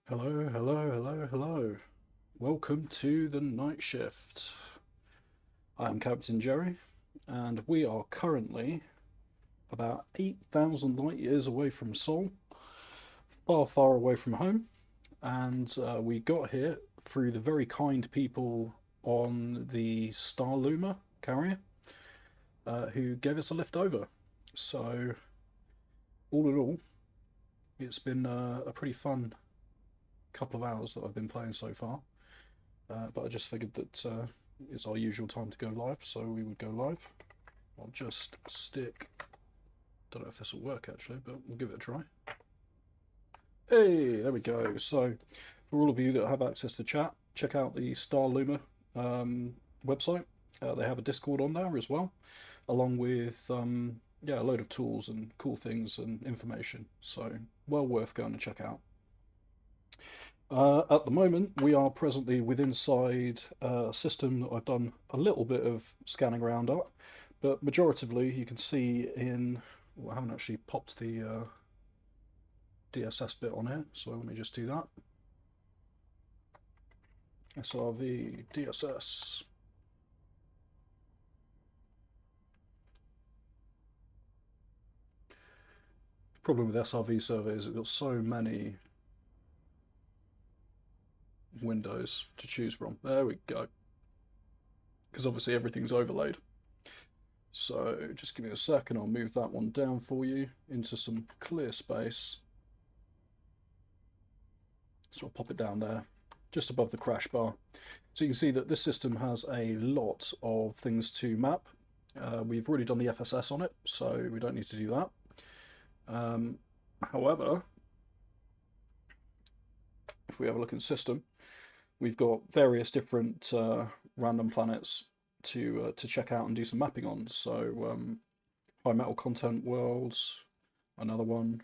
Hello, hello, hello, hello. Welcome to the night shift. I'm Captain Jerry, and we are currently about 8,000 light years away from Sol, far, far away from home, and we got here through the very kind people on the Starluma carrier who gave us a lift over. So, all in all, it's been a pretty fun couple of hours that I've been playing so far. But I just figured that it's our usual time to go live, so we would go live. I'll just stick. Don't know if this will work actually, but we'll give it a try. Hey, there we go. So, for all of you that have access to chat, check out the Starluma website. They have a Discord on there as well, along with yeah, a load of tools and cool things and information. So, well worth going to check out. At the moment, we are presently within inside a system that I've done a little bit of scanning around at, but majoritively you can see in. Well, I haven't actually popped the DSS bit on here, so let me just do that. SRV DSS. Problem with SRV surveys, it's got so many windows to choose from. There we go. Because obviously everything's overlaid. So just give me a second, I'll move that one down for you into some clear space. So I'll pop it down there, just above the crash bar. So you can see that this system has a lot of things to map. We've already done the FSS on it, so we don't need to do that. However, if we have a look at the system, we've got various different random planets to check out and do some mapping on. So high metal content worlds, another one,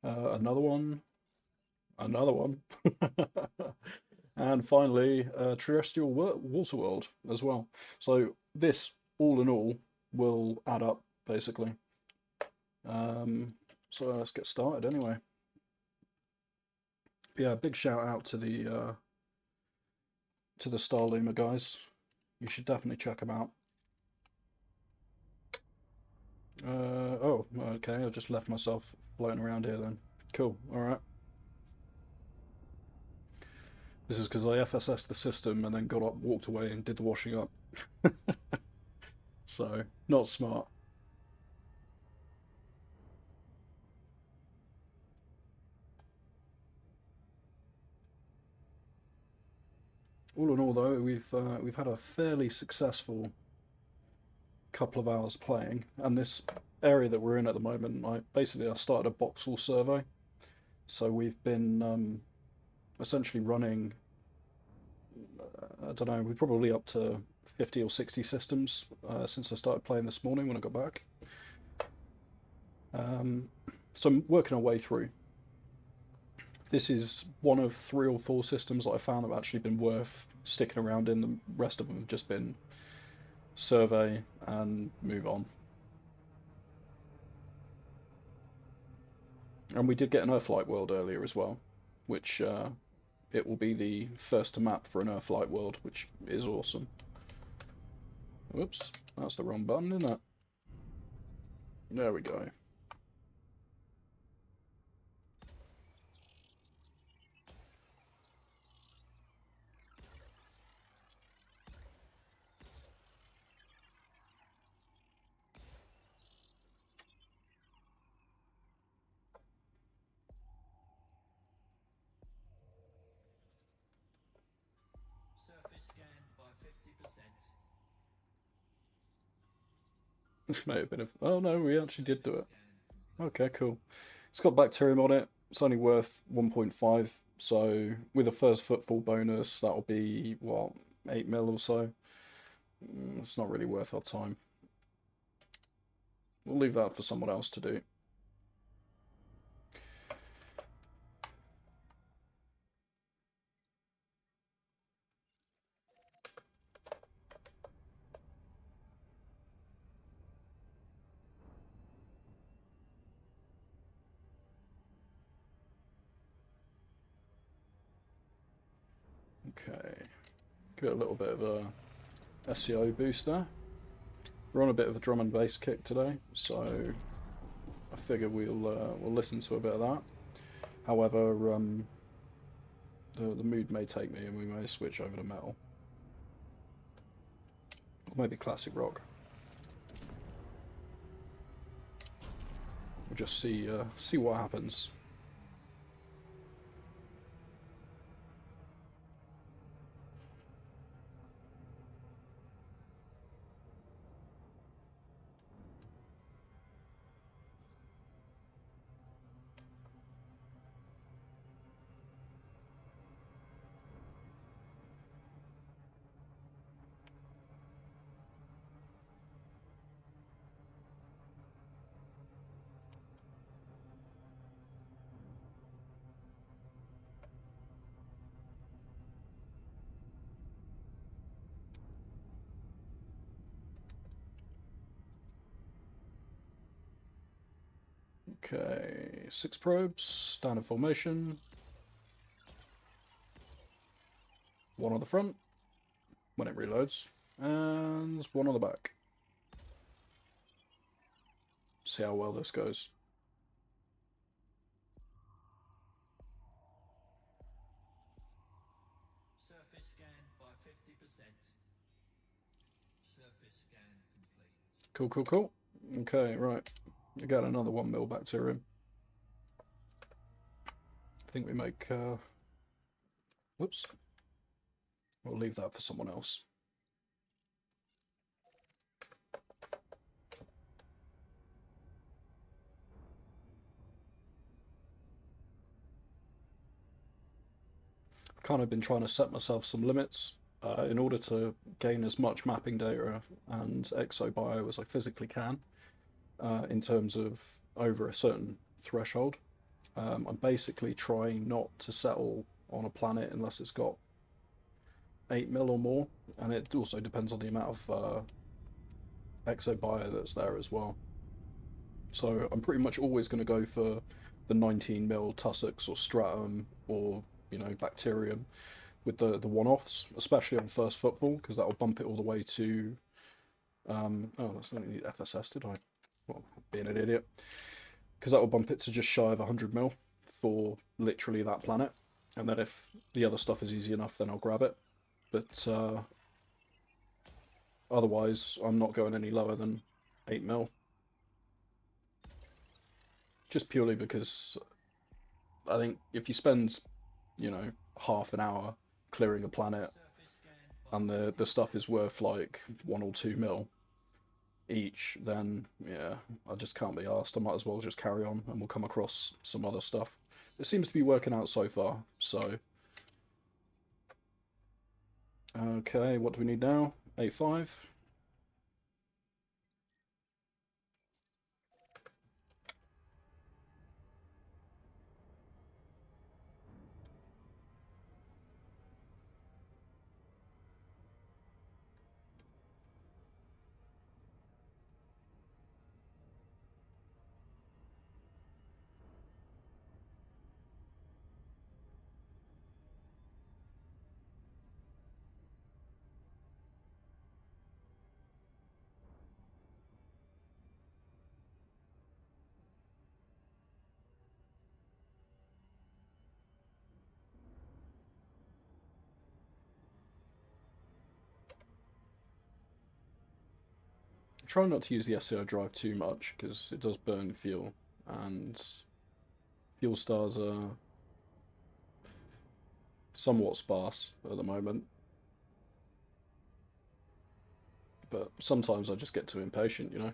another one, another one, and finally terrestrial water world as well. So this, all in all, will add up basically. So let's get started anyway. Yeah, big shout out to the Starluma guys. You should definitely check them out. Oh, okay, I just left myself floating around here then. Cool, alright. This is because I FSS'd the system and then got up, walked away and did the washing up. So, not smart. All in all though, we've had a fairly successful couple of hours playing, and this area that we're in at the moment, I started a Boxall survey. So we've been essentially running, I don't know, we're probably up to 50 or 60 systems since I started playing this morning when I got back. So I'm working our way through. This is one of 3 or 4 systems that I found that have actually been worth sticking around in. The rest of them have just been survey and move on. And we did get an Earthlight world earlier as well, which it will be the first to map for an Earthlight world, which is awesome. Whoops, that's the wrong button, isn't it? There we go. Surface scan by 50%. This may have been a... Oh no, we actually did do it. Okay, cool. It's got bacterium on it. It's only worth 1.5, so with a first footfall bonus, that'll be, what, 8 mil or so. It's not really worth our time. We'll leave that for someone else to do. Okay. Give it a little bit of a SEO boost there. We're on a bit of a drum and bass kick today, so I figure we'll listen to a bit of that. However, the mood may take me, and we may switch over to metal, or maybe classic rock. We'll just see what happens. Okay, 6 probes, standard formation. 1 on the front, when it reloads, and 1 on the back. See how well this goes. Surface scan by 50%. Surface scan complete. Cool, cool, cool. Okay, right. We got another 1 mil bacterium. I think we make... whoops. We'll leave that for someone else. I've kind of been trying to set myself some limits in order to gain as much mapping data and exobio as I physically can in terms of over a certain threshold. I'm basically trying not to settle on a planet unless it's got 8 mil or more, and it also depends on the amount of exobio that's there as well. So I'm pretty much always going to go for the 19 mil tussocks or stratum or, you know, bacterium with the one-offs, especially on first football, because that will bump it all the way to oh, that's not need FSS, did I? Well, being an idiot, because that will bump it to just shy of 100 mil for literally that planet, and then if the other stuff is easy enough, then I'll grab it. But otherwise, I'm not going any lower than 8 mil. Just purely because I think if you spend, you know, half an hour clearing a planet and the stuff is worth like 1 or 2 mil each, then yeah, I just can't be arsed. I might as well just carry on and we'll come across some other stuff. It seems to be working out so far, so... Okay, what do we need now? A5. Try not to use the SCO drive too much because it does burn fuel, and fuel stars are somewhat sparse at the moment. But sometimes I just get too impatient, you know?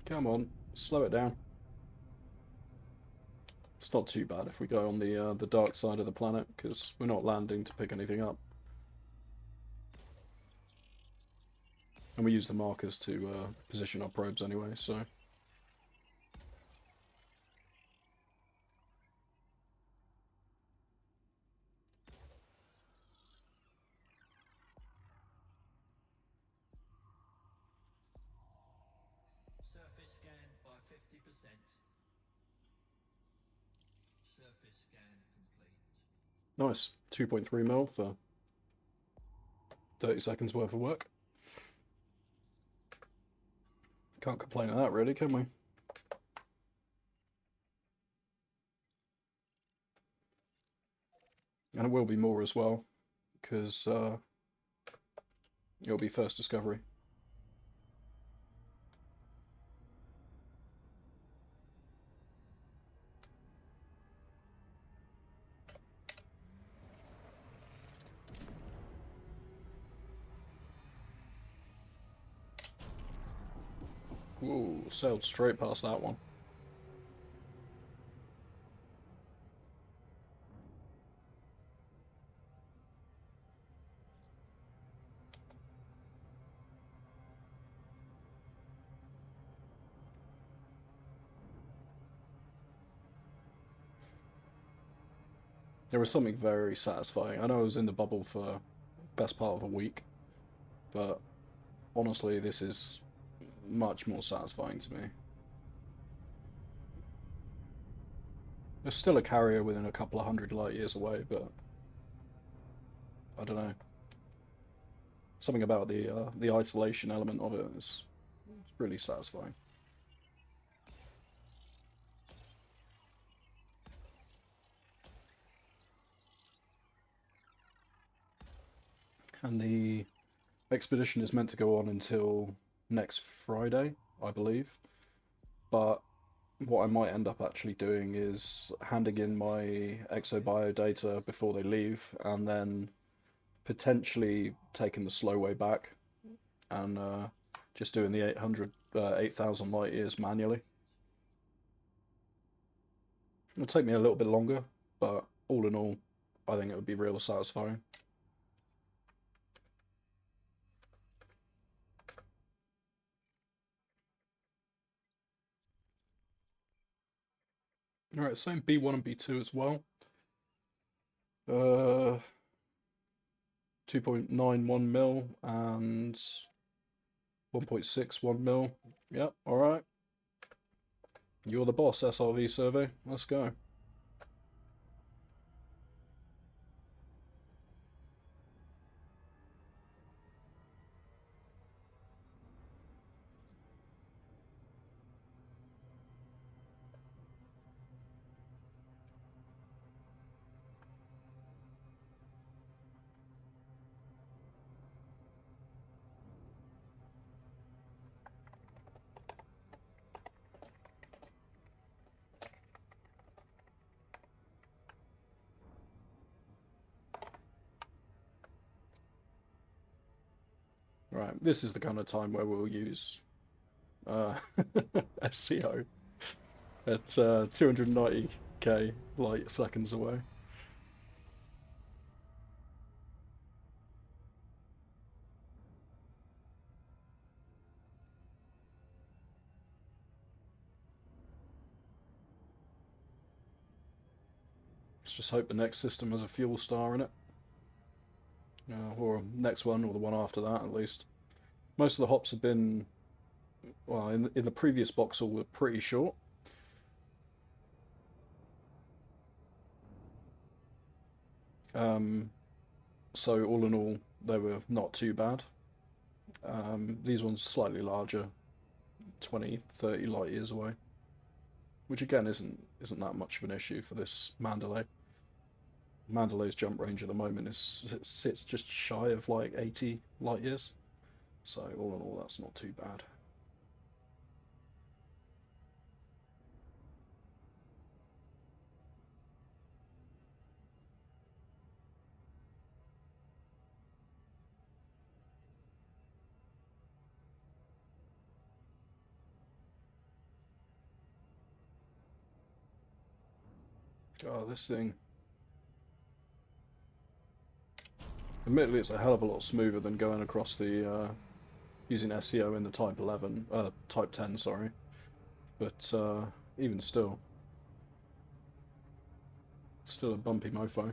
Come on, slow it down. It's not too bad if we go on the dark side of the planet, because we're not landing to pick anything up. And we use the markers to position our probes anyway, so... Surface scan complete. Nice. 2.3 mil for 30 seconds worth of work. Can't complain of that, really, can we? And it will be more as well, because it'll be first discovery. Whoa, sailed straight past that one. There was something very satisfying. I know I was in the bubble for best part of a week, but honestly, this is much more satisfying to me. There's still a carrier within a couple of hundred light years away, but I don't know. Something about the isolation element of it is really satisfying. And the expedition is meant to go on until next Friday, I believe. But what I might end up actually doing is handing in my exobio data before they leave, and then potentially taking the slow way back and just doing the 8,000 light years manually. It'll take me a little bit longer, but all in all, I think it would be real satisfying. Alright, same B1 and B2 as well. 2.91 mil and 1.61 mil. Yep, alright. You're the boss, SRV survey. Let's go. Right, this is the kind of time where we'll use SCO at 290k light seconds away. Let's just hope the next system has a fuel star in it. Or next one, or the one after that at least. Most of the hops have been, well, in the previous voxel were pretty short. So all in all, they were not too bad. These ones slightly larger, 20, 30 light years away, which again isn't that much of an issue for this Mandalay. Mandalay's jump range at the moment sits just shy of like 80 light years, so all in all, that's not too bad. God, this thing. Admittedly, it's a hell of a lot smoother than going across the using SEO in the Type 11, Type 10, sorry. But even still a bumpy mofo.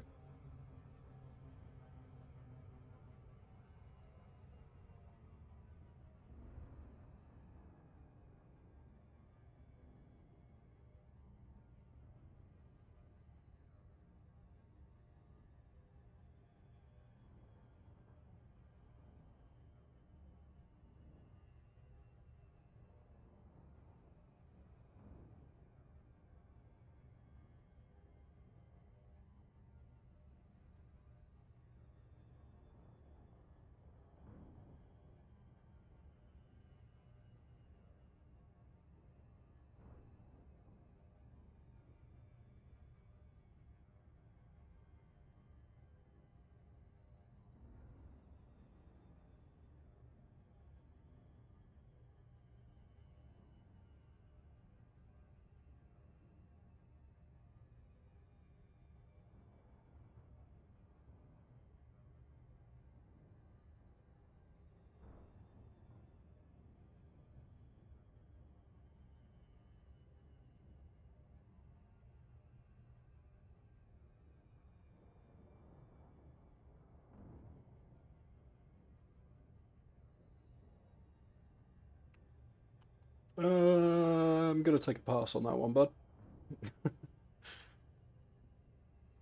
I'm gonna take a pass on that one, bud.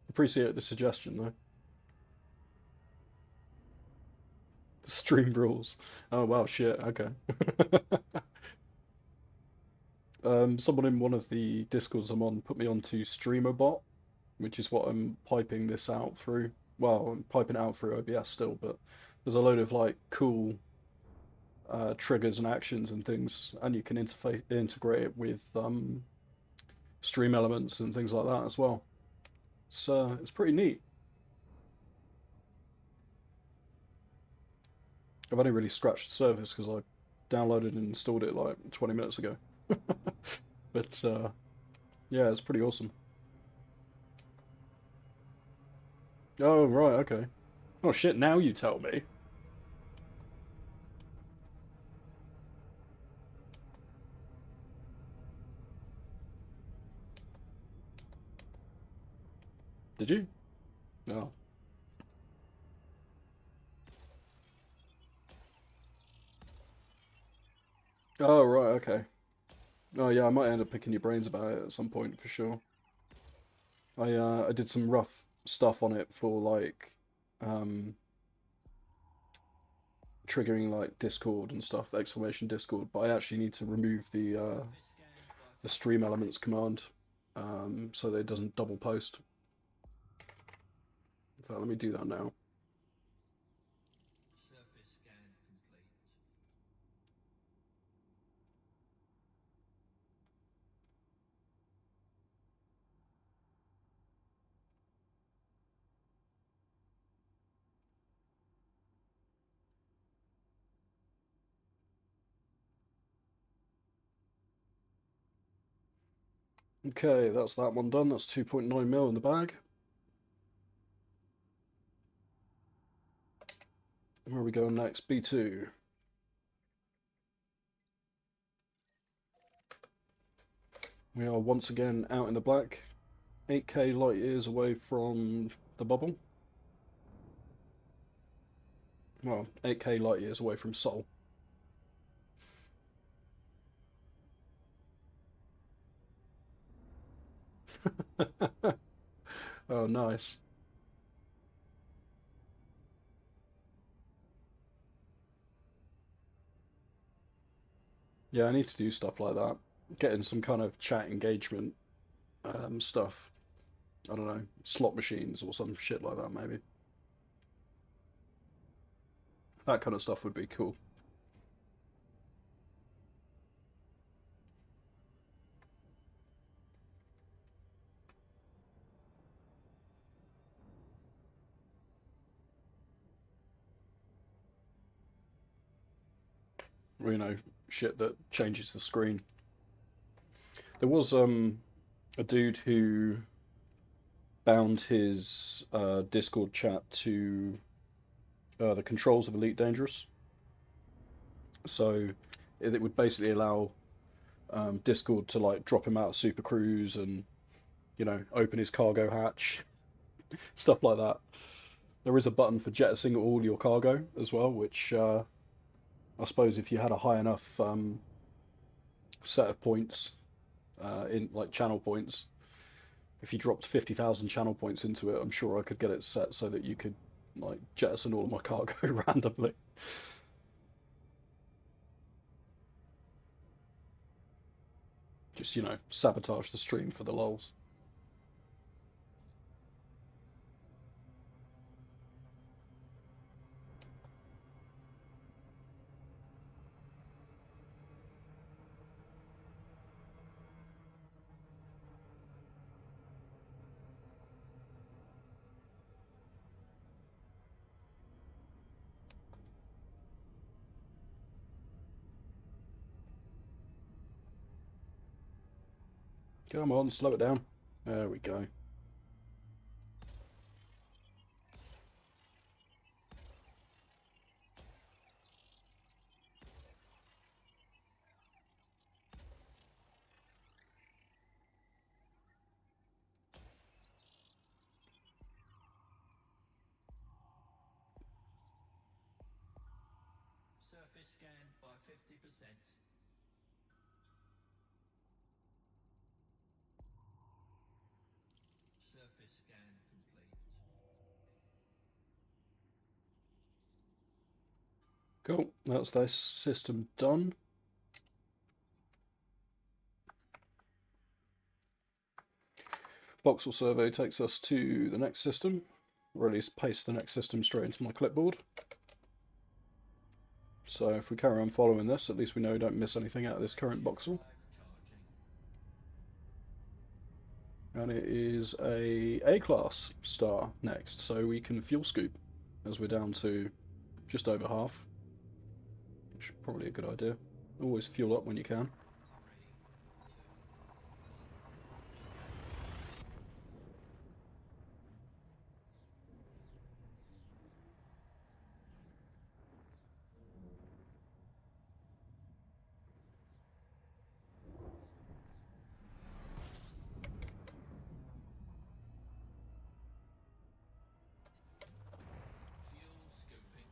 Appreciate the suggestion, though. Stream rules. Oh wow, shit. Okay. Someone in one of the discords I'm on put me onto StreamerBot, which is what I'm piping this out through. Well, I'm piping it out through OBS still, but there's a load of like cool triggers and actions and things, and you can integrate it with stream elements and things like that as well. So it's pretty neat. I've only really scratched the surface because I downloaded and installed it like 20 minutes ago. But yeah, it's pretty awesome. Oh, right, okay. Oh shit, now you tell me. Did you? No. Oh, right, okay. Oh yeah, I might end up picking your brains about it at some point for sure. I did some rough stuff on it for like um triggering like Discord and stuff, exclamation Discord, but I actually need to remove the stream elements command so that it doesn't double post. In fact, let me do that now. Surface scan complete. Okay, that's that one done. That's 2.9 mil in the bag. Where are we going next? B2. We are once again out in the black. 8k light years away from the bubble. Well, 8k light years away from Sol. Oh, nice. Yeah, I need to do stuff like that. Getting some kind of chat engagement stuff. I don't know, slot machines or some shit like that, maybe. That kind of stuff would be cool. You know, shit that changes the screen. There was a dude who bound his Discord chat to the controls of Elite Dangerous. So it would basically allow Discord to like drop him out of Super Cruise and open his cargo hatch, stuff like that. There is a button for jettisoning all your cargo as well, which I suppose if you had a high enough set of points in like channel points, if you dropped 50,000 channel points into it, I'm sure I could get it set so that you could like jettison all of my cargo randomly. Just sabotage the stream for the lols. Come on, slow it down. There we go. Surface scan by 50%. scan complete. Cool, that's this system done. Voxel survey takes us to the next system, or at least paste the next system straight into my clipboard. So if we carry on following this, at least we know we don't miss anything out of this current voxel. Charging. And it is a A-class star next, so we can fuel scoop as we're down to just over half, which is probably a good idea. Always fuel up when you can. 2, 1. Fuel scooping.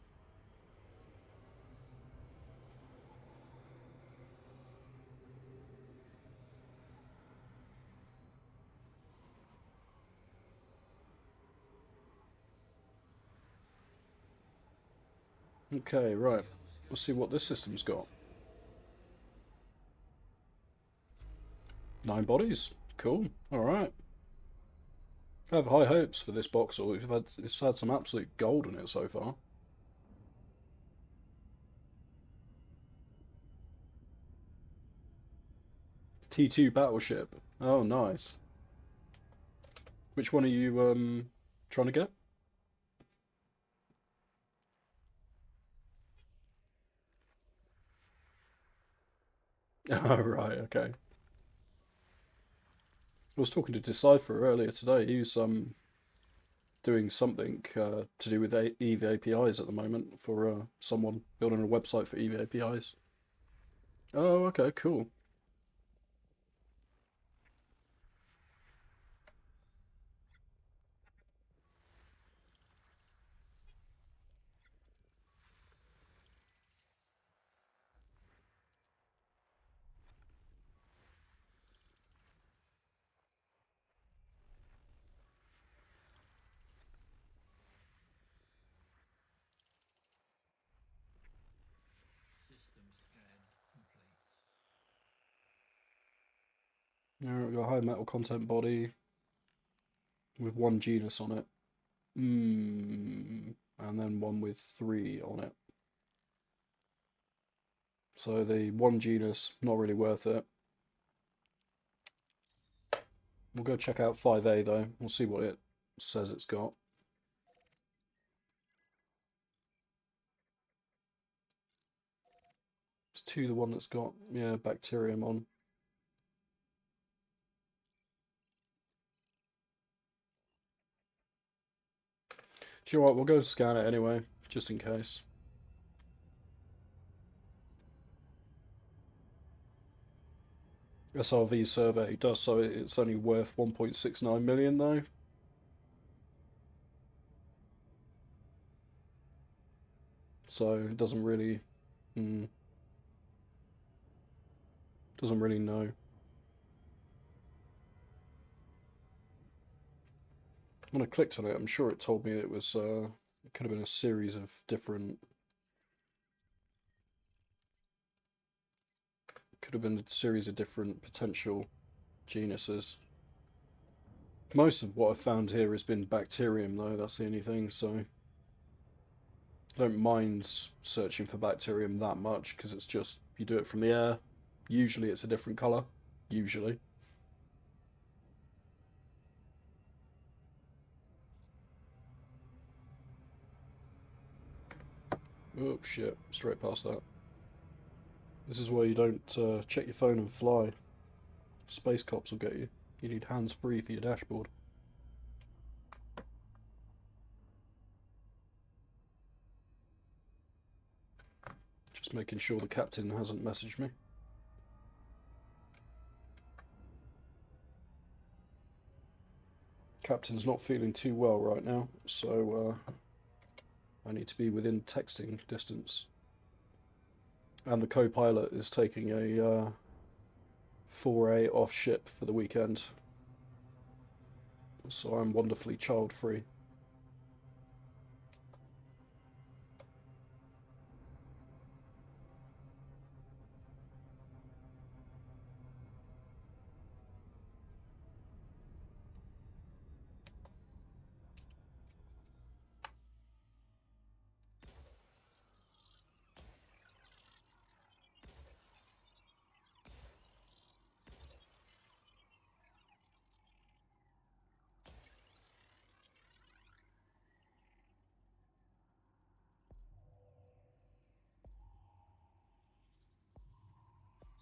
Okay, right. Let's see what this system's got. 9 bodies. Cool. Alright. I have high hopes for this voxel. It's had some absolute gold in it so far. T2 battleship. Oh, nice. Which one are you trying to get? Oh, right, okay. I was talking to Decipher earlier today. He was doing something to do with EV APIs at the moment for someone building a website for EV APIs. Oh, okay, cool. System scan complete. We've got a high metal content body with 1 genus on it. And then one with 3 on it. So the 1 genus, not really worth it. We'll go check out 5A though. We'll see what it says it's got. It's 2 the one that's got, yeah, bacterium on. Do you know what, we'll go scan it anyway, just in case. SRV survey does, so it's only worth 1.69 million though. So it doesn't really, doesn't really know. When I clicked on it, I'm sure it told me it was, it could have been a series of different, could have been a series of different potential genuses. Most of what I've found here has been bacterium though, that's the only thing, so I don't mind searching for bacterium that much because it's just, you do it from the air, usually it's a different colour, usually. Oh shit, straight past that. This is why you don't check your phone and fly. Space cops will get you. You need hands free for your dashboard. Just making sure the captain hasn't messaged me. Captain's not feeling too well right now, so I need to be within texting distance. And the co-pilot is taking a 4A off ship for the weekend. so I'm wonderfully child-free.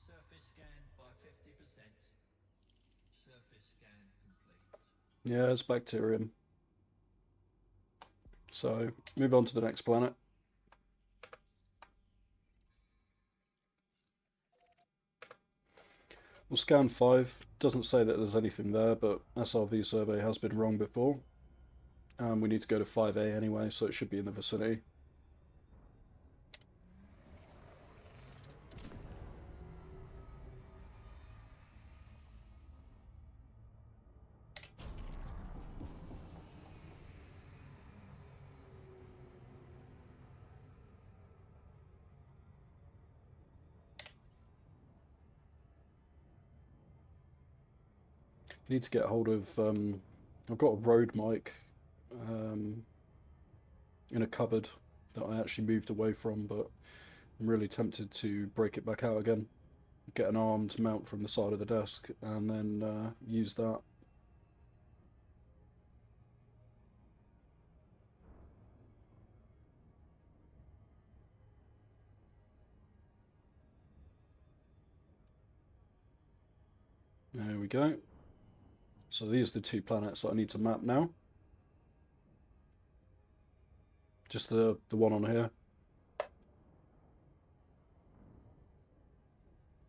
Surface scanned by 50%. Surface scan complete. Yeah, it's bacterium. So, move on to the next planet. Well, scan 5 doesn't say that there's anything there, but SRV survey has been wrong before. We need to go to 5A anyway, so it should be in the vicinity. Need to get hold of. I've got a Rode mic in a cupboard that I actually moved away from, but I'm really tempted to break it back out again. Get an armed mount from the side of the desk and then use that. There we go. So these are the two planets that I need to map now. Just the one on here.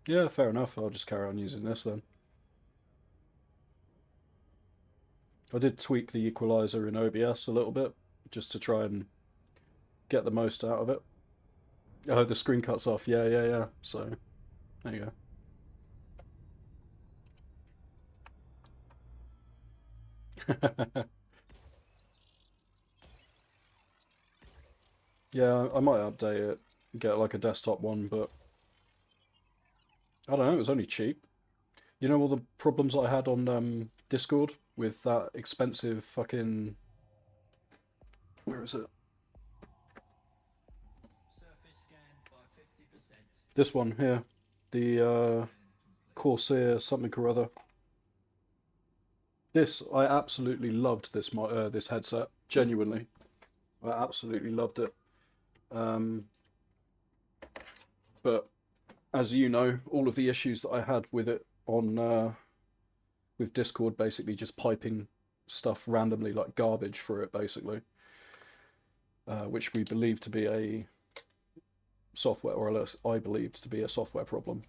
Yeah, fair enough. I'll just carry on using this then. I did tweak the equalizer in OBS a little bit, just to try and get the most out of it. Oh, the screen cuts off. Yeah, yeah, yeah. So, there you go. Yeah, I might update it, get like a desktop one, but I don't know, it was only cheap. You know all the problems I had on Discord with that expensive fucking... Where is it? Surface scanned by 50%. This one here. The Scan complete. Corsair something or other. This, I absolutely loved this headset. Genuinely. I absolutely loved it. But as you know, all of the issues that I had with it on with Discord, basically just piping stuff randomly like garbage through it, basically, which we believe to be a software, or at least I believed to be a software problem.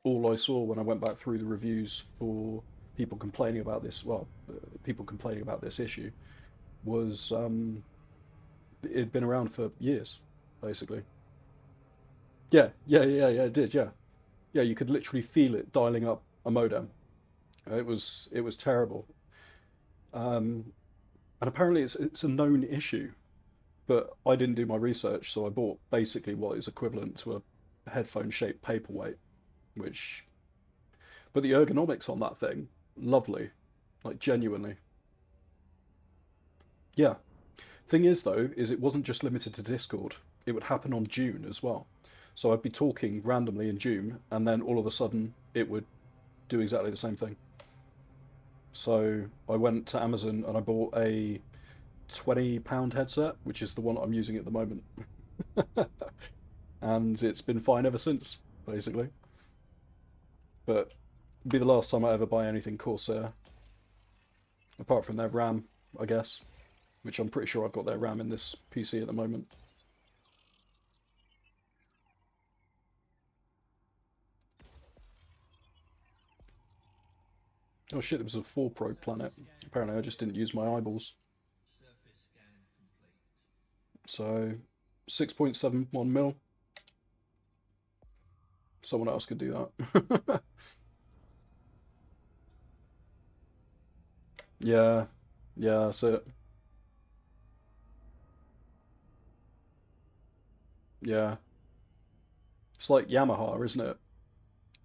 All I saw when I went back through the reviews for people complaining about this, people complaining about this issue, was it'd been around for years, basically. Yeah, yeah, yeah, yeah, it did, yeah. Yeah, you could literally feel it dialing up a modem. It was terrible. And apparently it's a known issue, but I didn't do my research, so I bought basically what is equivalent to a headphone-shaped paperweight, which... But the ergonomics on that thing, lovely, like genuinely. Yeah. Thing is, though, is it wasn't just limited to Discord. It would happen on June as well. So I'd be talking randomly in June, and then all of a sudden it would do exactly the same thing. So I went to Amazon and I bought a £20 headset, which is the one I'm using at the moment. And it's been fine ever since, basically. But it'd be the last time I ever buy anything Corsair. Apart from their RAM, I guess. Which I'm pretty sure I've got their RAM in this PC at the moment. Oh shit, there was a 4 probe planet. Apparently I just didn't use my eyeballs. Surface scan complete. So, 6.71 mil. Someone else could do that. Yeah, yeah, that's it. Yeah, it's like Yamaha, isn't it?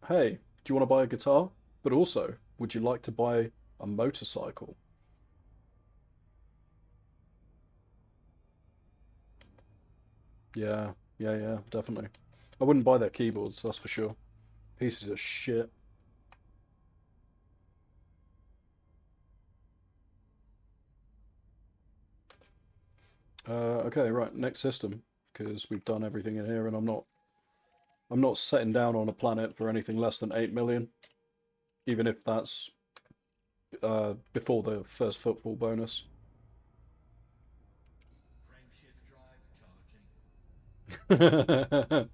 Hey, do you want to buy a guitar? But also, would you like to buy a motorcycle? Yeah, yeah, yeah, definitely. I wouldn't buy their keyboards, that's for sure. Pieces of shit. Okay, right, next system, because we've done everything in here, and I'm not setting down on a planet for anything less than 8 million, even if that's before the first football bonus. Frameshift drive charging.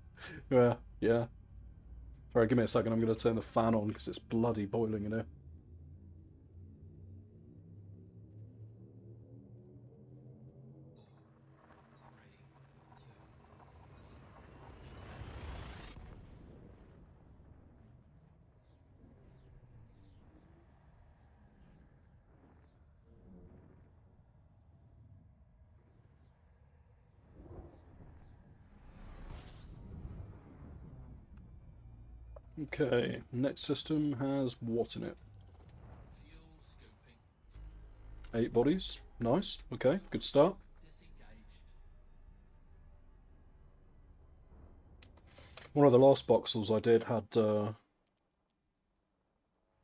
Yeah, yeah. Sorry, give me a second. I'm going to turn the fan on because it's bloody boiling in here. Four, three, two, one. Okay, next system has what in it? Fuel scooping. 8 bodies. Nice. Okay, Fuel good scoop start. disengaged. One of the last voxels I did had,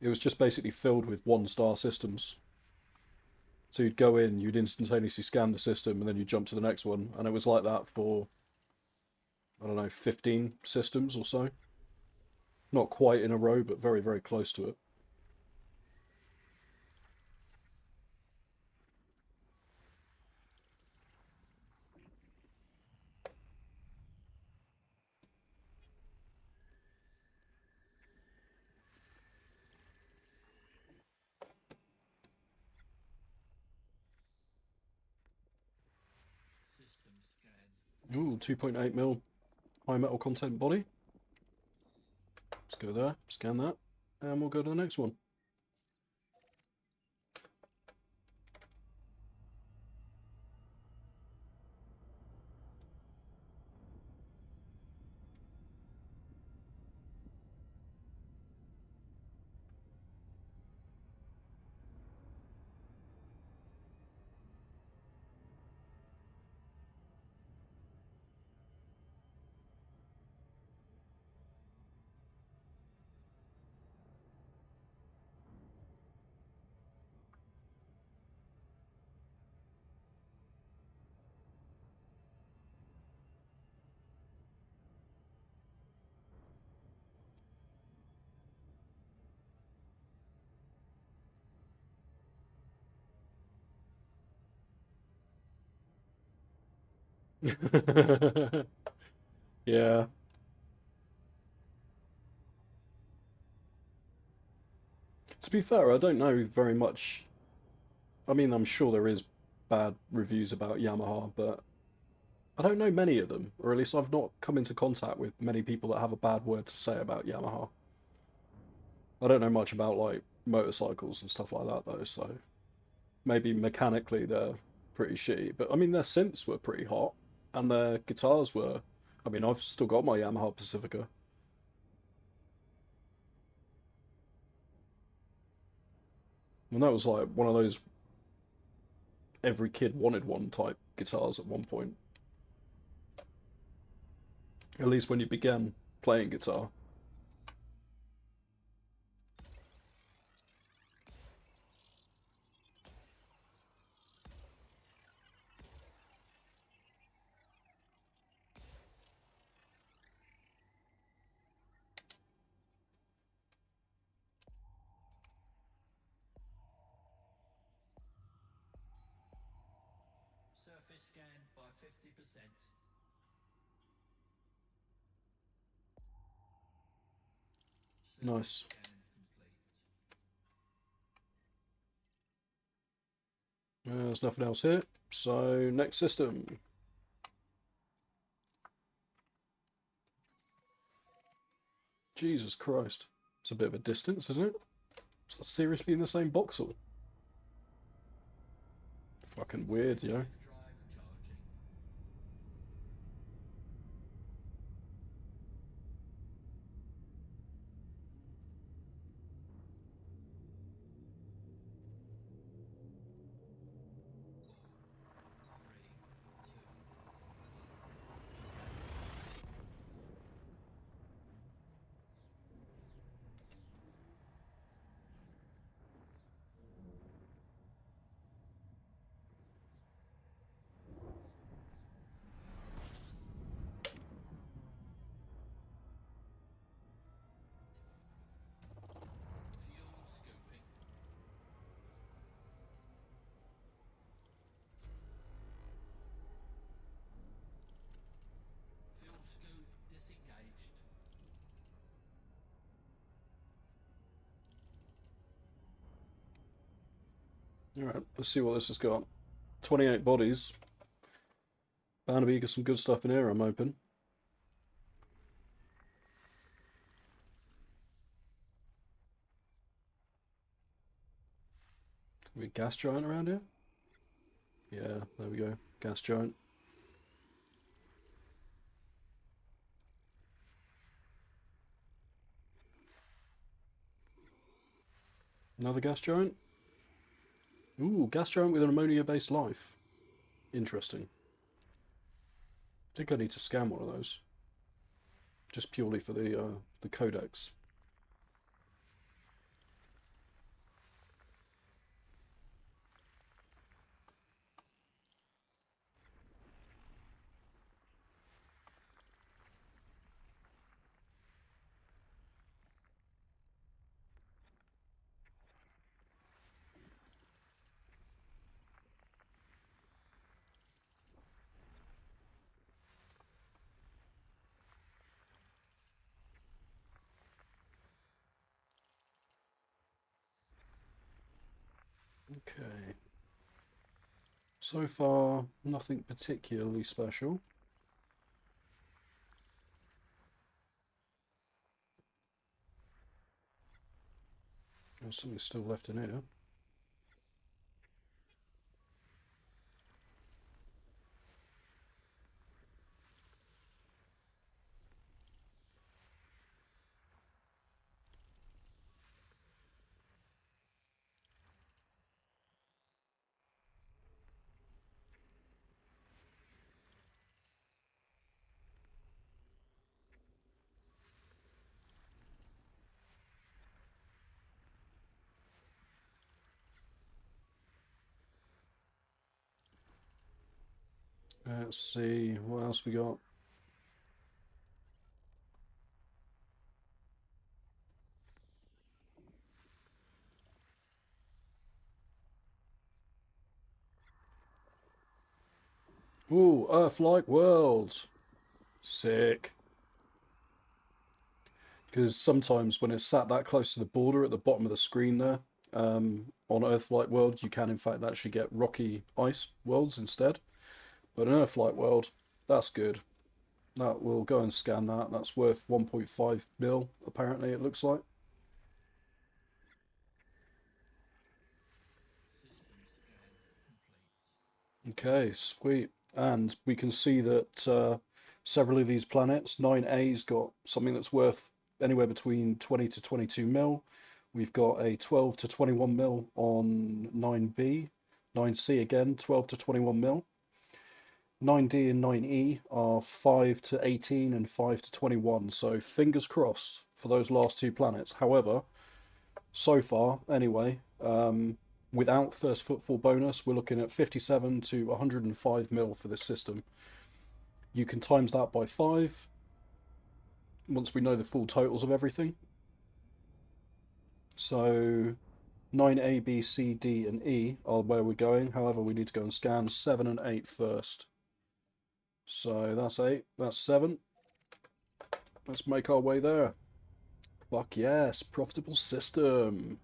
it was just basically filled with 1-star systems. So you'd go in, you'd instantaneously scan the system, and then you'd jump to the next one. And it was like that for, I don't know, 15 systems or so. Not quite in a row, but very, very close to it. System scan. Ooh, 2.8 mil high metal content body. Let's go there, scan that, and we'll go to the next one. Yeah. To be fair, I don't know very much. I mean, I'm sure there is bad reviews about Yamaha, but I don't know many of them, or at least I've not come into contact with many people that have a bad word to say about Yamaha. I don't know much about like motorcycles and stuff like that though, so maybe mechanically they're pretty shitty. But I mean, their synths were pretty hot, and their guitars were. I mean, I've still got my Yamaha Pacifica. And that was like one of those every kid wanted one type guitars at one point. At least when you began playing guitar. Surface scan by 50%. Surface Nice. scan complete. There's nothing else here. So next system. Jesus Christ. It's a bit of a distance, isn't it? Is that seriously in the same box or? Fucking weird, yo. Shift drive charging. Three, two, one. Fuel scooping. Fuel scoop disengaged. Alright, let's see what this has got. 28 bodies. Bound to be some good stuff in here, I'm hoping. We gas giant around here? Yeah, there we go. Gas giant. Another gas giant? Ooh, gas giant with an ammonia-based life. Interesting. I think I need to scan one of those. Just purely for the codex. Okay. So far, nothing particularly special. There's something still left in here. Let's see, what else we got? Ooh, Earth-like world. Sick. Because sometimes when it's sat that close to the border at the bottom of the screen there, on Earth-like worlds, you can in fact actually get rocky ice worlds instead. But an Earth-like world, that's good. That we'll go and scan that. That's worth 1.5 mil, apparently, it looks like. System scan complete. Okay, sweet. And we can see that several of these planets, 9A's got something that's worth anywhere between 20 to 22 mil. We've got a 12 to 21 mil on 9B. 9C again, 12 to 21 mil. 9D and 9E are 5 to 18 and 5 to 21. So fingers crossed for those last two planets. However, so far, anyway, without first footfall bonus, we're looking at 57 to 105 mil for this system. You can times that by 5 once we know the full totals of everything. So 9A, B, C, D, and E are where we're going. However, we need to go and scan 7 and 8 first. So that's 8, that's 7. Let's make our way there. Fuck yes, profitable system.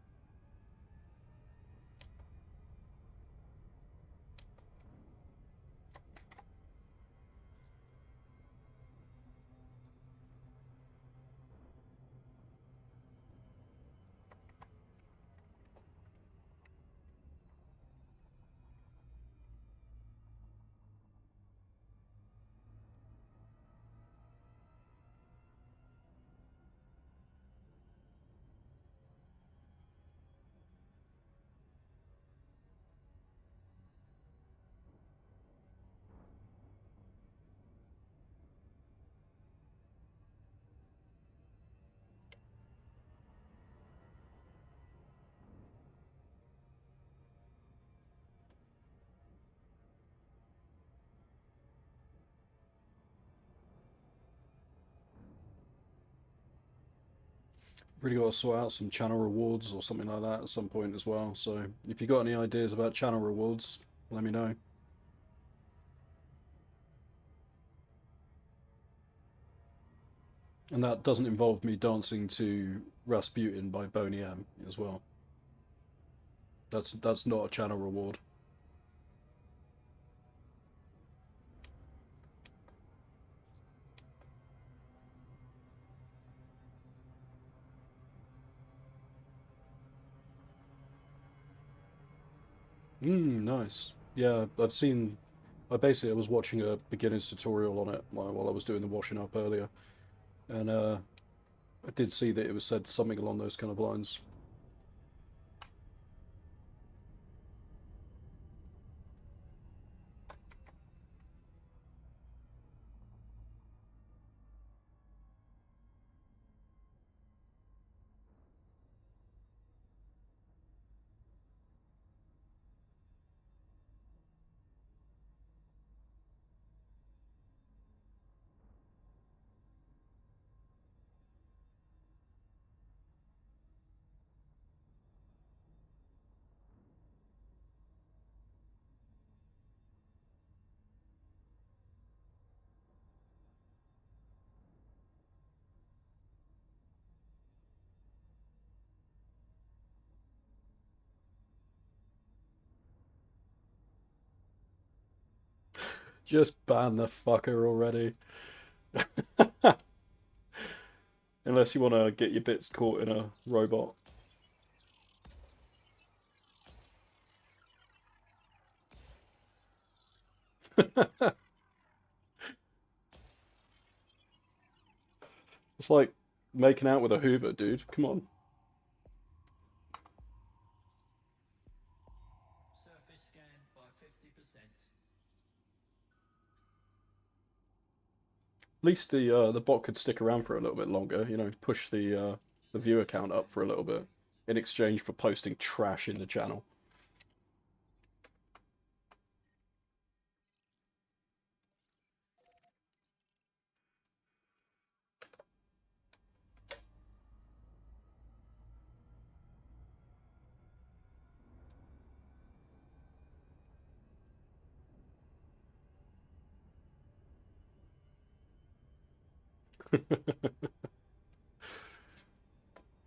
Really got to sort out some channel rewards or something like that at some point as well. So if you got any ideas about channel rewards, let me know. And that doesn't involve me dancing to Rasputin by Boney M as well. That's not a channel reward. Nice. Yeah, I've seen. I was watching a beginner's tutorial on it while I was doing the washing up earlier, and I did see that it was said something along those kind of lines. Just ban the fucker already. Unless you want to get your bits caught in a robot. It's like making out with a Hoover, dude. Come on. Surface scan by 50%. At least the bot could stick around for a little bit longer. You know, push the viewer count up for a little bit in exchange for posting trash in the channel.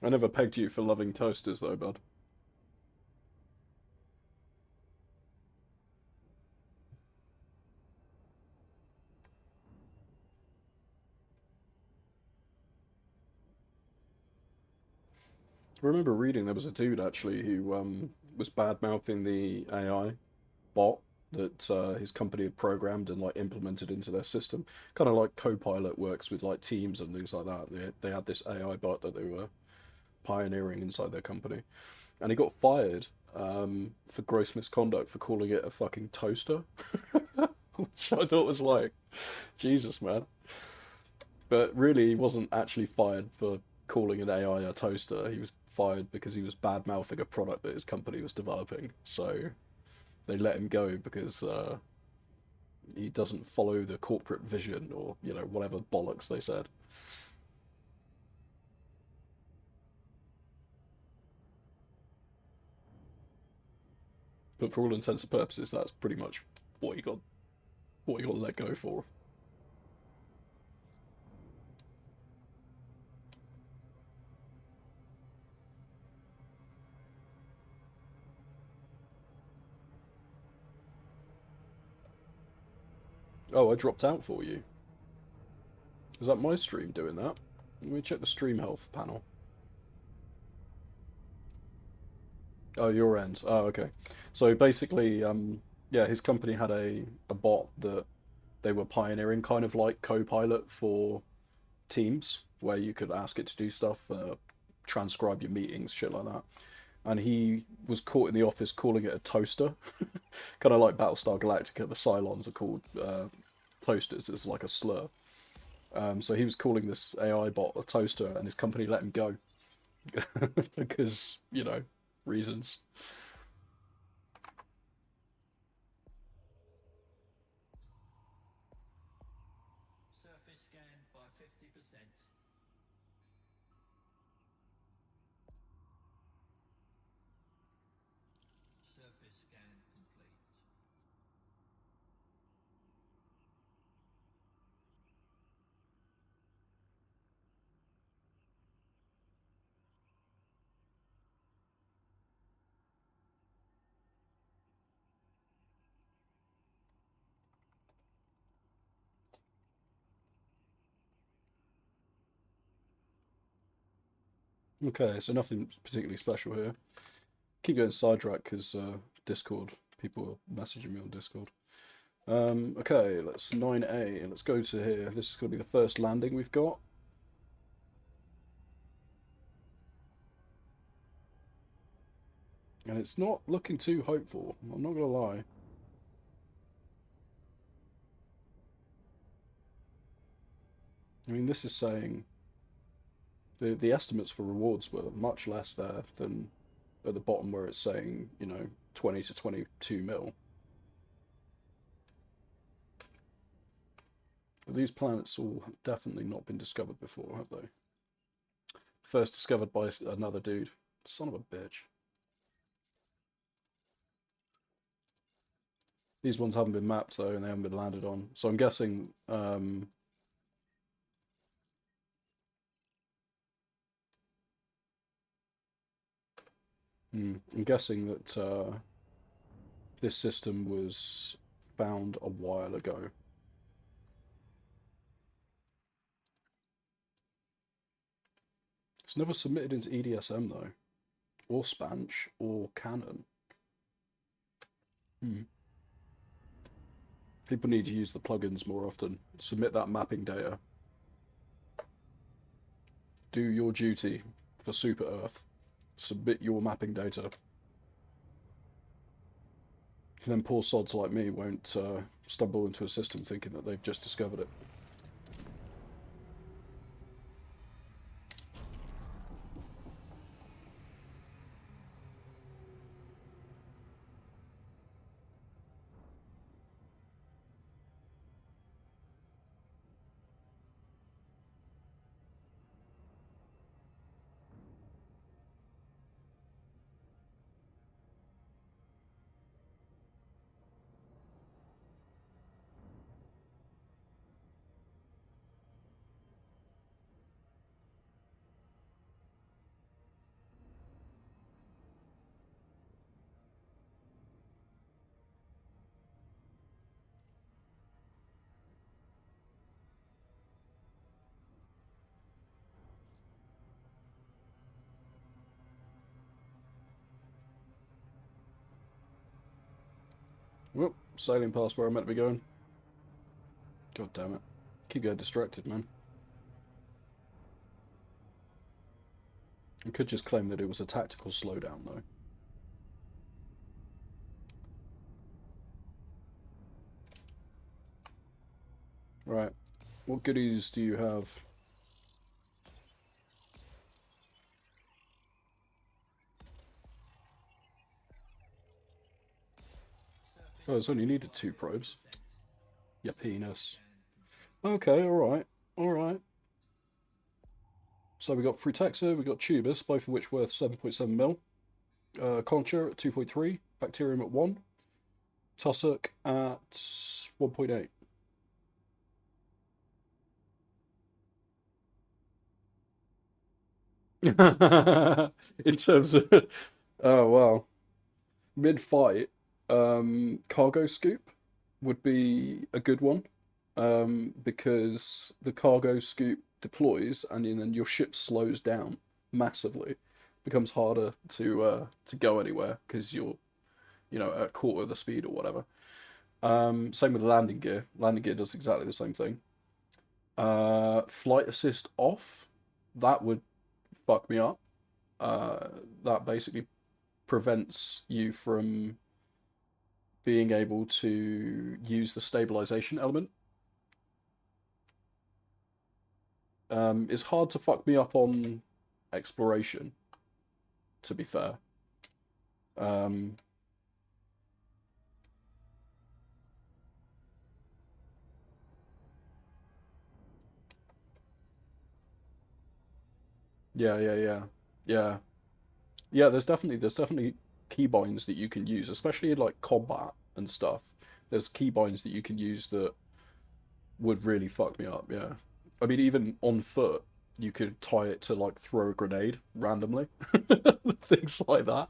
I never pegged you for loving toasters, though, bud. I remember reading there was a dude actually who was bad mouthing the AI bot that his company had programmed and like implemented into their system. Kind of like Copilot works with like Teams and things like that. They had this AI bot that they were pioneering inside their company, and he got fired for gross misconduct for calling it a fucking toaster, which I thought was like, Jesus, man. But really, he wasn't actually fired for calling an AI a toaster. He was fired because he was bad mouthing a product that his company was developing. So they let him go because he doesn't follow the corporate vision or whatever bollocks they said. But for all intents and purposes, that's pretty much what he got let go for. Oh, I dropped out for you. Is that my stream doing that? Let me check the stream health panel. Oh, your end. Oh, okay. So basically, yeah, his company had a bot that they were pioneering, kind of like Copilot for Teams, where you could ask it to do stuff, transcribe your meetings, shit like that. And he was caught in the office calling it a toaster, kind of like Battlestar Galactica. The Cylons are called toasters. It's like a slur. So he was calling this AI bot a toaster, and his company let him go because reasons. Surface scan by 50%. Okay, so nothing particularly special here. Keep going sidetrack because Discord, people are messaging me on Discord. Okay, let's 9A. Let's go to here. This is going to be the first landing we've got. And it's not looking too hopeful, I'm not going to lie. I mean, this is saying the estimates for rewards were much less there than at the bottom where it's saying, 20 to 22 mil. But these planets all definitely not been discovered before, have they? First discovered by another dude. Son of a bitch. These ones haven't been mapped though, and they haven't been landed on. So I'm guessing I'm guessing that this system was found a while ago. It's never submitted into EDSM though, or Spanch, or Canon. People need to use the plugins more often. Submit that mapping data. Do your duty for Super Earth. Submit your mapping data. And then poor sods like me won't stumble into a system thinking that they've just discovered it. Whoop, sailing past where I'm meant to be going. God damn it. Keep getting distracted, man. I could just claim that it was a tactical slowdown, though. Right. What goodies do you have? Oh, it's only needed 2 probes. Your penis. Okay, alright. Alright. So we got Frutexa, we got Tubus, both of which worth 7.7 mil. Concha at 2.3, Bacterium at 1, Tussock at 1.8. In terms of, oh wow, mid-fight, cargo scoop would be a good one, because the cargo scoop deploys and then your ship slows down massively, becomes harder to go anywhere because you're at a quarter of the speed or whatever. Same with the landing gear. Landing gear does exactly the same thing. Flight assist off, that would fuck me up. That basically prevents you from being able to use the stabilization element. It's hard to fuck me up on exploration, to be fair. Yeah. Yeah, there's definitely keybinds that you can use, especially in like combat and stuff. There's keybinds that you can use that would really fuck me up, yeah. I mean, even on foot, you could tie it to like throw a grenade randomly. Things like that.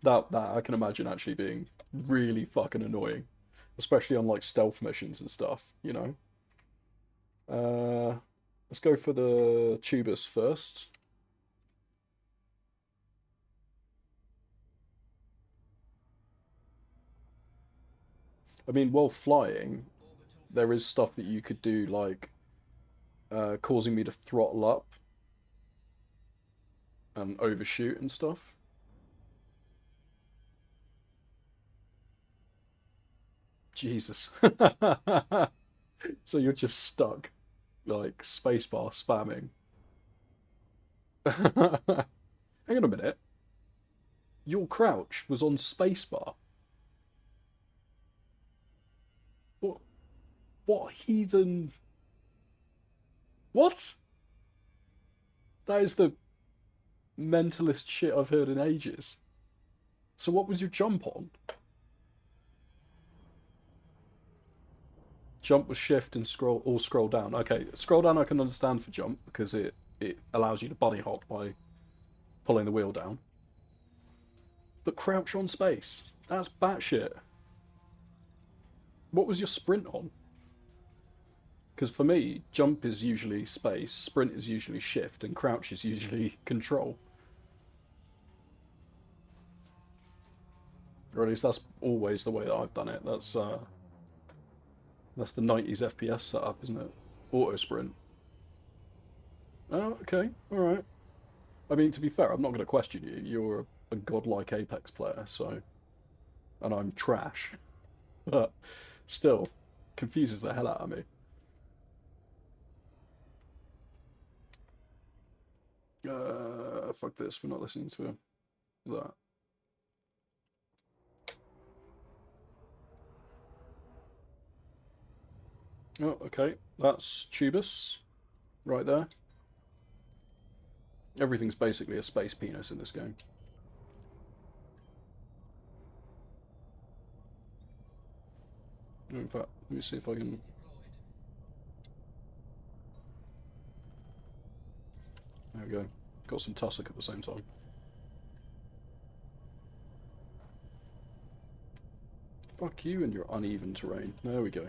That I can imagine actually being really fucking annoying. Especially on like stealth missions and stuff, you know? Let's go for the tubus first. I mean, while flying, there is stuff that you could do, like causing me to throttle up and overshoot and stuff. Jesus. So you're just stuck, like spacebar spamming. Hang on a minute. Your crouch was on spacebar. What? What heathen? What? That is the mentalist shit I've heard in ages. So what was your jump on? Jump was shift and scroll or scroll down. Okay, scroll down I can understand for jump because it allows you to bunny hop by pulling the wheel down. But crouch on space. That's batshit. What was your sprint on? Because for me, jump is usually space, sprint is usually shift, and crouch is usually control. Or at least that's always the way that I've done it. That's the 90s FPS setup, isn't it? Auto sprint. Oh, okay, alright. I mean, to be fair, I'm not going to question you. You're a godlike Apex player, so... And I'm trash. But still, confuses the hell out of me. Fuck this, we're not listening to that. Oh, okay, that's Tubus, right there. Everything's basically a space penis in this game. In fact, let me see if I can... There we go. Got some tussock at the same time. Fuck you and your uneven terrain. There we go.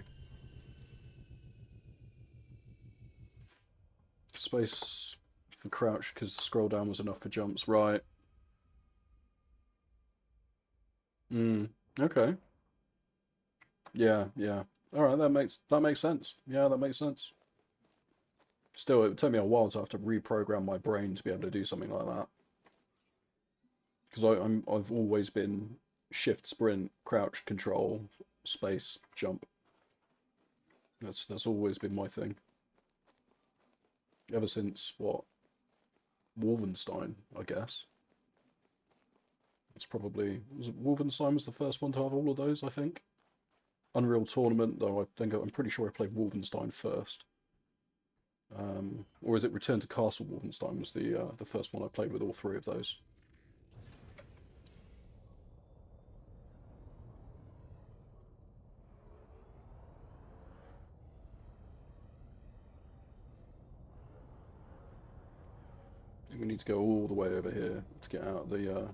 Space for crouch because the scroll down was enough for jumps. Right. Okay. Yeah, yeah. Alright, that makes sense. Yeah, that makes sense. Still, it would take me a while to have to reprogram my brain to be able to do something like that. Because I've always been shift, sprint, crouch, control, space, jump. That's always been my thing. Ever since what? Wolfenstein, I guess. It's probably Wolfenstein was the first one to have all of those, I think. Unreal Tournament, though I'm pretty sure I played Wolfenstein first. Or is it Return to Castle Wolfenstein was the first one I played with all three of those. I think we need to go all the way over here to get out of the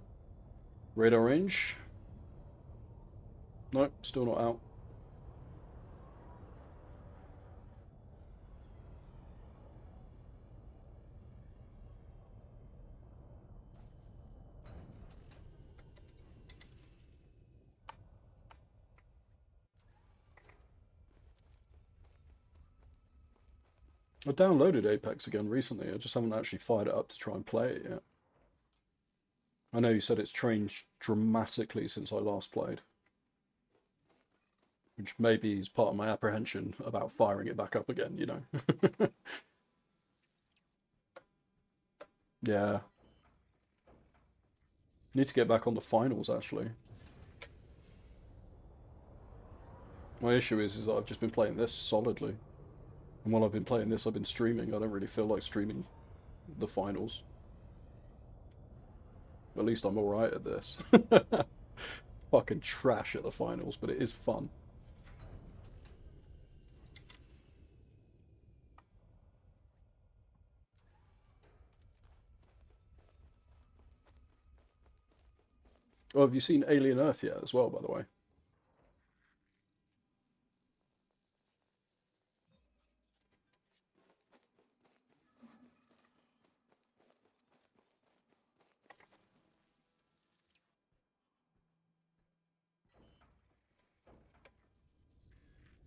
radar range. Nope, still not out. I downloaded Apex again recently. I just haven't actually fired it up to try and play it yet. I know you said it's changed dramatically since I last played. Which maybe is part of my apprehension about firing it back up again, you know. Yeah. Need to get back on the finals, actually. My issue is that I've just been playing this solidly. And while I've been playing this, I've been streaming. I don't really feel like streaming the finals. At least I'm alright at this. Fucking trash at the finals, but it is fun. Oh, have you seen Alien Earth yet as well, by the way?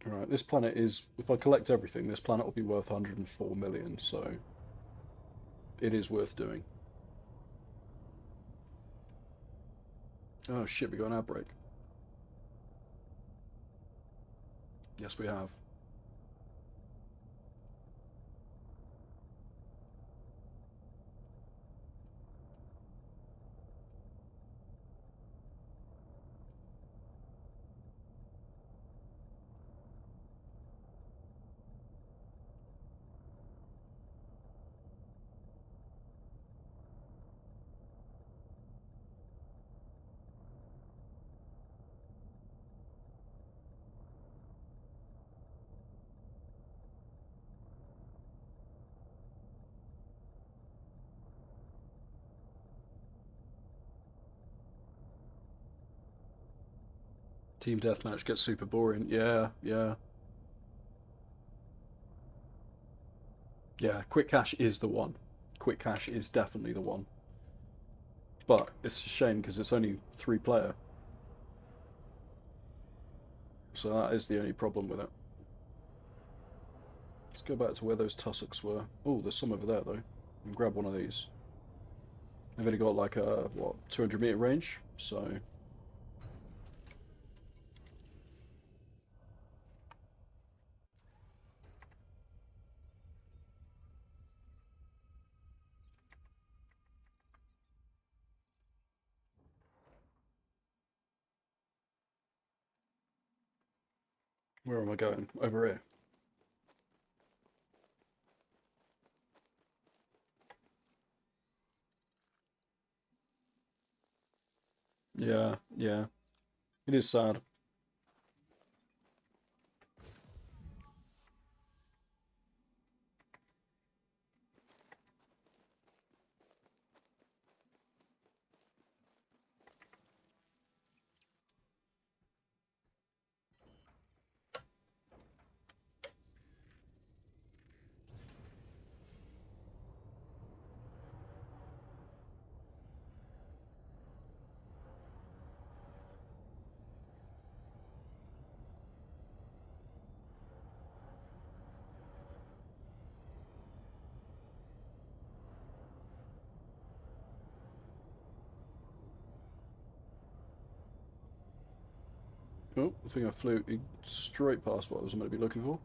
Right, this planet is, if I collect everything, this planet will be worth 104 million, so it is worth doing. Oh shit, we got an outbreak. Yes, we have. Team deathmatch gets super boring. Yeah, yeah. Yeah, quick cash is the one. Quick cash is definitely the one. But it's a shame because it's only 3-player. So that is the only problem with it. Let's go back to where those tussocks were. Oh, there's some over there though. And grab one of these. They've only got like a, what, 200-meter range? So where am I going? Over here. Yeah, yeah. It is sad. Oh, I think I flew straight past what I was meant to be looking for.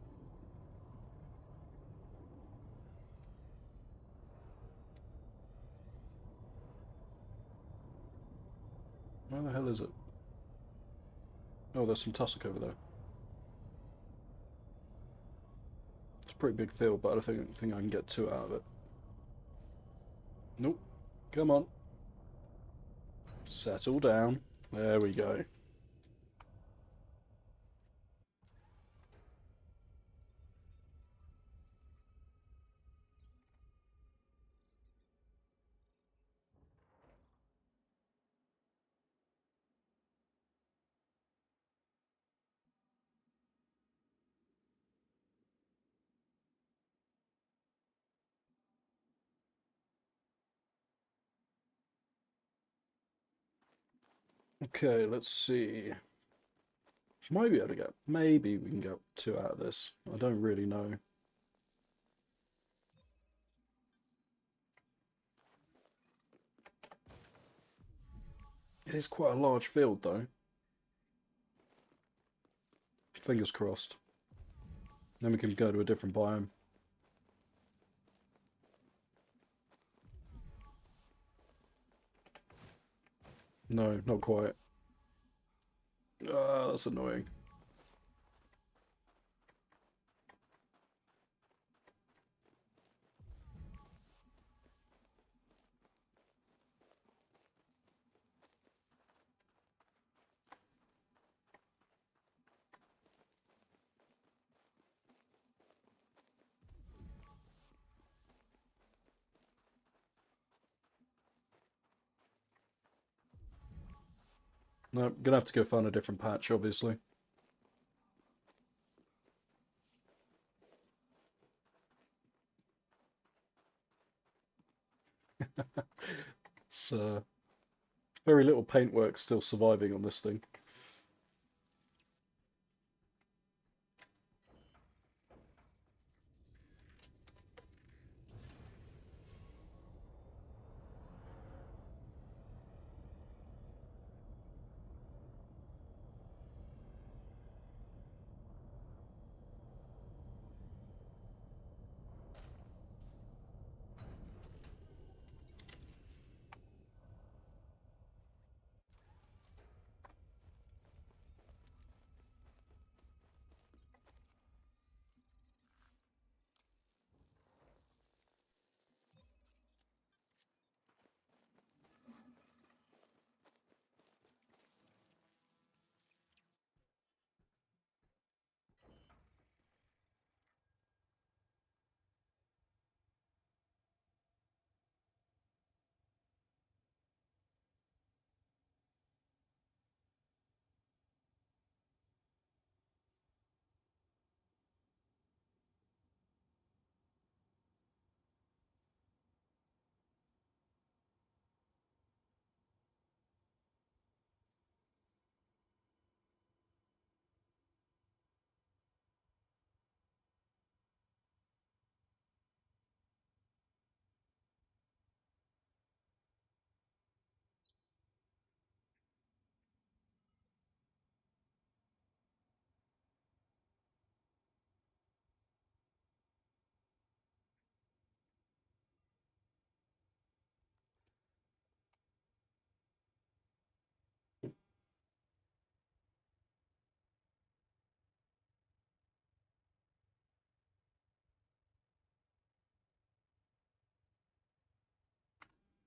Where the hell is it? Oh, there's some tussock over there. It's a pretty big field, but I don't think I can get 2 out of it. Nope. Come on. Settle down. There we go. Okay, let's see. Might be able to get. Maybe we can get 2 out of this. I don't really know. It is quite a large field, though. Fingers crossed. Then we can go to a different biome. No, not quite. Ah, that's annoying. No, gonna have to go find a different patch, obviously. So, very little paintwork still surviving on this thing.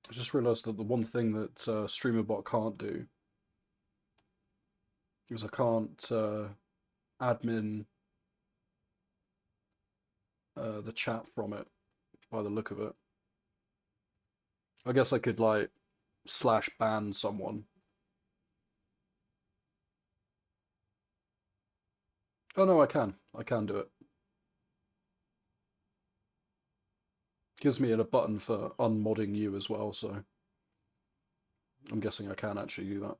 I just realised that the one thing that StreamerBot can't do is I can't admin the chat from it by the look of it. I guess I could like slash ban someone. Oh no, I can. I can do it. Gives me a button for unmodding you as well, so I'm guessing I can actually do that.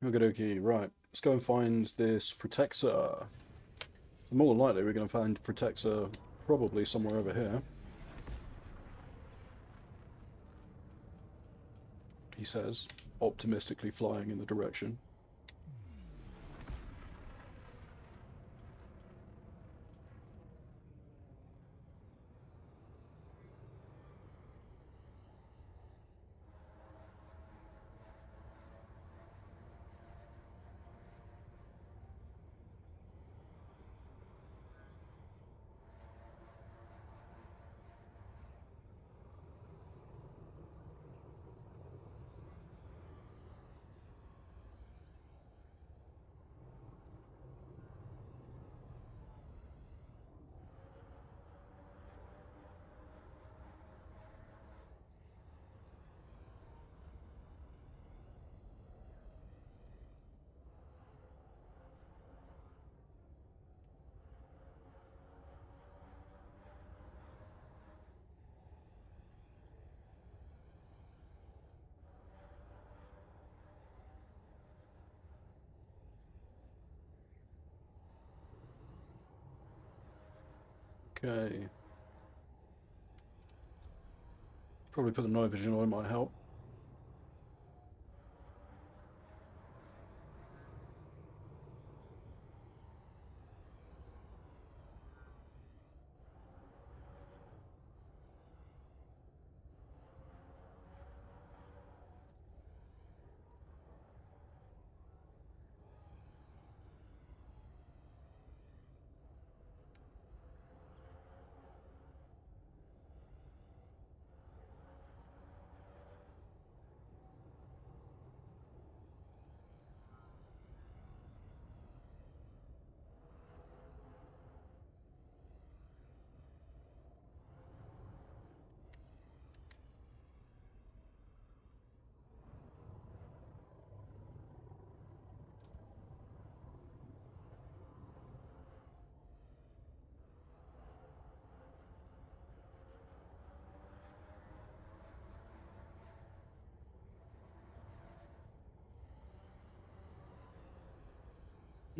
Okie dokie, right. Let's go and find this Protector. More than likely, we're going to find Protector probably somewhere over here. He says, optimistically flying in the direction. Okay. Probably put the night vision on, might help.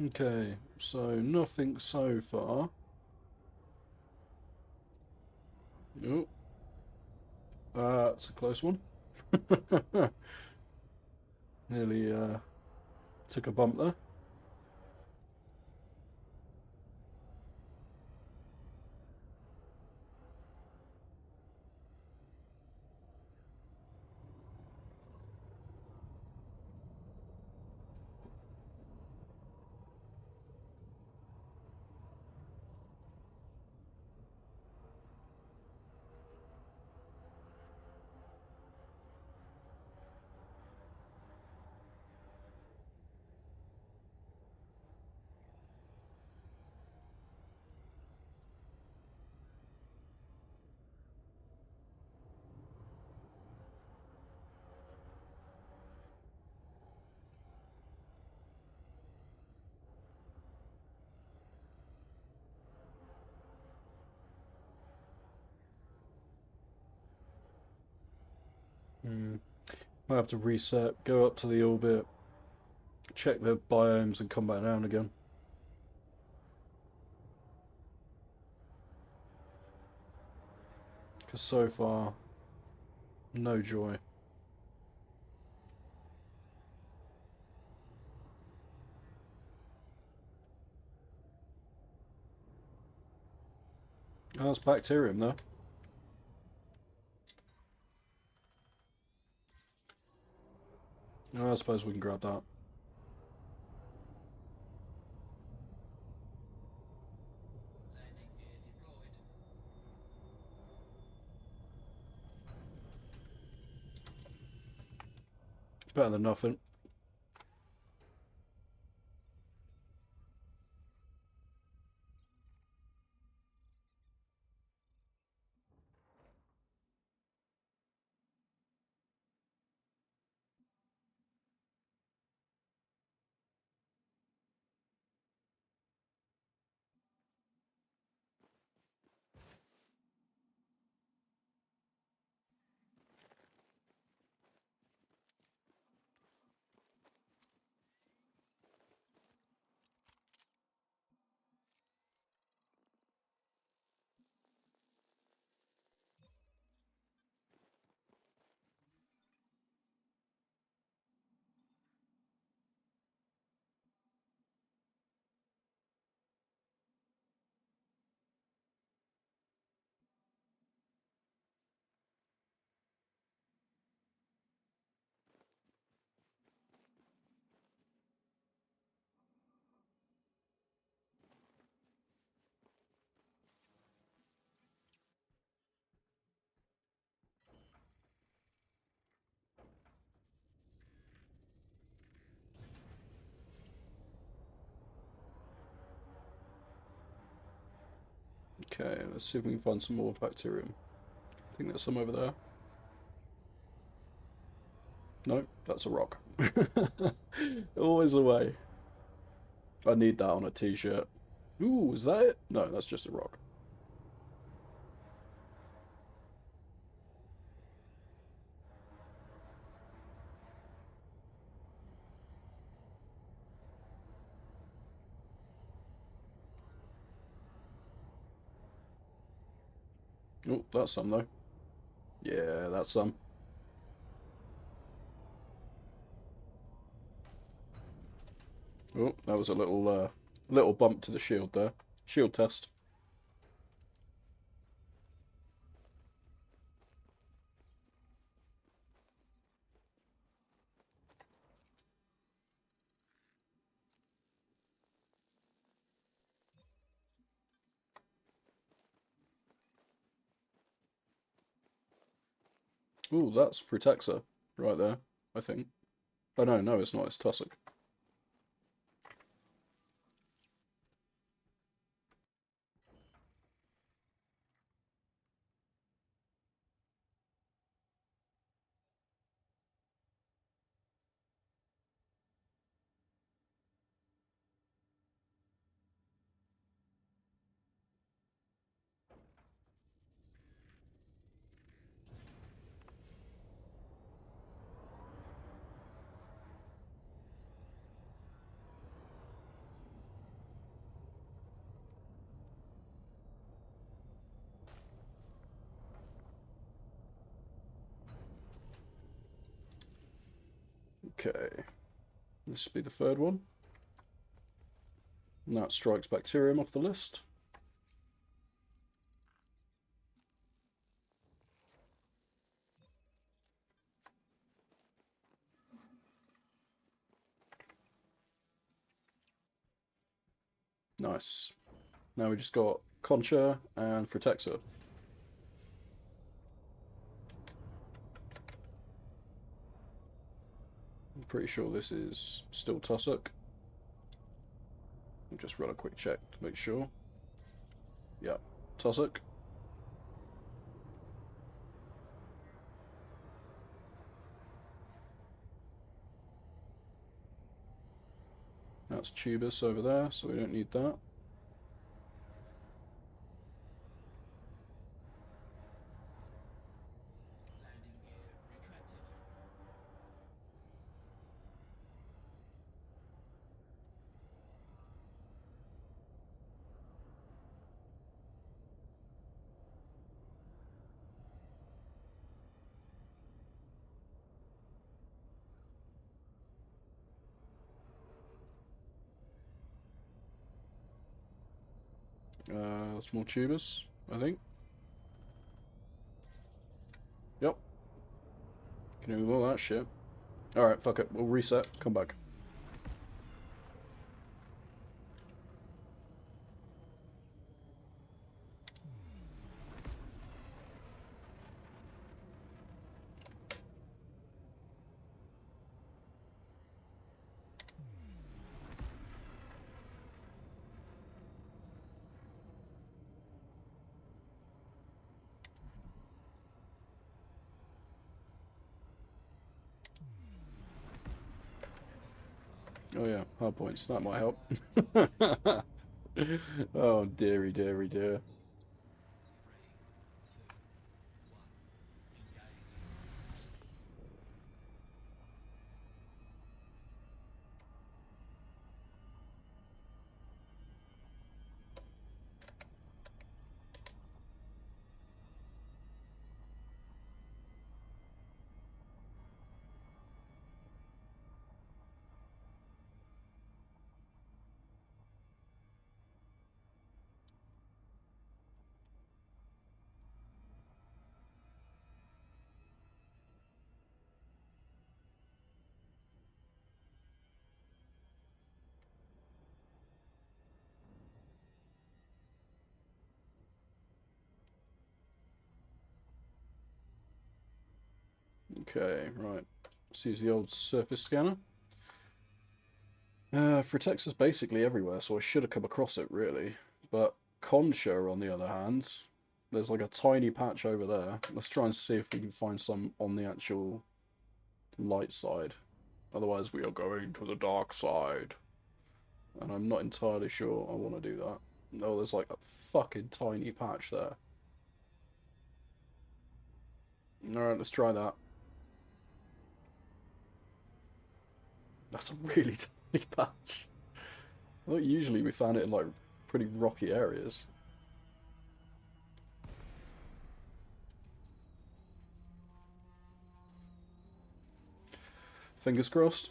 Okay, so nothing so far. Oh, that's a close one. Nearly took a bump there. Hmm. Might have to reset, go up to the orbit, check the biomes, and come back down again. So far, no joy. Oh, that's bacterium though. Oh, I suppose we can grab that. Landing gear deployed. Better than nothing. Okay, let's see if we can find some more bacterium. I think there's some over there. No, that's a rock. Always a way. I need that on a t-shirt. Ooh, is that it? No, that's just a rock. Oh, that's some though. Yeah, that's some. Oh, that was a little bump to the shield there. Shield test. Ooh, that's Protexor right there, I think. Oh no, no, it's not. It's Tussock. Okay, this will be the third one. And that strikes bacterium off the list. Nice. Now we just got Concha and Frotexor. I'm pretty sure this is still Tussock. I'll just run a quick check to make sure. Yeah, Tussock. That's Tubus over there, so we don't need that. Landing gear retracted. Small tubers, I think. Yep. Can do all that shit. Alright, fuck it. We'll reset. Come back. Oh yeah, hard points. That might help. Oh, dearie, dearie, dear. Okay, right. Let's use the old surface scanner. Fritex is basically everywhere, so I should have come across it, really. But Concha, on the other hand, there's like a tiny patch over there. Let's try and see if we can find some on the actual light side. Otherwise, we are going to the dark side. And I'm not entirely sure I want to do that. No, there's like a fucking tiny patch there. Alright, let's try that. That's a really tiny patch. I thought usually we found it in like pretty rocky areas. Fingers crossed.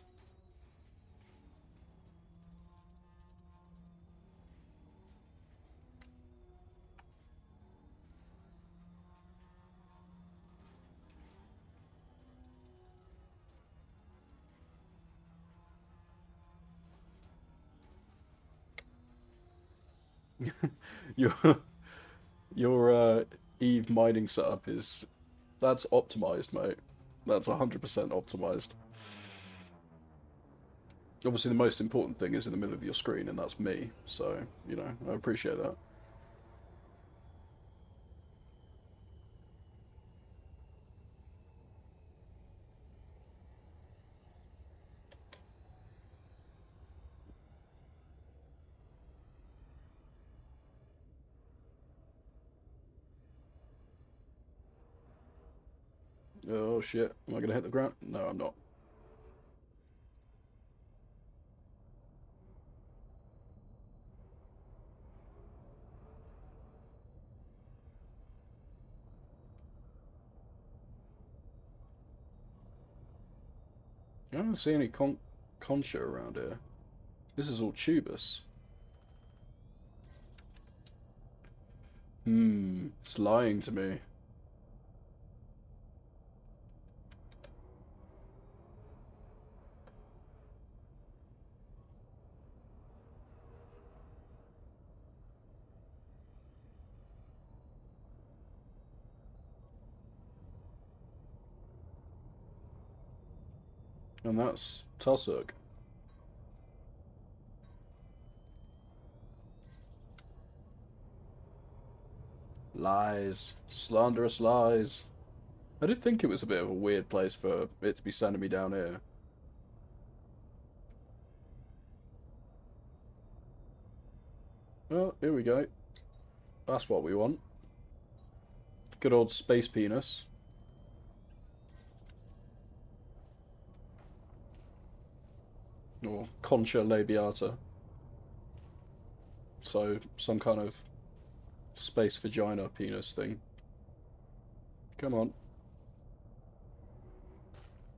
Your your Eve mining setup that's optimized, mate. That's 100% optimized. Obviously, the most important thing is in the middle of your screen, and that's me. So, you know, I appreciate that. Oh shit, am I gonna hit the ground? No, I'm not. I don't see any concha around here. This is all tubus. It's lying to me. And that's tussock. Lies. Slanderous lies. I did think it was a bit of a weird place for it to be sending me down here. Oh, here we go. That's what we want. Good old space penis. Or concha labiata. So, some kind of space vagina penis thing. Come on.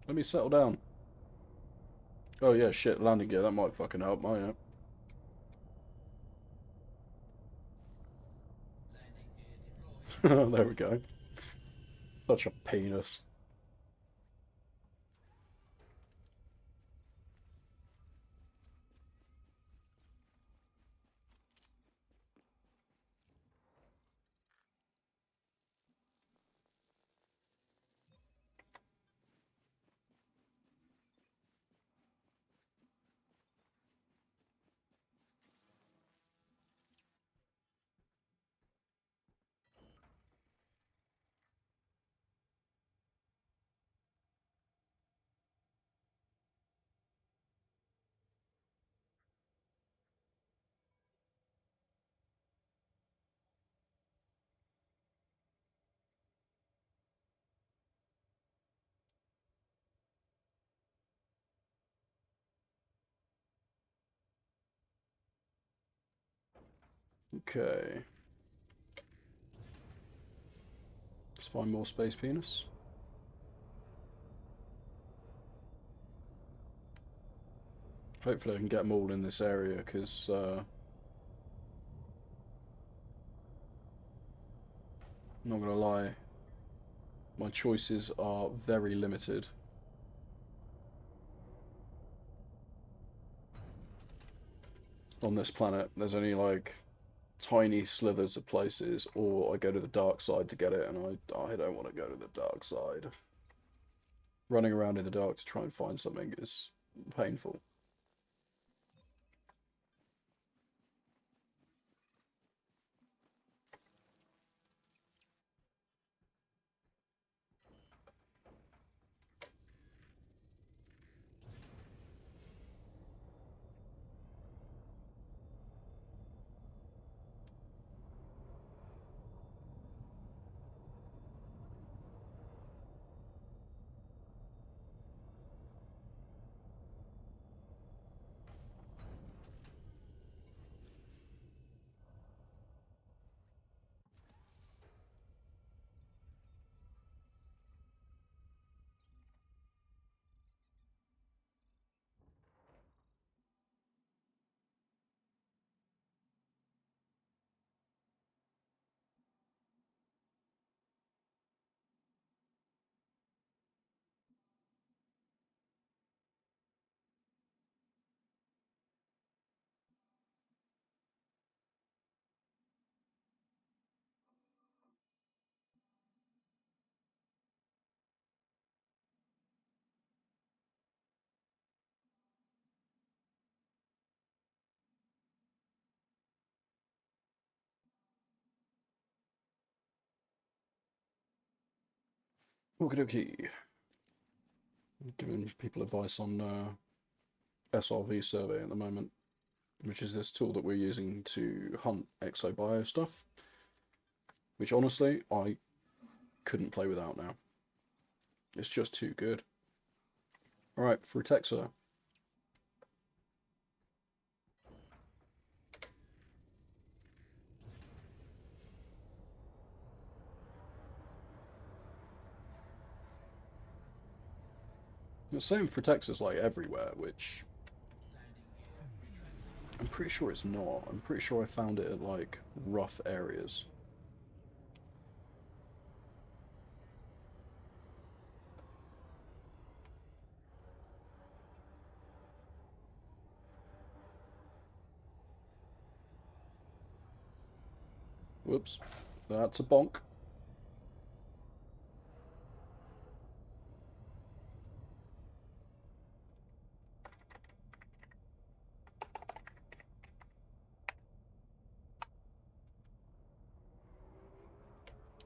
Let me settle down. Oh yeah, shit, landing gear, that might fucking help, might it? There we go. Such a penis. Okay. Let's find more space penis. Hopefully I can get them all in this area, because I'm not gonna lie, my choices are very limited. On this planet, there's only like tiny slithers of places, or I go to the dark side to get it, and I don't want to go to the dark side. Running around in the dark to try and find something is painful. Okie dokie. Giving people advice on SRV survey at the moment, which is this tool that we're using to hunt exobio stuff, which honestly I couldn't play without now. It's just too good. Alright, Frutexa. The same Frutexa's like everywhere, which I'm pretty sure it's not. I'm pretty sure I found it at like rough areas. Whoops. That's a bonk.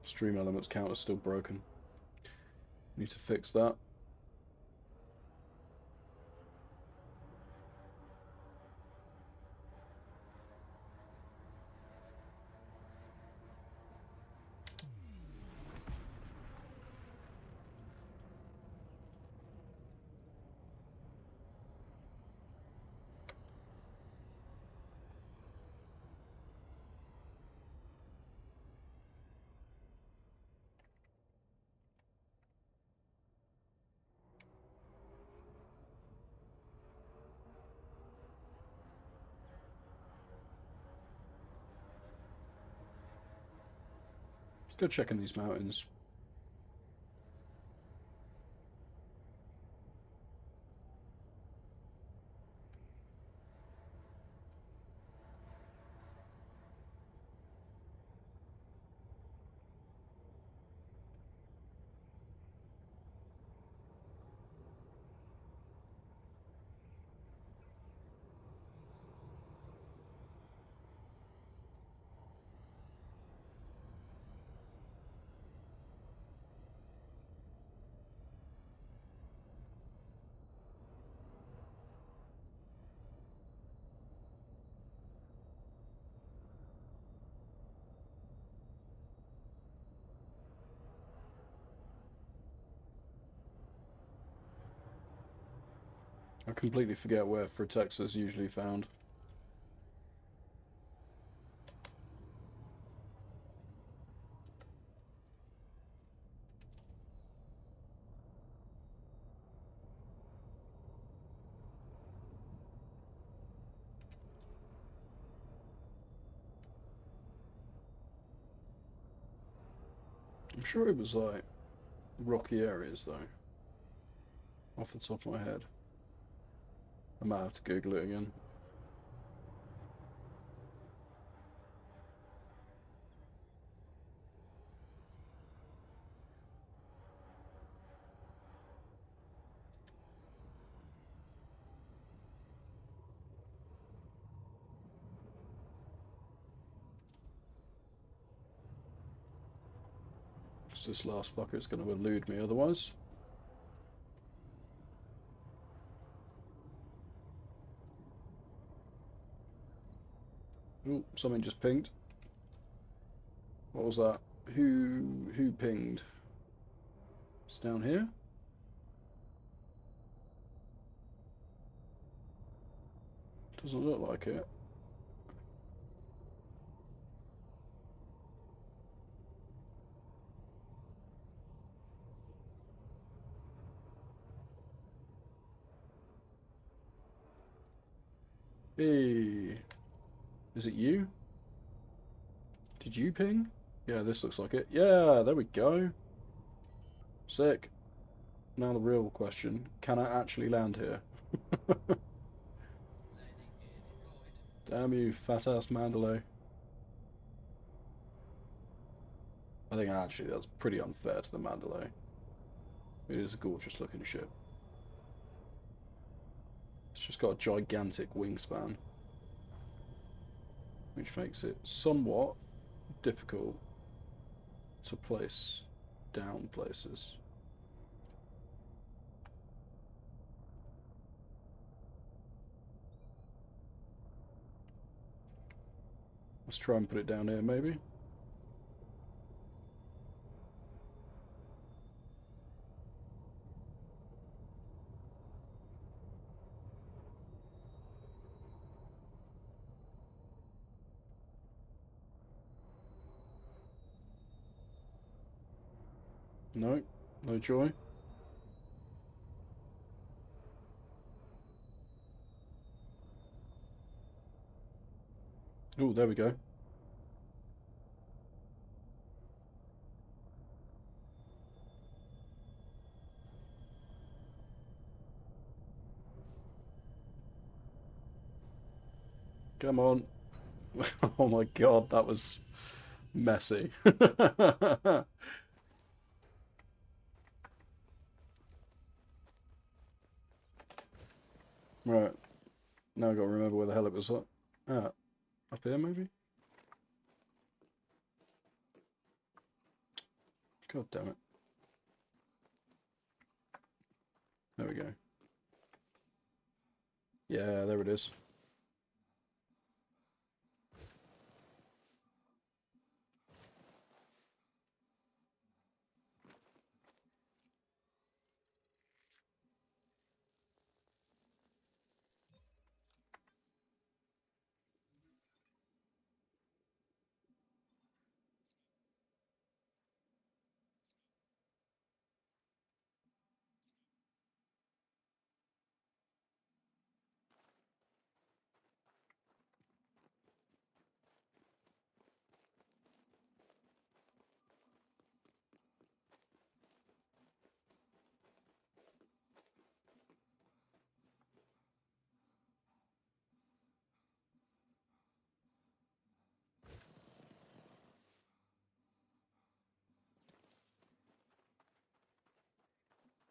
Stream elements counter's still broken. Need to fix that. Let's go check in these mountains. I completely forget where Fritexa is usually found. I'm sure it was like rocky areas though, off the top of my head. I might have to Google it again. Because this last fucker's going to elude me otherwise. Oh, something just pinged. What was that? Who pinged? It's down here? Doesn't look like it. Hey, is it you? Did you ping? Yeah, this looks like it. Yeah, there we go. Sick. Now the real question, can I actually land here? Landing gear deployed. Damn you, fat-ass Mandalay. I think actually that's pretty unfair to the Mandalay. It is a gorgeous looking ship. It's just got a gigantic wingspan, which makes it somewhat difficult to place down places. Let's try and put it down here, maybe. No, no joy. Oh, there we go. Come on. Oh my god, that was messy. Right, now I gotta remember where the hell it was at. Ah, up here maybe? God damn it. There we go. Yeah, there it is.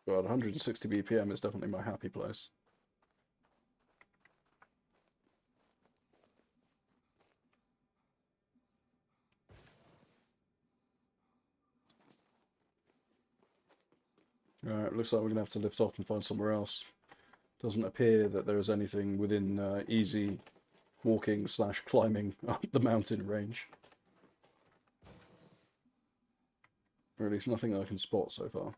God, 160 BPM is definitely my happy place. Alright, looks like we're going to have to lift off and find somewhere else. Doesn't appear that there is anything within easy walking / climbing up the mountain range. Or at least nothing I can spot so far.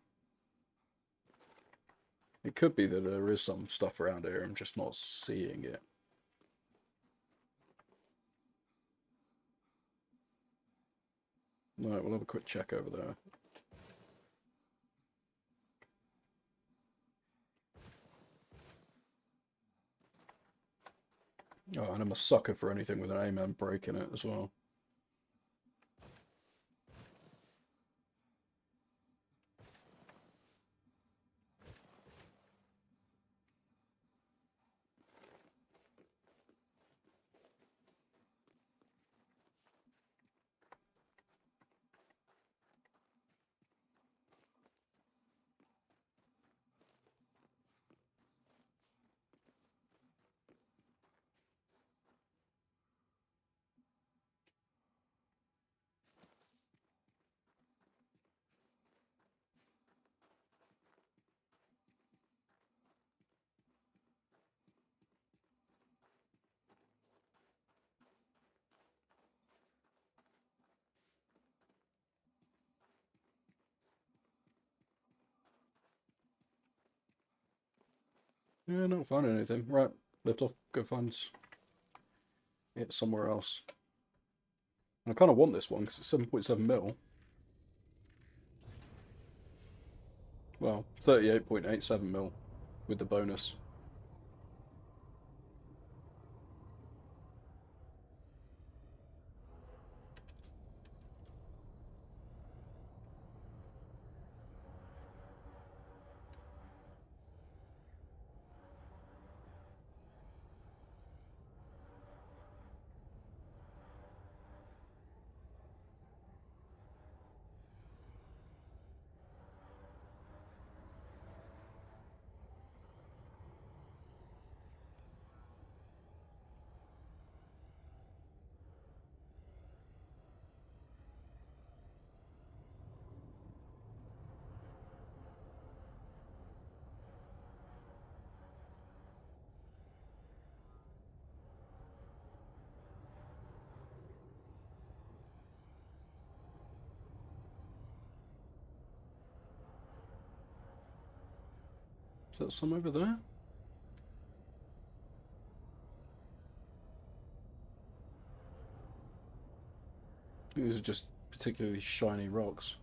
It could be that there is some stuff around here, I'm just not seeing it. Alright, we'll have a quick check over there. Oh, and I'm a sucker for anything with an amen break in it as well. Yeah, not finding anything. Right, lift off, go find it somewhere else. And I kind of want this one because it's 7.7 mil. Well, 38.87 mil with the bonus. Is that some over there? I think these are just particularly shiny rocks.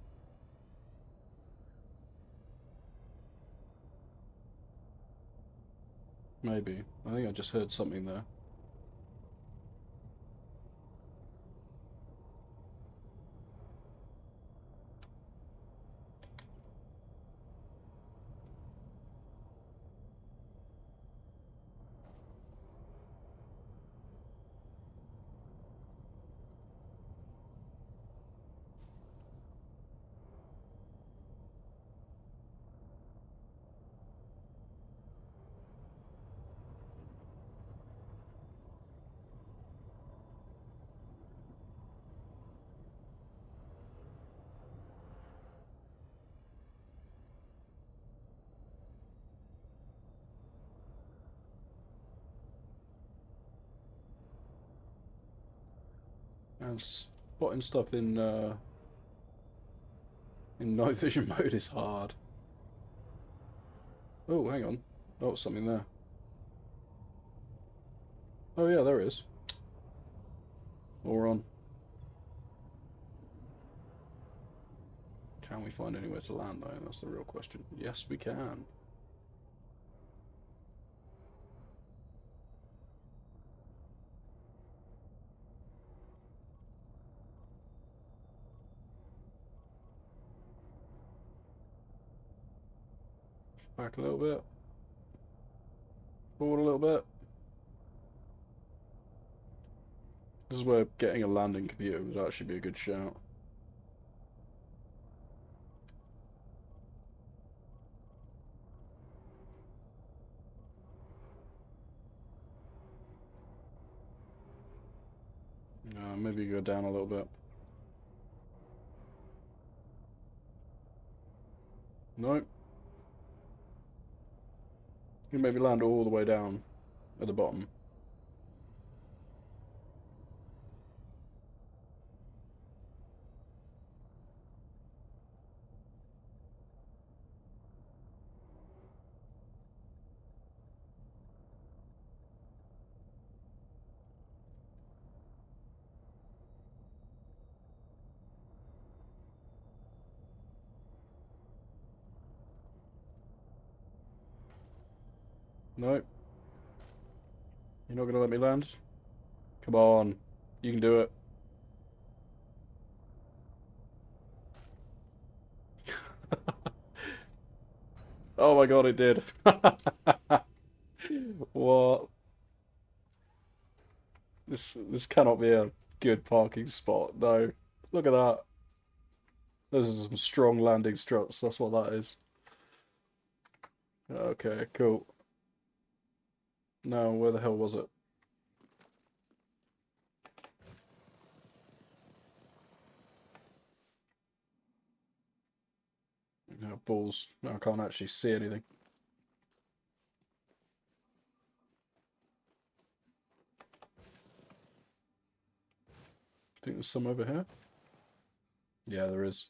Maybe. I think I just heard something there. And spotting stuff in night vision mode is hard. Oh, hang on. Oh, something there. Oh yeah, there is. All we're on. Can we find anywhere to land though? That's the real question. Yes, we can. Back a little bit. Forward a little bit. This is where getting a landing computer would actually be a good shout. maybe go down a little bit. Nope. You can maybe land all the way down at the bottom. Nope. You're not gonna let me land? Come on. You can do it. Oh my god, it did. What? This cannot be a good parking spot. No. Look at that. Those are some strong landing struts. That's what that is. Okay, cool. Now, where the hell was it? Oh, balls. No, I can't actually see anything. Think there's some over here? Yeah, there is.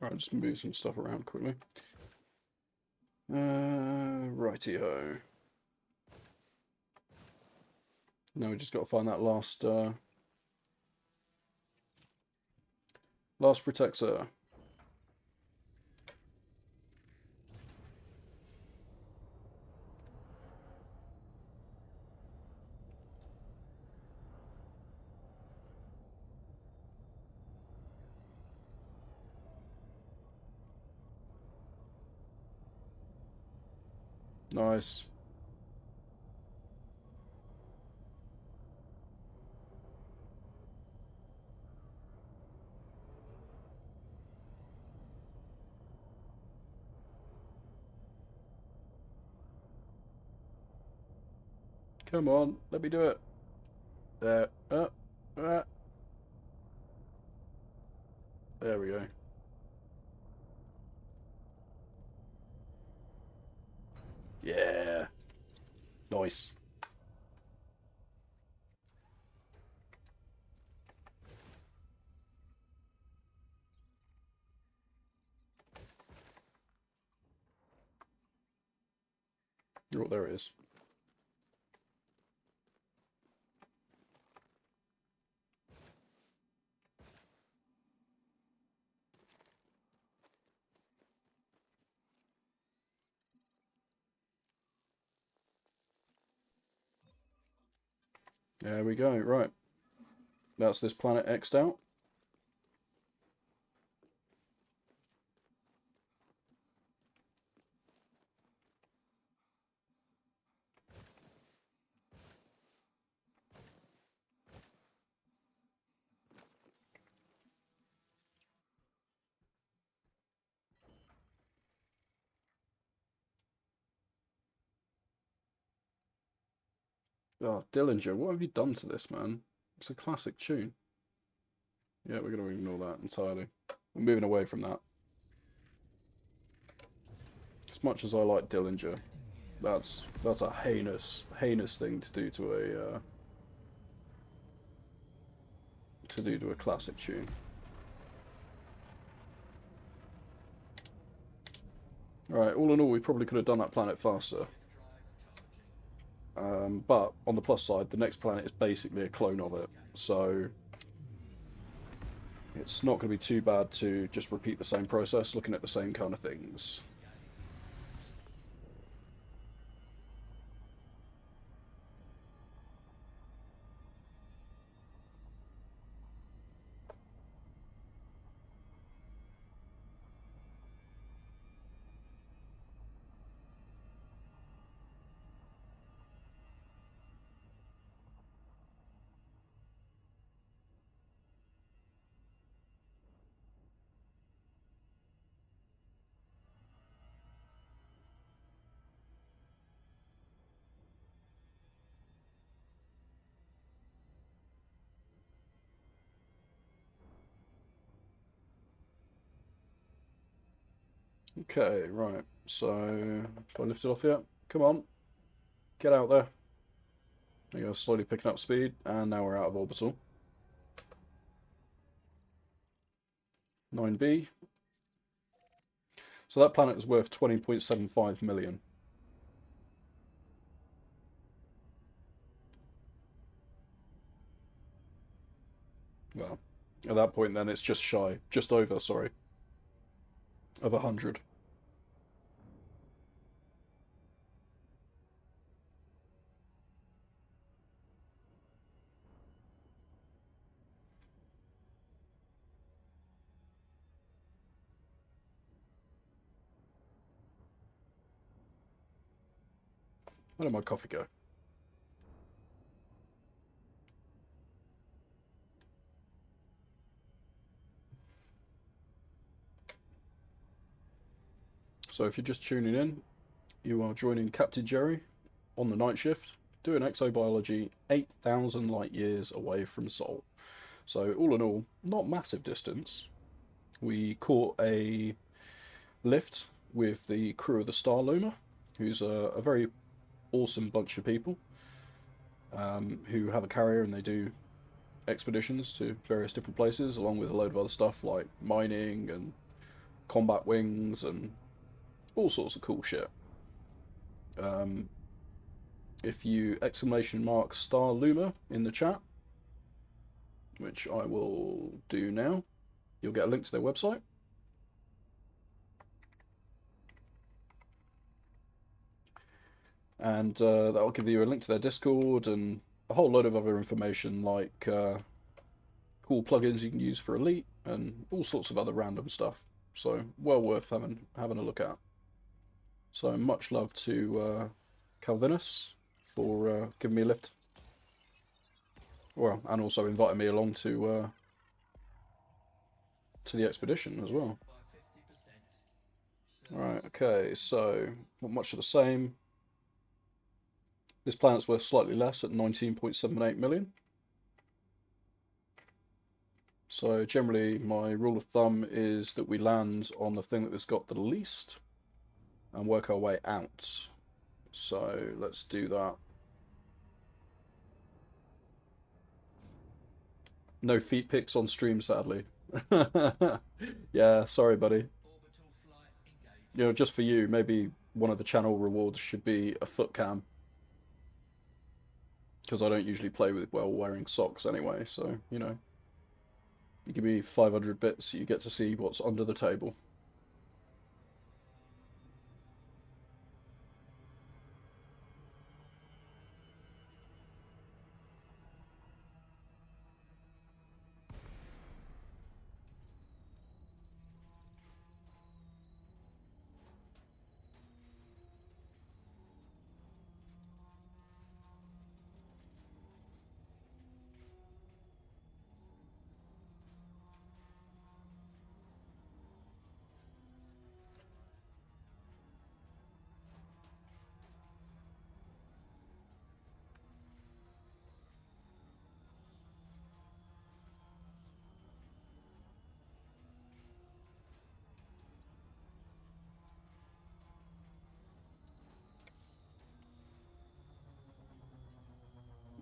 Right, just move some stuff around quickly. Rightio. Now we just got to find that last protector. Nice. Come on, let me do it. There. There we go. Yeah. Nice. Oh, there it is. There we go. Right. That's this planet X'd out. Oh, Dillinger, what have you done to this, man? It's a classic tune. Yeah, we're going to ignore that entirely. We're moving away from that. As much as I like Dillinger, that's a heinous thing to do to a classic tune. Right, all in all, we probably could have done that planet faster. But on the plus side, the next planet is basically a clone of it, so it's not going to be too bad to just repeat the same process, looking at the same kind of things. Okay, right, so have I lifted off yet? Come on, get out there. There you go, slowly picking up speed, and now we're out of orbital. 9B. So that planet was worth 20.75 million. Well, at that point then it's just over, sorry, of 100. Where did my coffee go? So if you're just tuning in, you are joining Captain Jerry on the night shift, doing exobiology 8,000 light years away from Sol. So all in all, not massive distance. We caught a lift with the crew of the Star Luma, who's a very awesome bunch of people who have a carrier and they do expeditions to various different places, along with a load of other stuff like mining and combat wings and all sorts of cool shit. If you !mark Star Luma in the chat, which I will do now, you'll get a link to their website. And that'll give you a link to their Discord and a whole load of other information like cool plugins you can use for Elite and all sorts of other random stuff. So well worth having a look at. So much love to Calvinus for giving me a lift. Well, and also inviting me along to the expedition as well. Alright, okay, so not much of the same. This planet's worth slightly less at 19.78 million. So generally my rule of thumb is that we land on the thing that has got the least and work our way out. So let's do that. No feet pics on stream, sadly. Yeah, sorry, buddy. You know, just for you, maybe one of the channel rewards should be a foot cam. Because I don't usually play with while wearing socks anyway, so, you know. You give me 500 bits, you get to see what's under the table.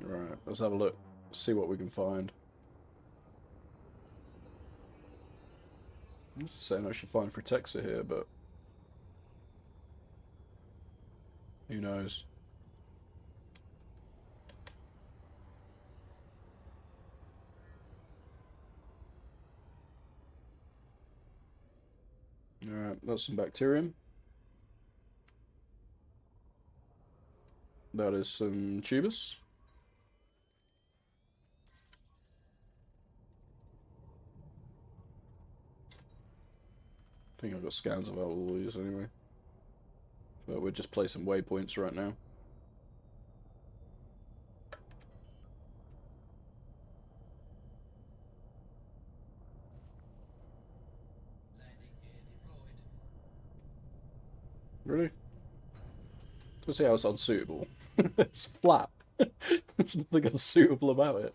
Right, let's have a look, see what we can find. This is saying I should find Frutexer here, but Who knows? Alright, that's some bacterium. That is some tubus. I think I've got scans of all these anyway. But we're just placing waypoints right now. Landing gear deployed. Really? Don't see how it's unsuitable. It's flat. There's nothing unsuitable about it.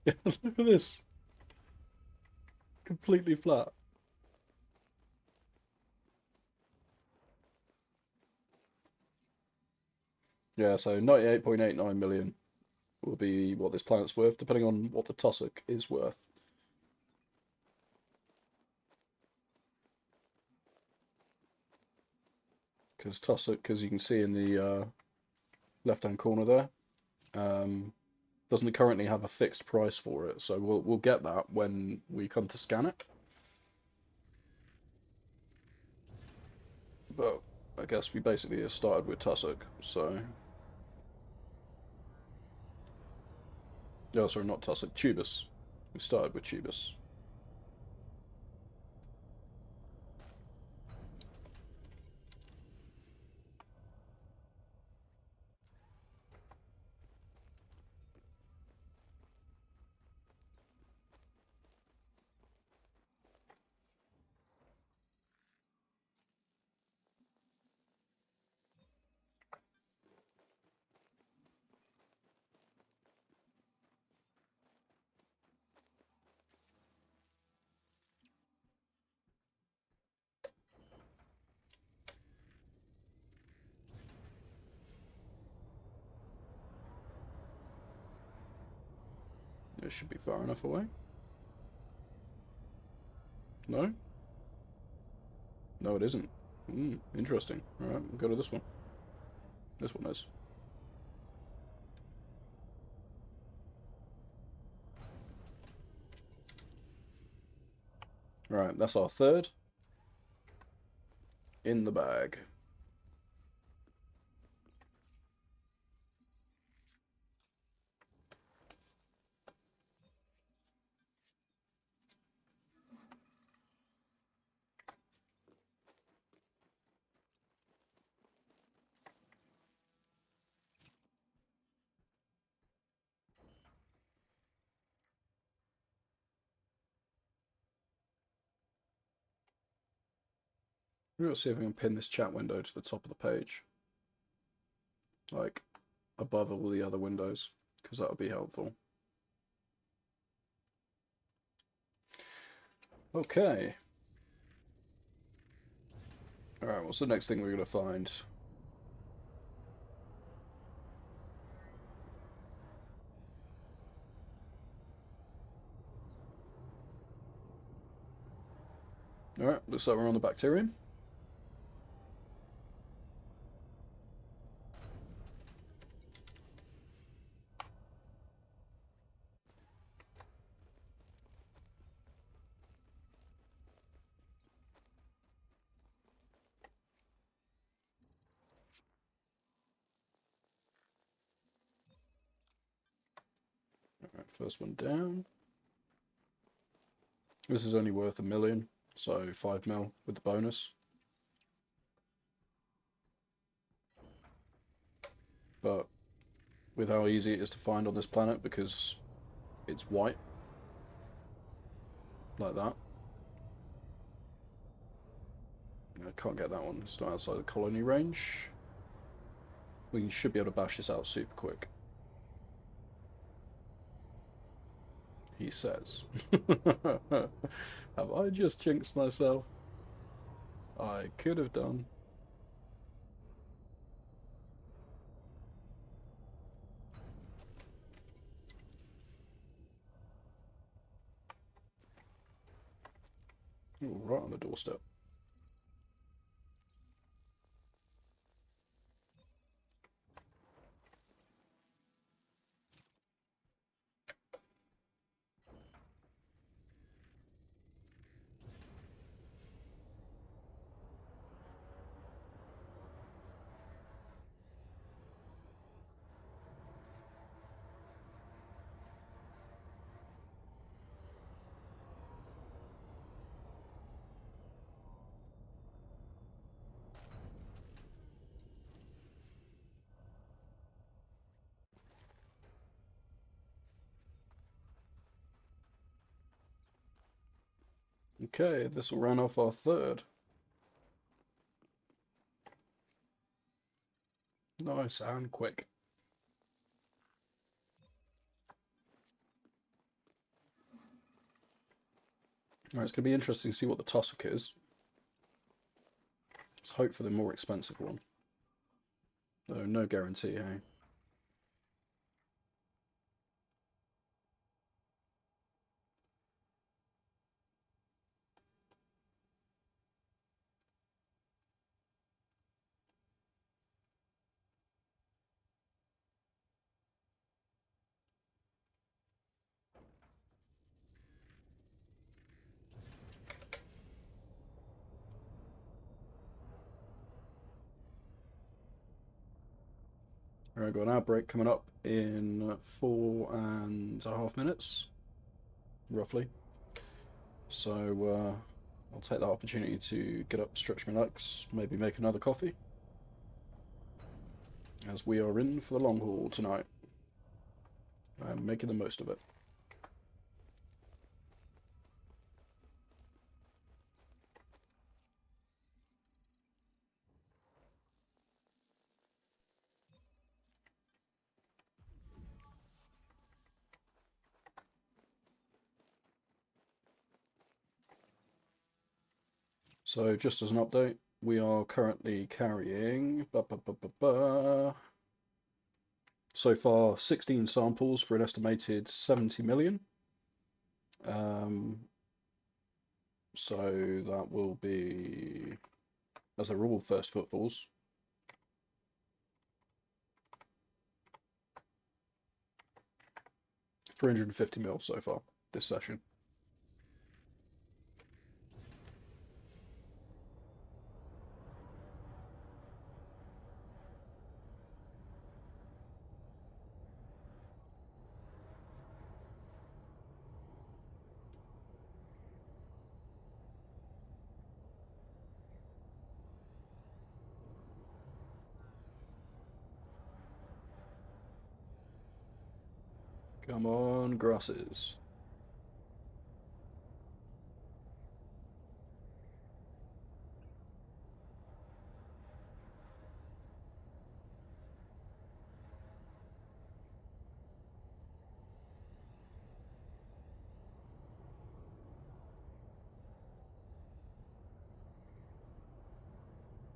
Yeah, look at this. Completely flat. Yeah, so 98.89 million will be what this planet's worth, depending on what the tussock is worth. Because tussock, as you can see in the left-hand corner there, doesn't currently have a fixed price for it, so we'll get that when we come to scan it. But I guess we basically started with tussock, so... Oh, sorry, not tussock, tubus. We started with tubus. This should be far enough away. No? No, it isn't. Interesting. Alright, we'll go to this one. This one is. Alright, that's our third. In the bag. We'll see if we can pin this chat window to the top of the page. Like, above all the other windows, because that would be helpful. Okay. Alright, what's the next thing we're going to find? Alright, looks like we're on the bacterium. Alright, first one down. This is only worth 1 million, so 5 mil with the bonus. But with how easy it is to find on this planet, because it's white, like that. I can't get that one, it's not outside the colony range. We should be able to bash this out super quick. He says. Have I just jinxed myself? I could have done. Ooh, right on the doorstep. Okay, this will round off our third. Nice and quick. Alright, it's going to be interesting to see what the tussock is. Let's hope for the more expensive one. No, no guarantee, hey? Alright, got an outbreak coming up in 4.5 minutes, roughly. So I'll take that opportunity to get up, stretch my legs, maybe make another coffee, as we are in for the long haul tonight. I'm making the most of it. So just as an update, we are currently carrying so far 16 samples for an estimated 70 million. So that will be, as they're all first footfalls, $350 mil so far this session. Come on, grasses.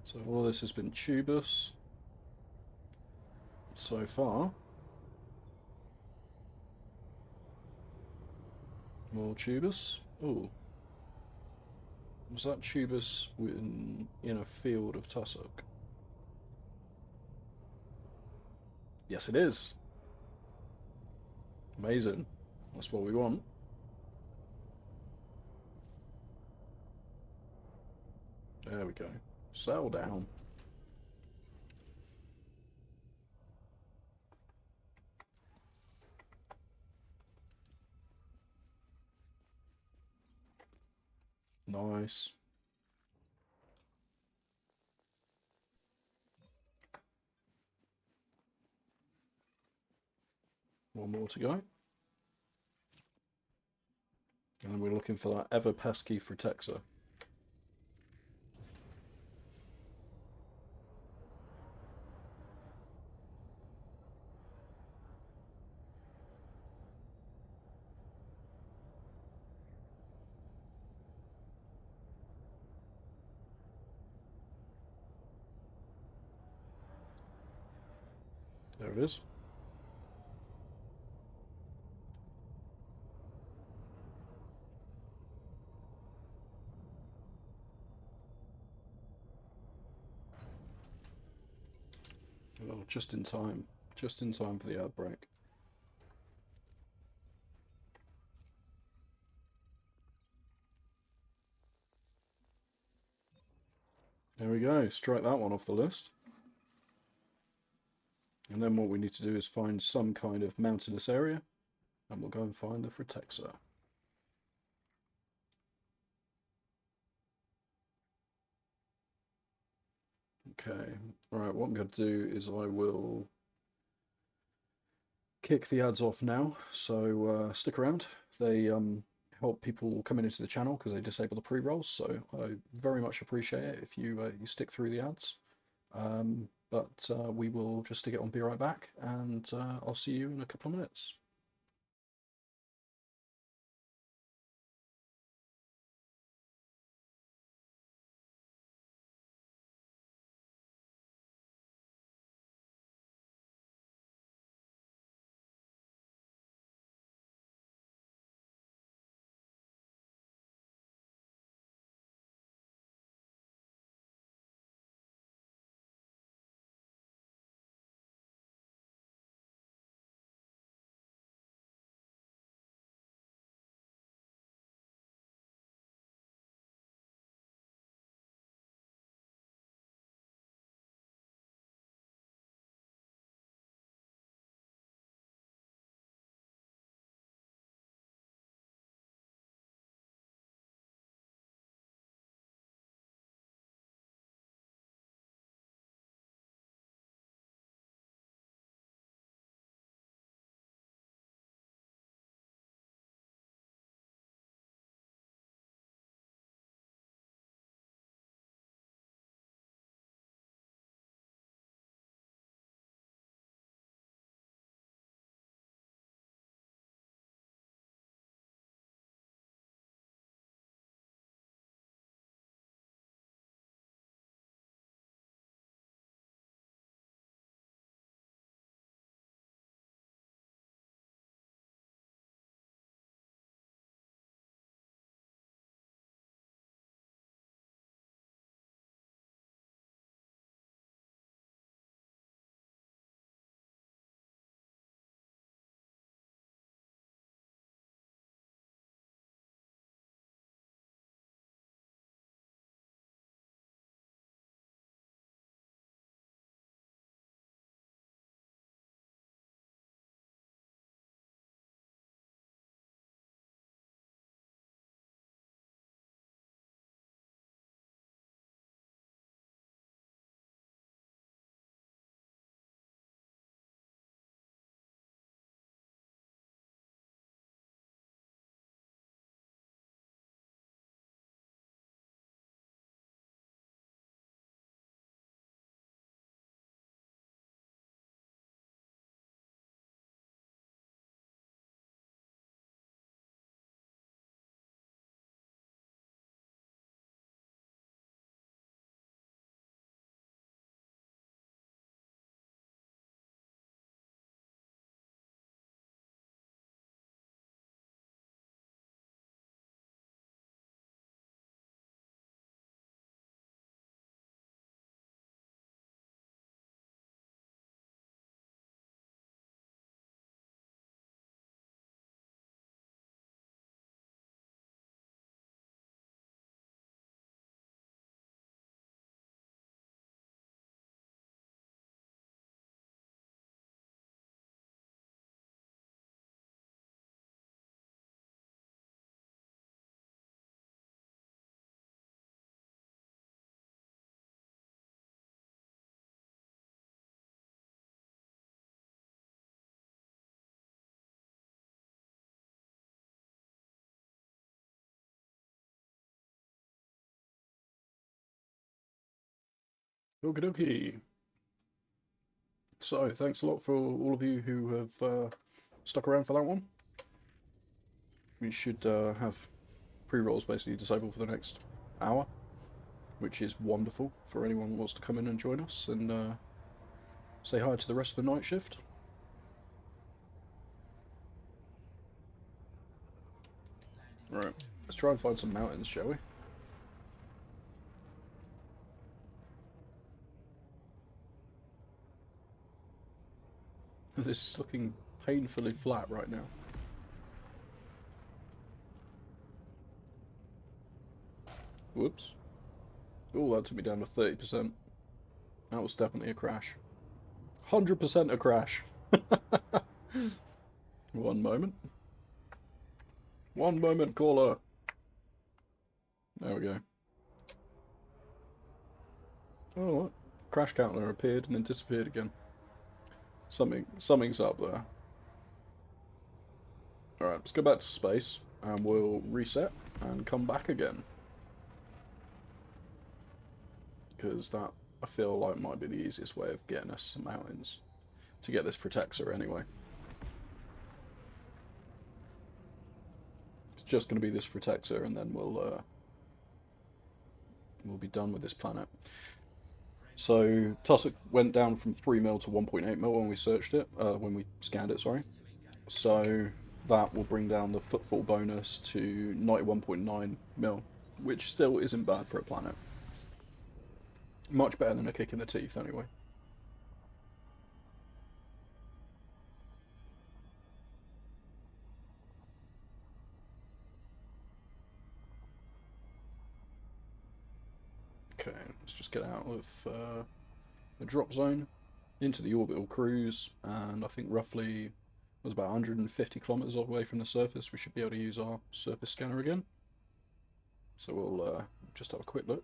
So all this has been tubus so far. More tubus. Oh, was that tubus in a field of tussock? Yes, it is. Amazing. That's what we want. There we go. Settle down. Nice. One more to go. And then we're looking for that ever pesky Frutexa. There it is. Oh, just in time. Just in time for the outbreak. There we go. Strike that one off the list. And then what we need to do is find some kind of mountainous area, and we'll go and find the Frutexa. Okay, alright, what I'm going to do is I will kick the ads off now, so stick around. They help people coming into the channel because they disable the pre-rolls. So I very much appreciate it if you you stick through the ads. But we will just stick it on. Be right back, and I'll see you in a couple of minutes. Okie dokie. So, thanks a lot for all of you who have stuck around for that one. We should have pre-rolls basically disabled for the next hour, which is wonderful for anyone who wants to come in and join us and say hi to the rest of the night shift. Alright, let's try and find some mountains, shall we? This is looking painfully flat right now. Whoops. Oh, that took me down to 30%. That was definitely a crash. 100% a crash. One moment. One moment, caller. There we go. Oh, what? Crash counter appeared and then disappeared again. Something's up there. Alright, let's go back to space. and we'll reset and come back again. Because that, I feel like, might be the easiest way of getting us some mountains. To get this protector, anyway. It's just going to be this protector, and then we'll be done with this planet. So Tussock went down from 3 mil to 1.8 mil when we searched it, when we scanned it, sorry. So that will bring down the footfall bonus to 91.9 mil, which still isn't bad for a planet. Much better than a kick in the teeth, anyway. Okay, let's just get out of the drop zone into the orbital cruise, and I think roughly it was about 150 kilometers away from the surface. We should be able to use our surface scanner again. So we'll just have a quick look.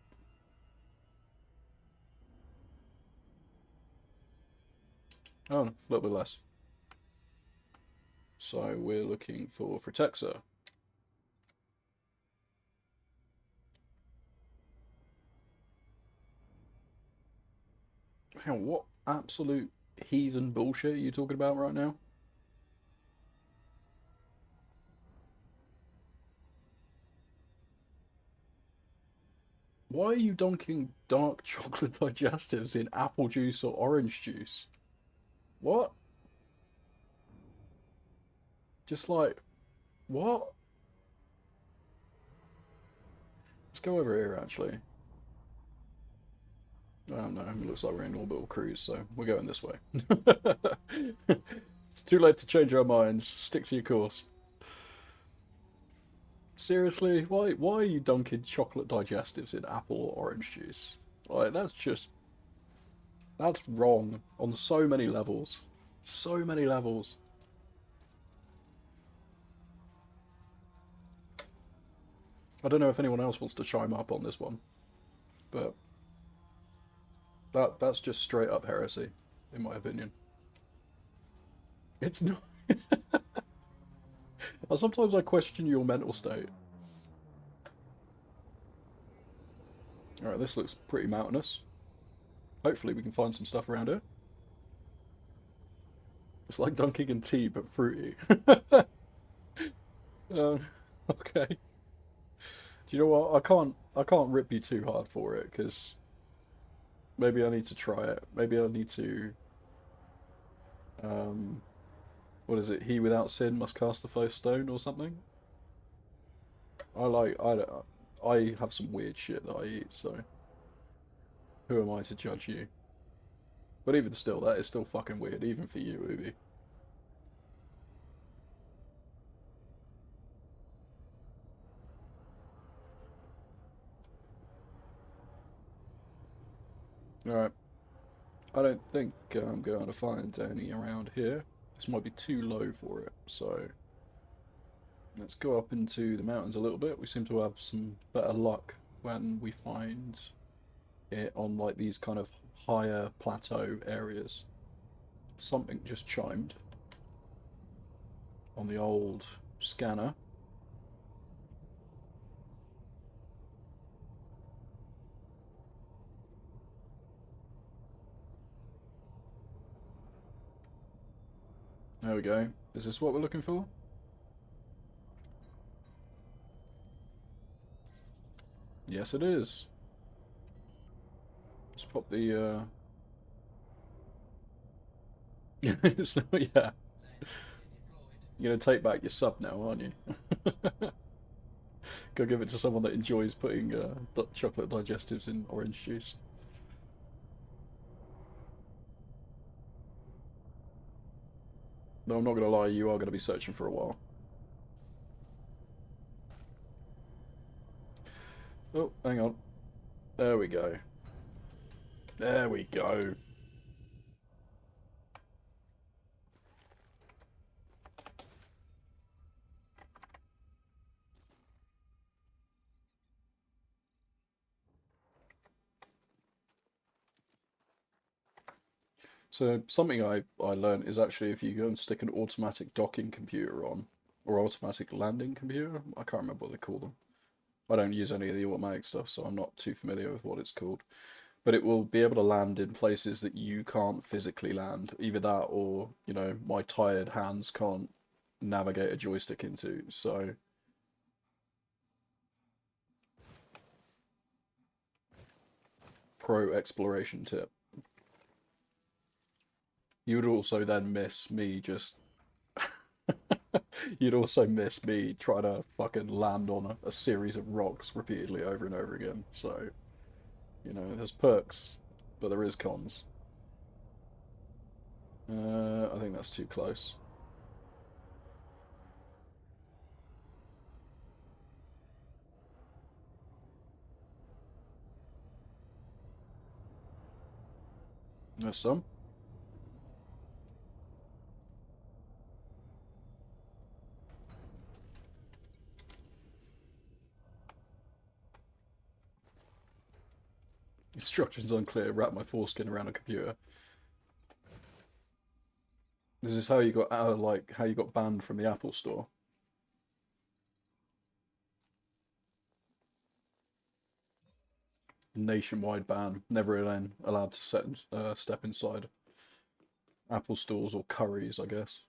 Oh, a little bit less. So we're looking for Fretexa. Hang on, what absolute heathen bullshit are you talking about right now? Why are you dunking dark chocolate digestives in apple juice or orange juice? What? Just like, what? Let's go over here, actually. I don't know, it looks like we're in an orbital cruise, so we're going this way. It's too late to change our minds. Stick to your course. Seriously, why are you dunking chocolate digestives in apple or orange juice? Like, that's wrong on so many levels. So many levels. I don't know if anyone else wants to chime up on this one, but that's just straight up heresy, in my opinion. It's not. Sometimes I question your mental state. Alright, this looks pretty mountainous. Hopefully we can find some stuff around here. It's like dunking in tea, but fruity. Okay. Do you know what? I can't rip you too hard for it, because maybe I need to try it. Maybe I need to what is it? He without sin must cast the first stone or something. I have some weird shit that I eat, so who am I to judge you? But even still, that is still fucking weird, even for you, Ubi. Alright. I don't think I'm going to find any around here. This might be too low for it, so let's go up into the mountains a little bit. We seem to have some better luck when we find it on like these kind of higher plateau areas. Something just chimed on the old scanner. There we go. Is this what we're looking for? Yes, it is. Let's pop the it's not, yeah. You're gonna take back your sub now, aren't you? Go give it to someone that enjoys putting chocolate digestives in orange juice. No, I'm not gonna lie, you are gonna be searching for a while. Oh, hang on. There we go. There we go. So something I learned is actually if you go and stick an automatic docking computer on, or automatic landing computer. I can't remember what they call them. I don't use any of the automatic stuff, so I'm not too familiar with what it's called. But it will be able to land in places that you can't physically land. Either that or, you know, my tired hands can't navigate a joystick into. So pro exploration tip. You would also then miss me just you'd also miss me trying to fucking land on a series of rocks repeatedly over and over again. So, you know, there's perks, but there is cons. I think that's too close. There's some. Instructions unclear. Wrap my foreskin around a computer. This is how you got how you got banned from the Apple Store. Nationwide ban. Never again allowed to step inside Apple stores or Currys, I guess.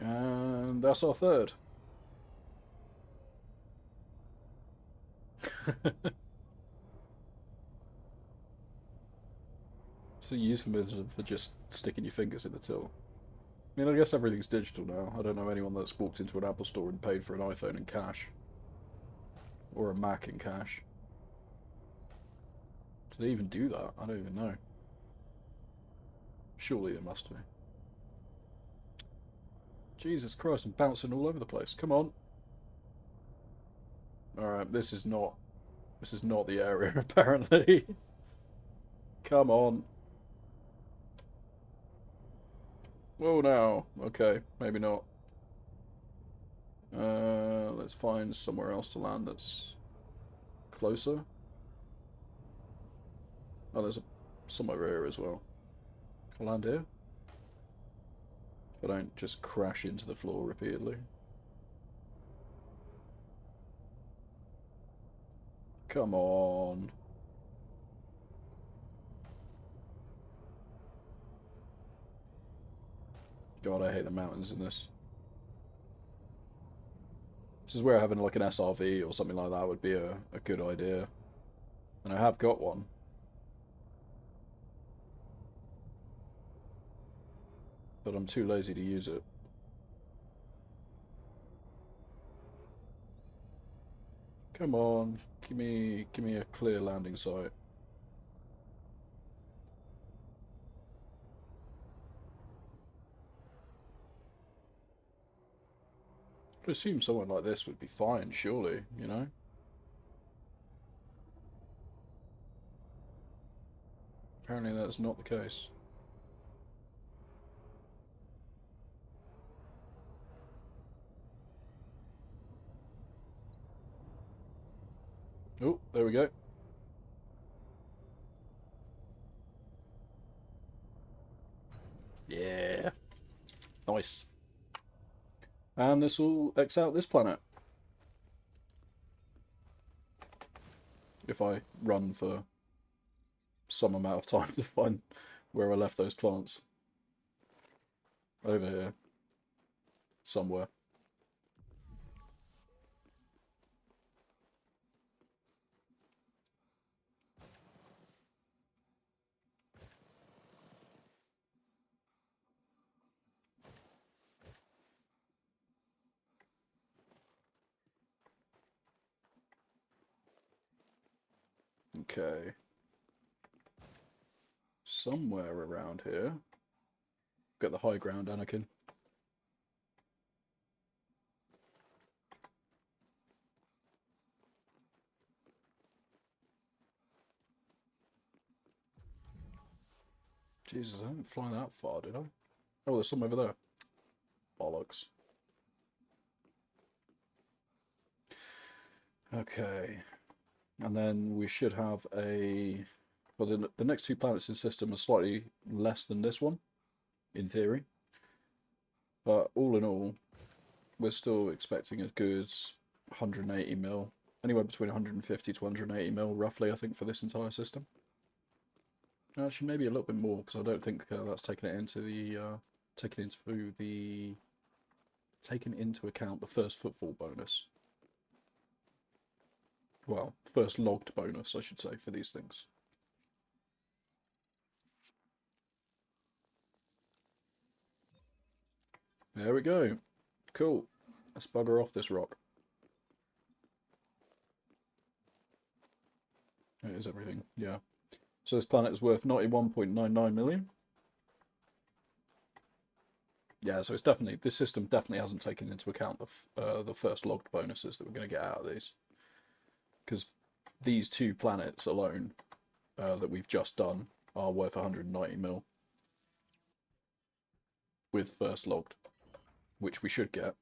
And that's our third. It's a euphemism for just sticking your fingers in the till. I mean, I guess everything's digital now. I don't know anyone that's walked into an Apple store and paid for an iPhone in cash. Or a Mac in cash. Do they even do that? I don't even know. Surely it must be. Jesus Christ, I'm bouncing all over the place. Come on. Alright, this is not the area, apparently. Come on. Whoa now. Okay, maybe not. Let's find somewhere else to land that's closer. Oh, there's some over here as well. Can I land here? If I don't just crash into the floor repeatedly. Come on. God, I hate the mountains in this. This is where having like an SRV or something like that would be a good idea. And I have got one. But I'm too lazy to use it. Come on, give me a clear landing site. I'd assume someone like this would be fine, surely, you know? Apparently that's not the case. Oh, there we go. Yeah. Nice. And this will X out this planet. If I run for some amount of time to find where I left those plants. Over here. Somewhere. Okay. Somewhere around here. Get the high ground, Anakin. Jesus, I didn't fly that far, did I? Oh, there's some over there. bollocks. Okay. And then we should have a... Well, the next two planets in the system are slightly less than this one, in theory. But all in all, we're still expecting a good 180 mil. Anywhere between 150 to 180 mil, roughly, I think, for this entire system. Actually, maybe a little bit more, because I don't think that's taken into account the first footfall bonus. Well, first logged bonus, I should say, for these things. There we go. Cool. Let's bugger off this rock. It is everything, yeah. So this planet is worth 91.99 million. Yeah, so it's definitely, this system definitely hasn't taken into account the first logged bonuses that we're going to get out of these. Because these two planets alone that we've just done are worth 190 mil. With first logged, which we should get.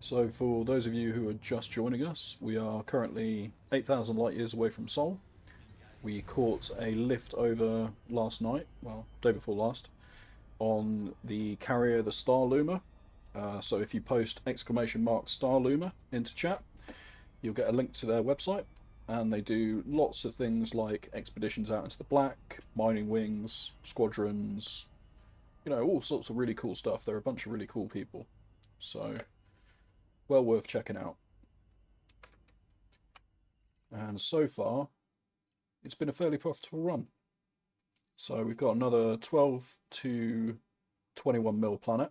So for those of you who are just joining us, we are currently 8,000 light years away from Sol. We caught a lift over last night, well, day before last, on the carrier, the Star Loomer. So if you post !Star Loomer into chat, you'll get a link to their website, and they do lots of things like expeditions out into the black, mining wings, squadrons, you know, all sorts of really cool stuff. They're a bunch of really cool people. So, well worth checking out. And so far, it's been a fairly profitable run. So we've got another 12 to 21 mil planet.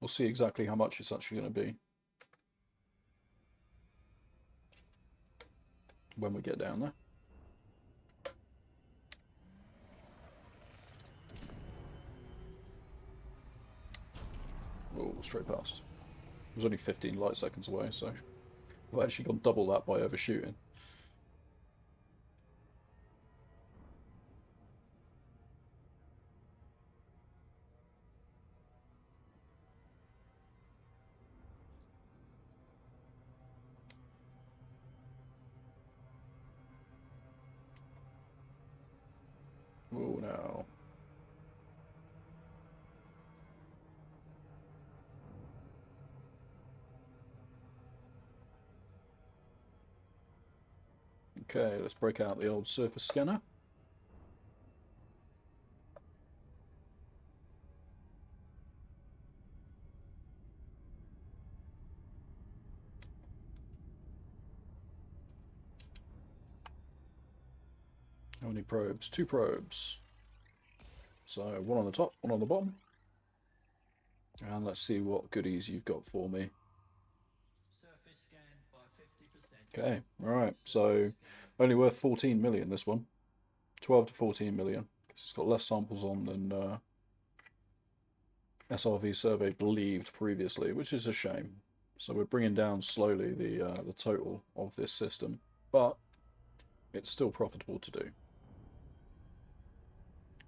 We'll see exactly how much it's actually going to be when we get down there. Oh, straight past. It was only 15 light seconds away, so I've actually gone double that by overshooting. Oh no. Okay, let's break out the old surface scanner. How many probes? 2 probes. So one on the top, one on the bottom. And let's see what goodies you've got for me. Surface scan by 50%. Okay, alright, so only worth 14 million this one. 12 to 14 million. Because it's got less samples on than SRV survey believed previously, which is a shame. So we're bringing down slowly the total of this system, but it's still profitable to do.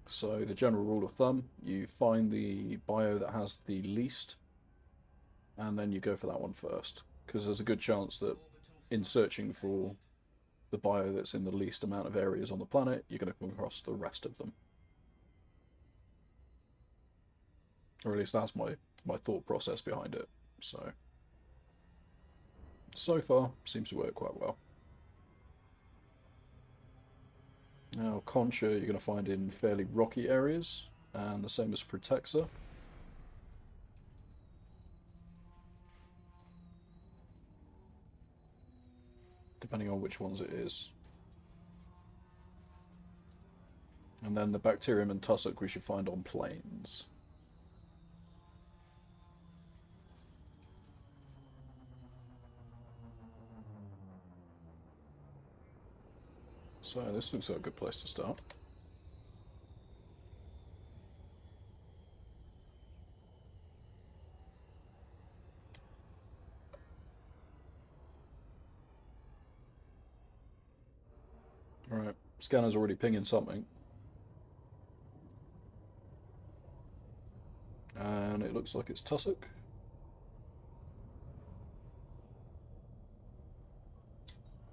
So the general rule of thumb, you find the bio that has the least, and then you go for that one first, because there's a good chance that in searching for the bio that's in the least amount of areas on the planet, you're going to come across the rest of them. Or at least that's my thought process behind it. So far, seems to work quite well. Now, Concha you're going to find in fairly rocky areas, and the same as for Texa. Depending on which ones it is. And then the Bacterium and Tussock we should find on plains. So this looks like a good place to start. Right, scanner's already pinging something. And it looks like it's tussock.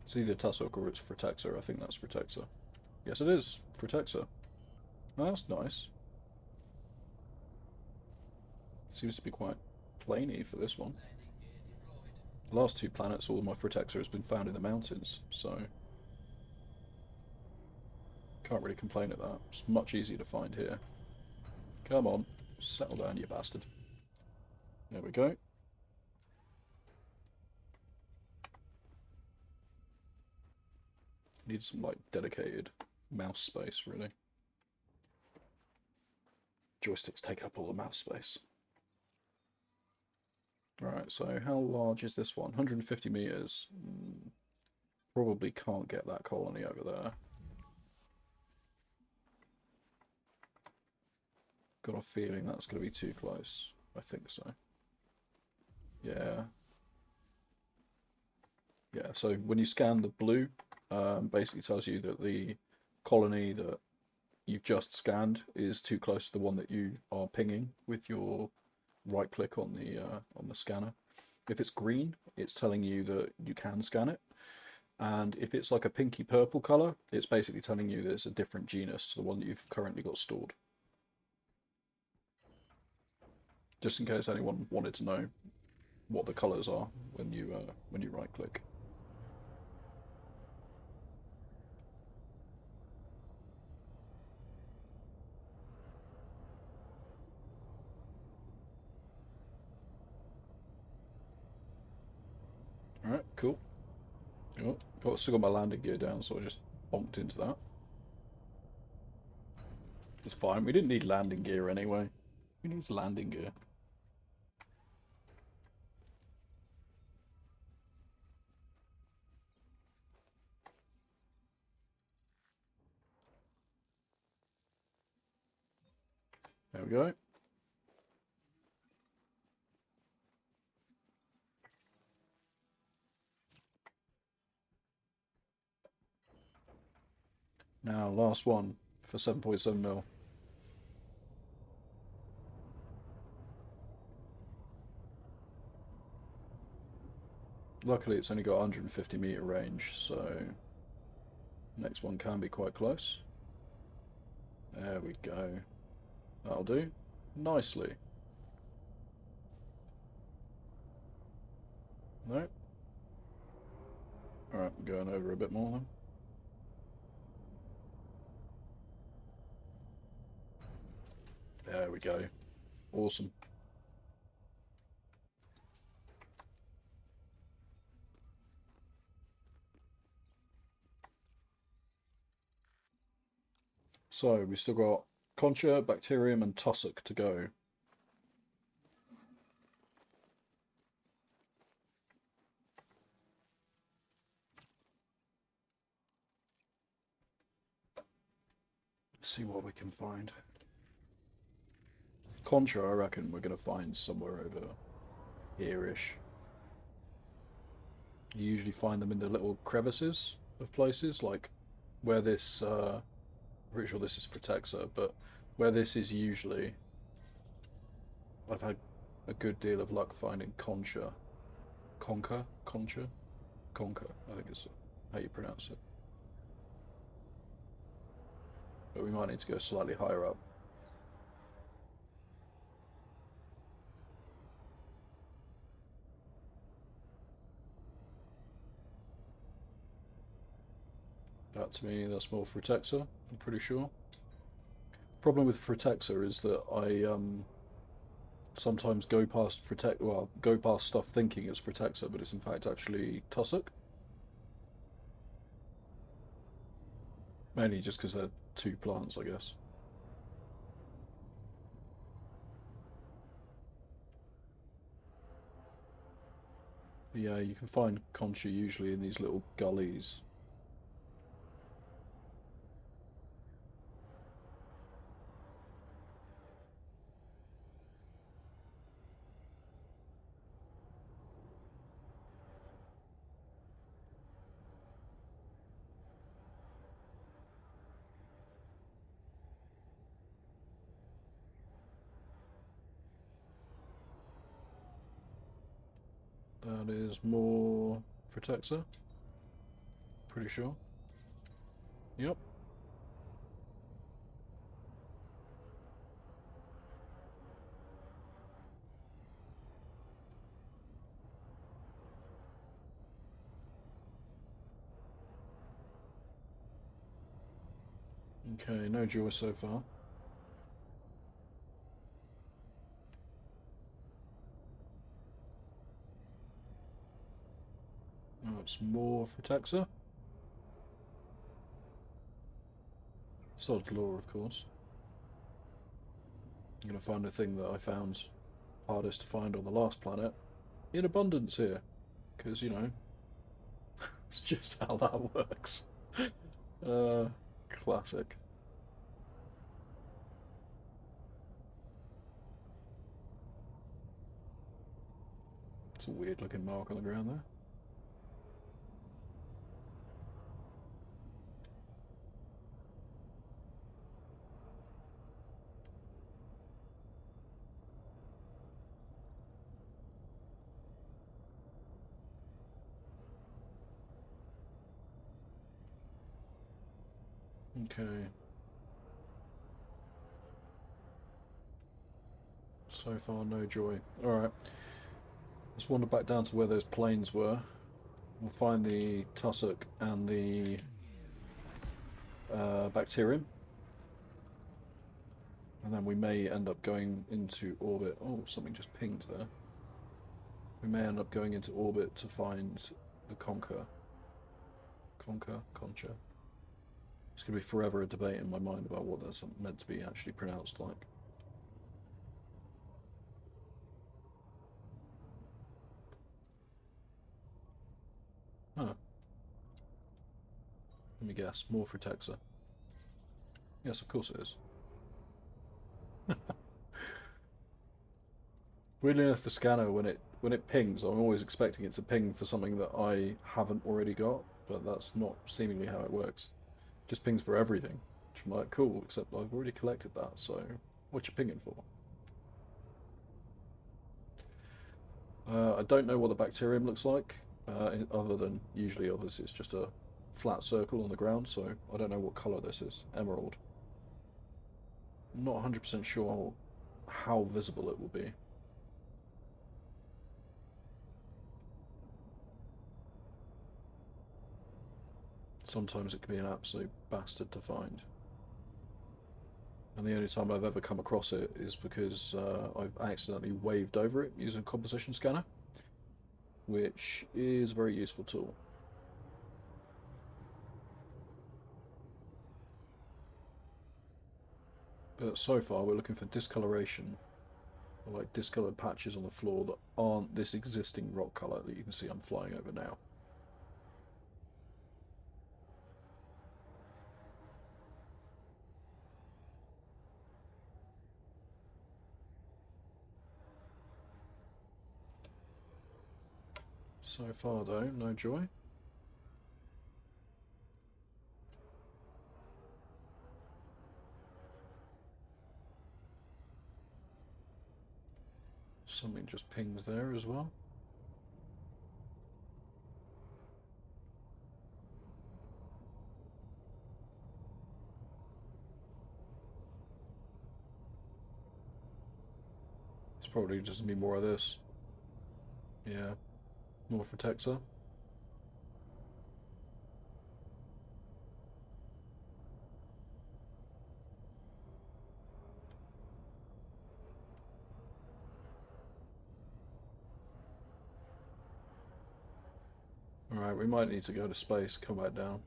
It's either tussock or it's Fritexa. I think that's Fritexa. Yes, it is Fritexa. Oh, that's nice. Seems to be quite plainy for this one. Landing gear deployed. The last two planets, all of my Fritexa has been found in the mountains, so can't really complain at that. It's much easier to find here. Come on, settle down, you bastard. There we go. Need some like dedicated mouse space, really. Joystick's taking up all the mouse space. Right, so how large is this one? 150 meters. Probably can't get that colony over there. Got a feeling that's going to be too close. I think so. Yeah. Yeah, so when you scan the blue, basically tells you that the colony that you've just scanned is too close to the one that you are pinging with your right click on the scanner. If it's green, it's telling you that you can scan it. And if it's like a pinky purple color, it's basically telling you that it's a different genus to the one that you've currently got stored. Just in case anyone wanted to know what the colors are when you right click. Alright, cool. Oh, still got my landing gear down, so I just bonked into that. It's fine, we didn't need landing gear anyway. Who needs landing gear? There we go. Now, last one for 7.7 mil. Luckily, it's only got 150 meter range, so next one can be quite close. There we go. That'll do. Nicely. No? Alright, I'm going over a bit more then. There we go. Awesome. So, we still got Concha, Bacterium, and Tussock to go. Let's see what we can find. Concha, I reckon we're going to find somewhere over here-ish. You usually find them in the little crevices of places, like where this, I'm pretty sure this is Fritexa, but where this is usually, I've had a good deal of luck finding Concha. Concha? Concha? Concha, I think is how you pronounce it. But we might need to go slightly higher up. That to me, that's more Fritexa, I'm pretty sure. Problem with Fritexa is that I sometimes go past go past stuff thinking it's Fritexa, but it's in fact actually Tussock. Mainly just because they're two plants, I guess. But yeah, you can find Concha usually in these little gullies. That is more Fritexa. Pretty sure. Yep. Okay, no joy so far. Oh, it's more Fritexa. Sod's Law, of course. I'm going to find the thing that I found hardest to find on the last planet in abundance here. Because, you know, it's just how that works. Classic. It's a weird looking mark on the ground there. Okay. So far, no joy. Alright. Let's wander back down to where those planes were. We'll find the tussock and the bacterium. And then we may end up going into orbit. Oh, something just pinged there. We may end up going into orbit to find the Concha. It's going to be forever a debate in my mind about what that's meant to be actually pronounced like. Huh. Let me guess. More Fritexa. Yes, of course it is. Weirdly enough, the scanner, when it pings, I'm always expecting it to ping for something that I haven't already got, but that's not seemingly how it works. It just pings for everything. Which I'm like, cool, except I've already collected that, so what you pinging for? I don't know what the bacterium looks like, other than usually obviously it's just a flat circle on the ground, so I don't know what colour this is. Emerald. I'm not 100% sure how visible it will be. Sometimes it can be an absolute bastard to find. And the only time I've ever come across it is because I've accidentally waved over it using a composition scanner, which is a very useful tool. But so far we're looking for discoloration, or like discolored patches on the floor that aren't this existing rock colour that you can see I'm flying over now. So far though, no joy. Something just pings there as well. It's probably just gonna be more of this. Yeah, more for Texa. Alright, we might need to go to space, come back down.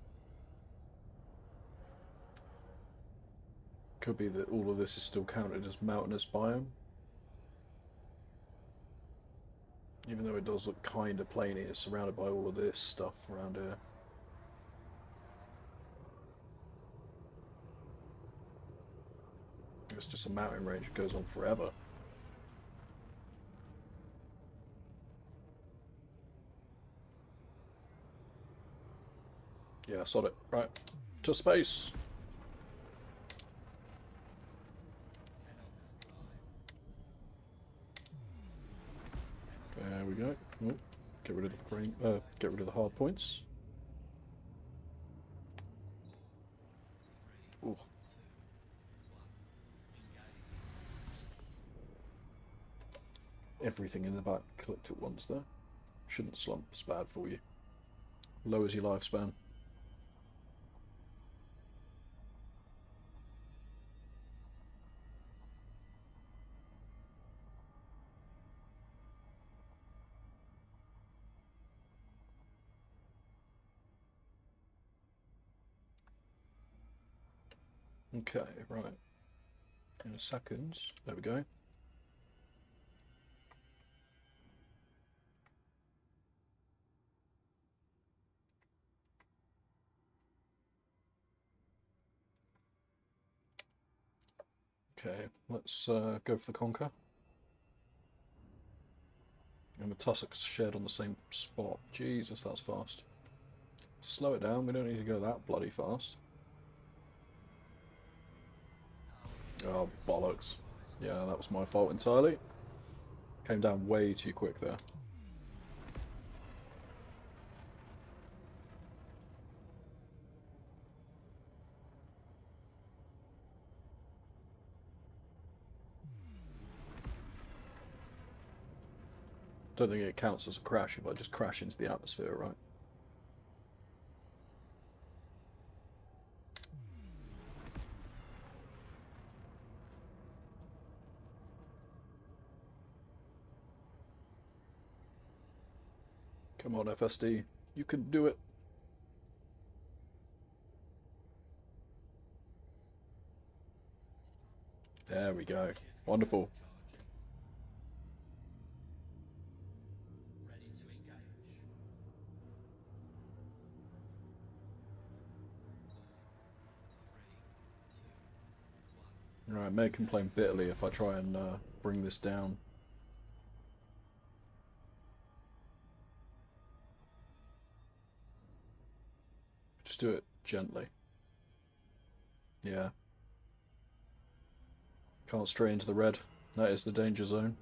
Could be that all of this is still counted as mountainous biome. Even though it does look kind of plainy, it's surrounded by all of this stuff around here. It's just a mountain range, it goes on forever. Yeah, sod it. Right, to space! There we go. Oh, Get rid of the frame. Get rid of the hard points. Ooh. Everything in the back clicked at once there. Shouldn't slump. It's bad for you. Lowers your lifespan. Okay, right. In a second. There we go. Okay, let's go for the Conquer. And the Tussock's shared on the same spot. Jesus, that's fast. Slow it down, we don't need to go that bloody fast. Oh, bollocks. Yeah, that was my fault entirely. Came down way too quick there. Don't think it counts as a crash if I just crash into the atmosphere, right? Come on, FSD. You can do it. There we go. Wonderful. Ready to engage. Right, may complain bitterly if I try and bring this down. Just do it gently. Yeah. Can't stray into the red. That is the danger zone.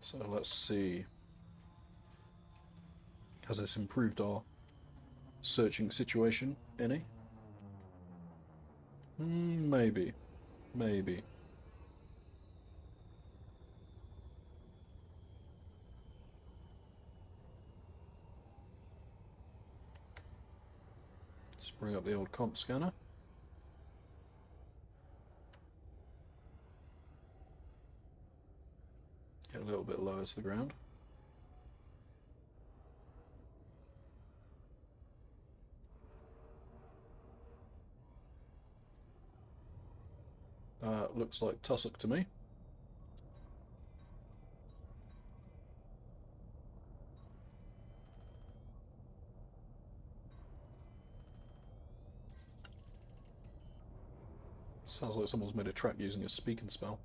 So let's see. Has this improved our searching situation any? Maybe. Maybe. Let's bring up the old comp scanner. Get a little bit lower to the ground. Looks like Tussock to me. Sounds like someone's made a track using a speaking spell.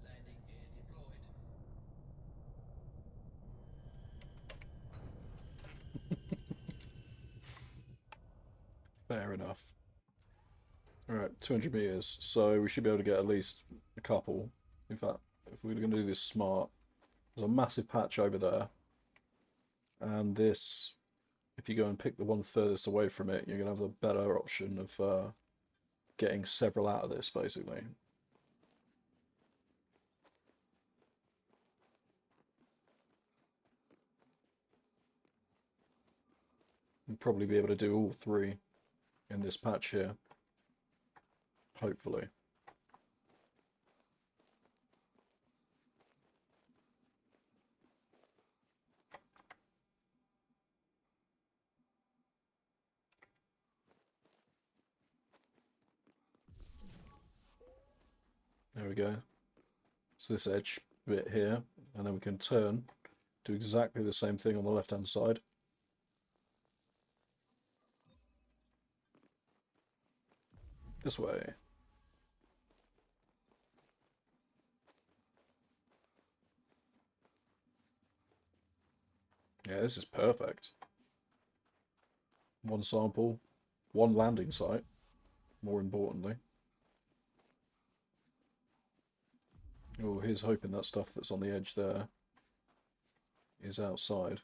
Landing gear deployed. Fair enough. Alright, 200 meters, so we should be able to get at least a couple. In fact, if we're going to do this smart, there's a massive patch over there. And this, if you go and pick the one furthest away from it, you're going to have the better option of getting several out of this, basically. We'll probably be able to do all three in this patch here. Hopefully. There we go. So this edge bit here, and then we can turn, do exactly the same thing on the left-hand side. This way. Yeah, this is perfect. One sample, one landing site, more importantly. Oh, here's hoping that stuff that's on the edge there is outside.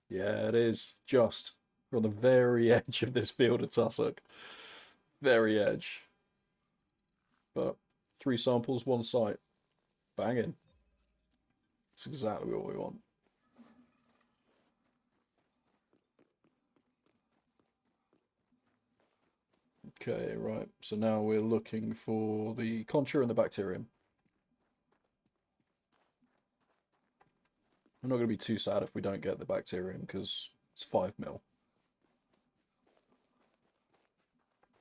Yeah, it is. Just. We're on the very edge of this field of tussock. Very edge. But 3 samples, 1 site. Banging. That's exactly what we want. Okay, right. So now we're looking for the concha and the bacterium. I'm not going to be too sad if we don't get the bacterium because it's 5 mil.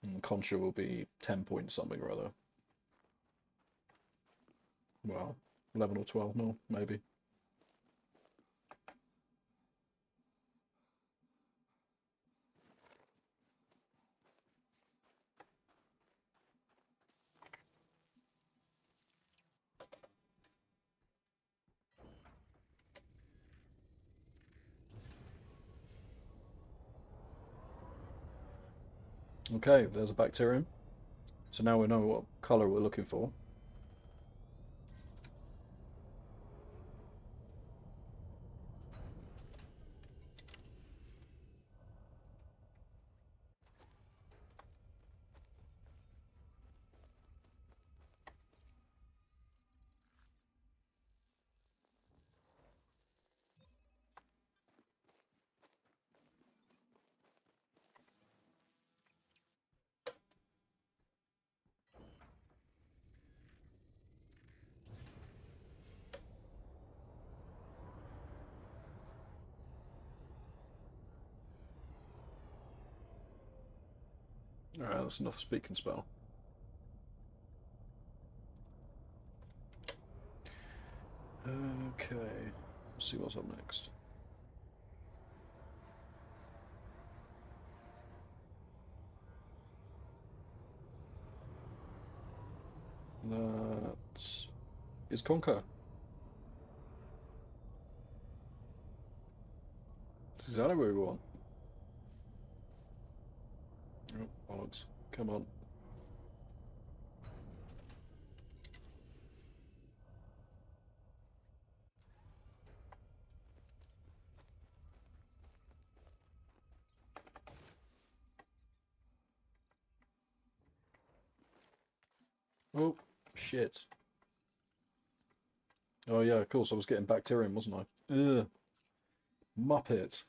And the concha will be 10 point something or other. Well, 11 or 12 mil, maybe. Okay, there's a bacterium. So now we know what colour we're looking for. Alright, that's enough speak and spell. Okay, let's see what's up next. That is Conquer. That's exactly what we want. Oh, bollocks. Come on. Oh, shit. Oh yeah, of course, I was getting bacterium, wasn't I? Ugh. Muppet.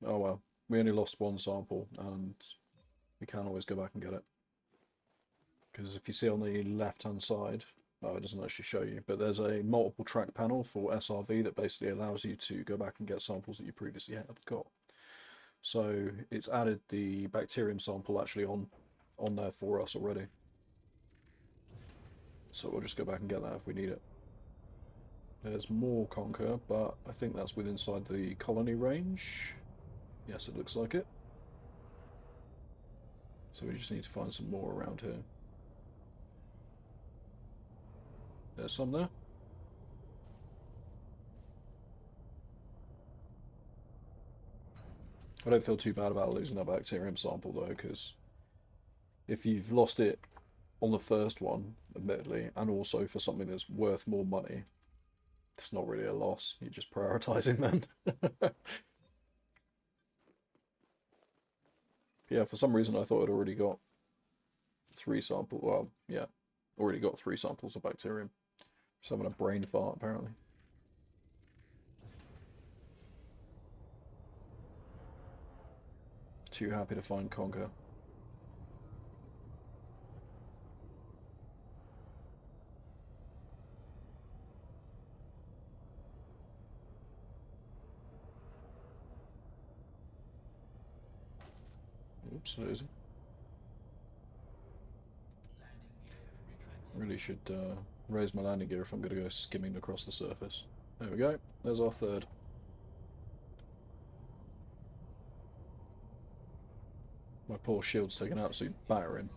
Oh well, we only lost 1 sample, and we can always go back and get it. Because if you see on the left-hand side, oh, it doesn't actually show you, but there's a multiple track panel for SRV that basically allows you to go back and get samples that you previously had got. So it's added the bacterium sample actually on there for us already. So we'll just go back and get that if we need it. There's more conker, but I think that's within inside the colony range. Yes, it looks like it. So we just need to find some more around here. There's some there. I don't feel too bad about losing that bacterium sample though, because if you've lost it on the first one, admittedly, and also for something that's worth more money, it's not really a loss. You're just prioritizing then. Yeah, for some reason I thought I'd already got 3 samples. Well, yeah, already got 3 samples of bacterium. Just having a brain fart, apparently. Too happy to find conker. Oops, daisy. Really should raise my landing gear if I'm going to go skimming across the surface. There we go. There's our 3rd. My poor shield's taking an absolute battering.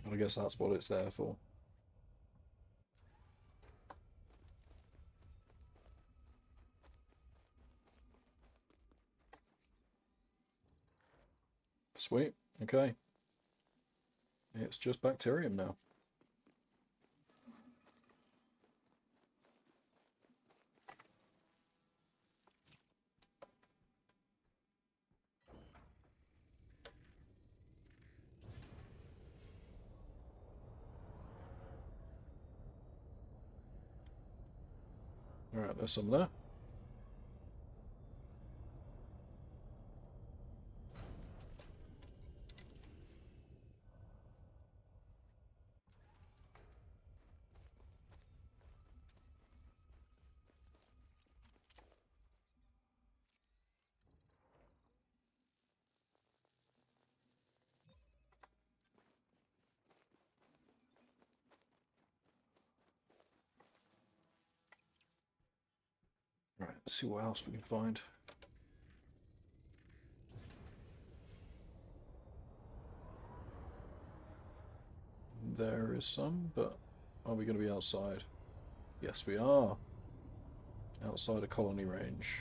And I guess that's what it's there for. Sweet. Okay. It's just bacterium now. Alright, there's some there. Right, let's see what else we can find. There is some, but are we going to be outside? Yes, we are. Outside a colony range.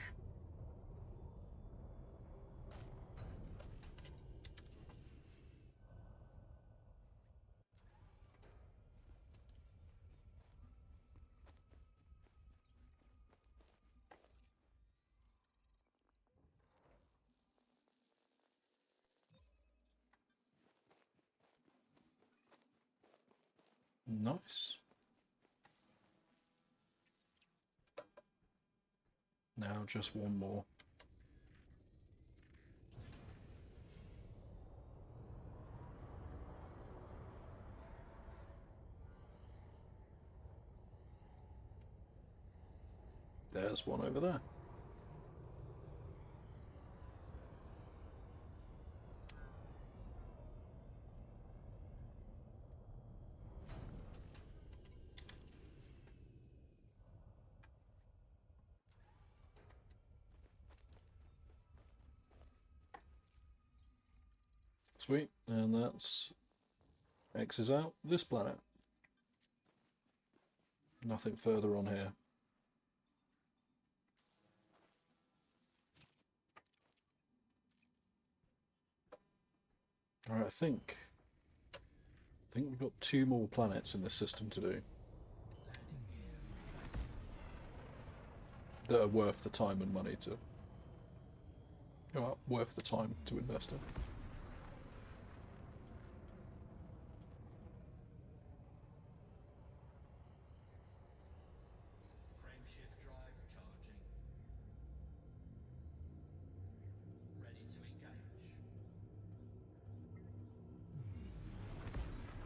Nice. Now just one more. There's one over there. Sweet, and that's X's out this planet. Nothing further on here. Alright, I think we've got 2 more planets in this system to do that are worth the time and money to worth the time to invest in. Frameshift drive charging. Ready to engage. 3, 2, 1, engage.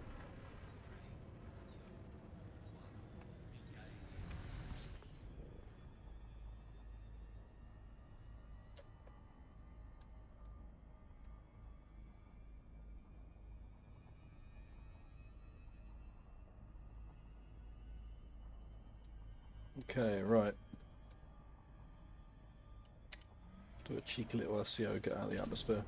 Okay, right. Do a cheeky little SEO, get out of the atmosphere.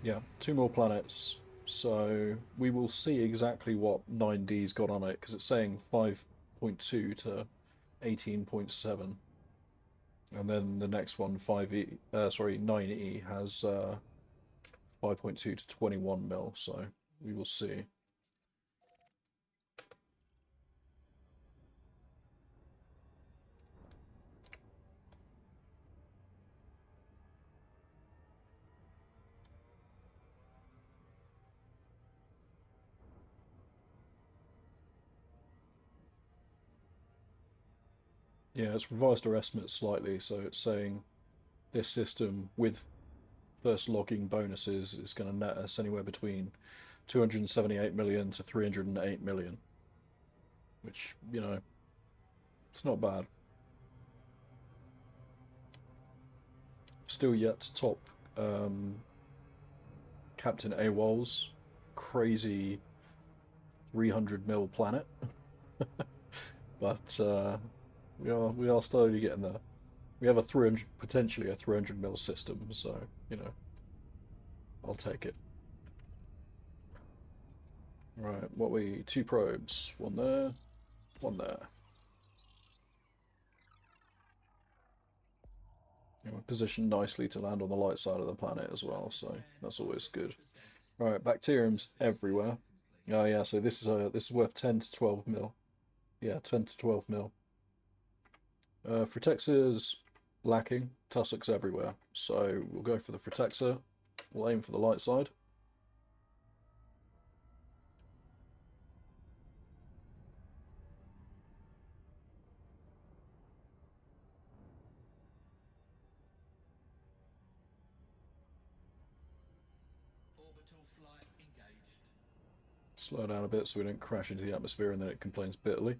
Yeah, 2 more planets. So we will see exactly what 9D's got on it, because it's saying 5.2 to 18.7. And then the next one, 9E, has 5.2 to 21 mil, so we will see. Yeah, it's revised our estimates slightly, so it's saying this system with first logging bonuses is going to net us anywhere between 278 million to 308 million, which, it's not bad. Still yet to top Captain AWOL's crazy 300 mil planet, but we are slowly getting there. We have a 300, potentially a 300 mil system, so I'll take it. Right, what we 2 probes, one there, one there. And we're positioned nicely to land on the light side of the planet as well, so that's always good. Right, bacterium's everywhere. Oh yeah, so this is worth 10 to 12 mil. Yeah, 10 to 12 mil. Frotexa's lacking. Tussock's everywhere. So we'll go for the Frotexa. We'll aim for the light side. Orbital flight engaged. Slow down a bit so we don't crash into the atmosphere and then it complains bitterly.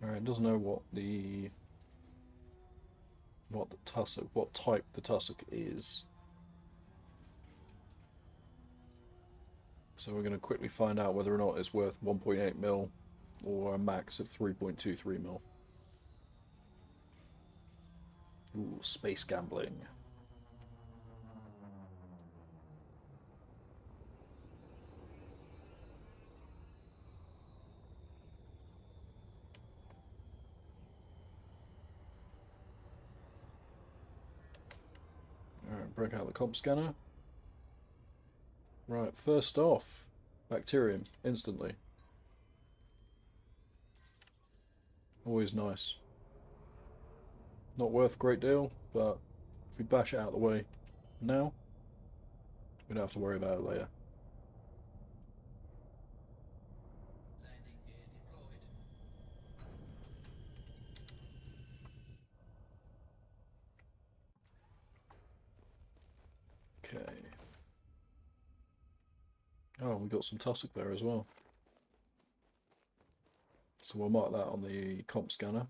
Alright, it doesn't know what what type the tussock is. So we're going to quickly find out whether or not it's worth 1.8 mil or a max of 3.23 mil. Ooh, space gambling. Alright, break out the comp scanner. Right, first off, bacterium, instantly. Always nice. Not worth a great deal, but if we bash it out of the way now, we don't have to worry about it later. Landing gear deployed. Okay. Oh, we got some tussock there as well. So we'll mark that on the comp scanner.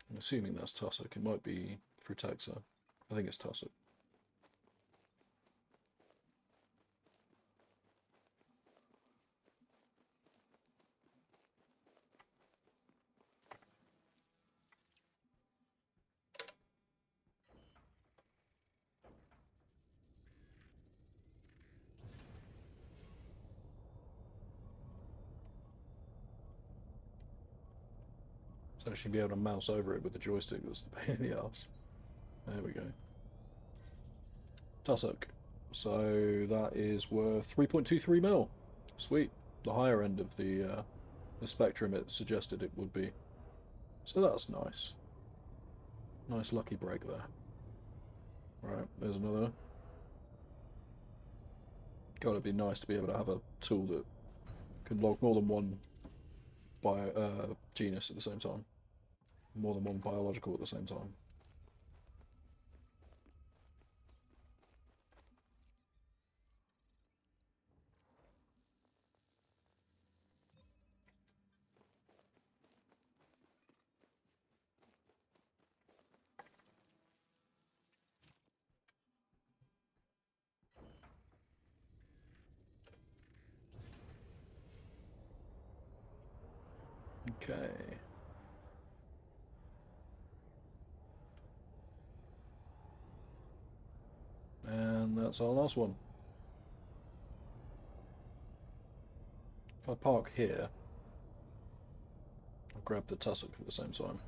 I'm assuming that's tussock. It might be Frutexa. I think it's tussock. So actually be able to mouse over it with the joystick that's the pain in the ass. There we go. Tussock. So that is worth 3.23 mil. Sweet. The higher end of the spectrum it suggested it would be. So that's nice. Nice lucky break there. Right, there's another. Gotta be nice to be able to have a tool that can log more than one genus at the same time. More than one biological at the same time. Okay. And that's our last one. If I park here, I'll grab the tussock at the same time.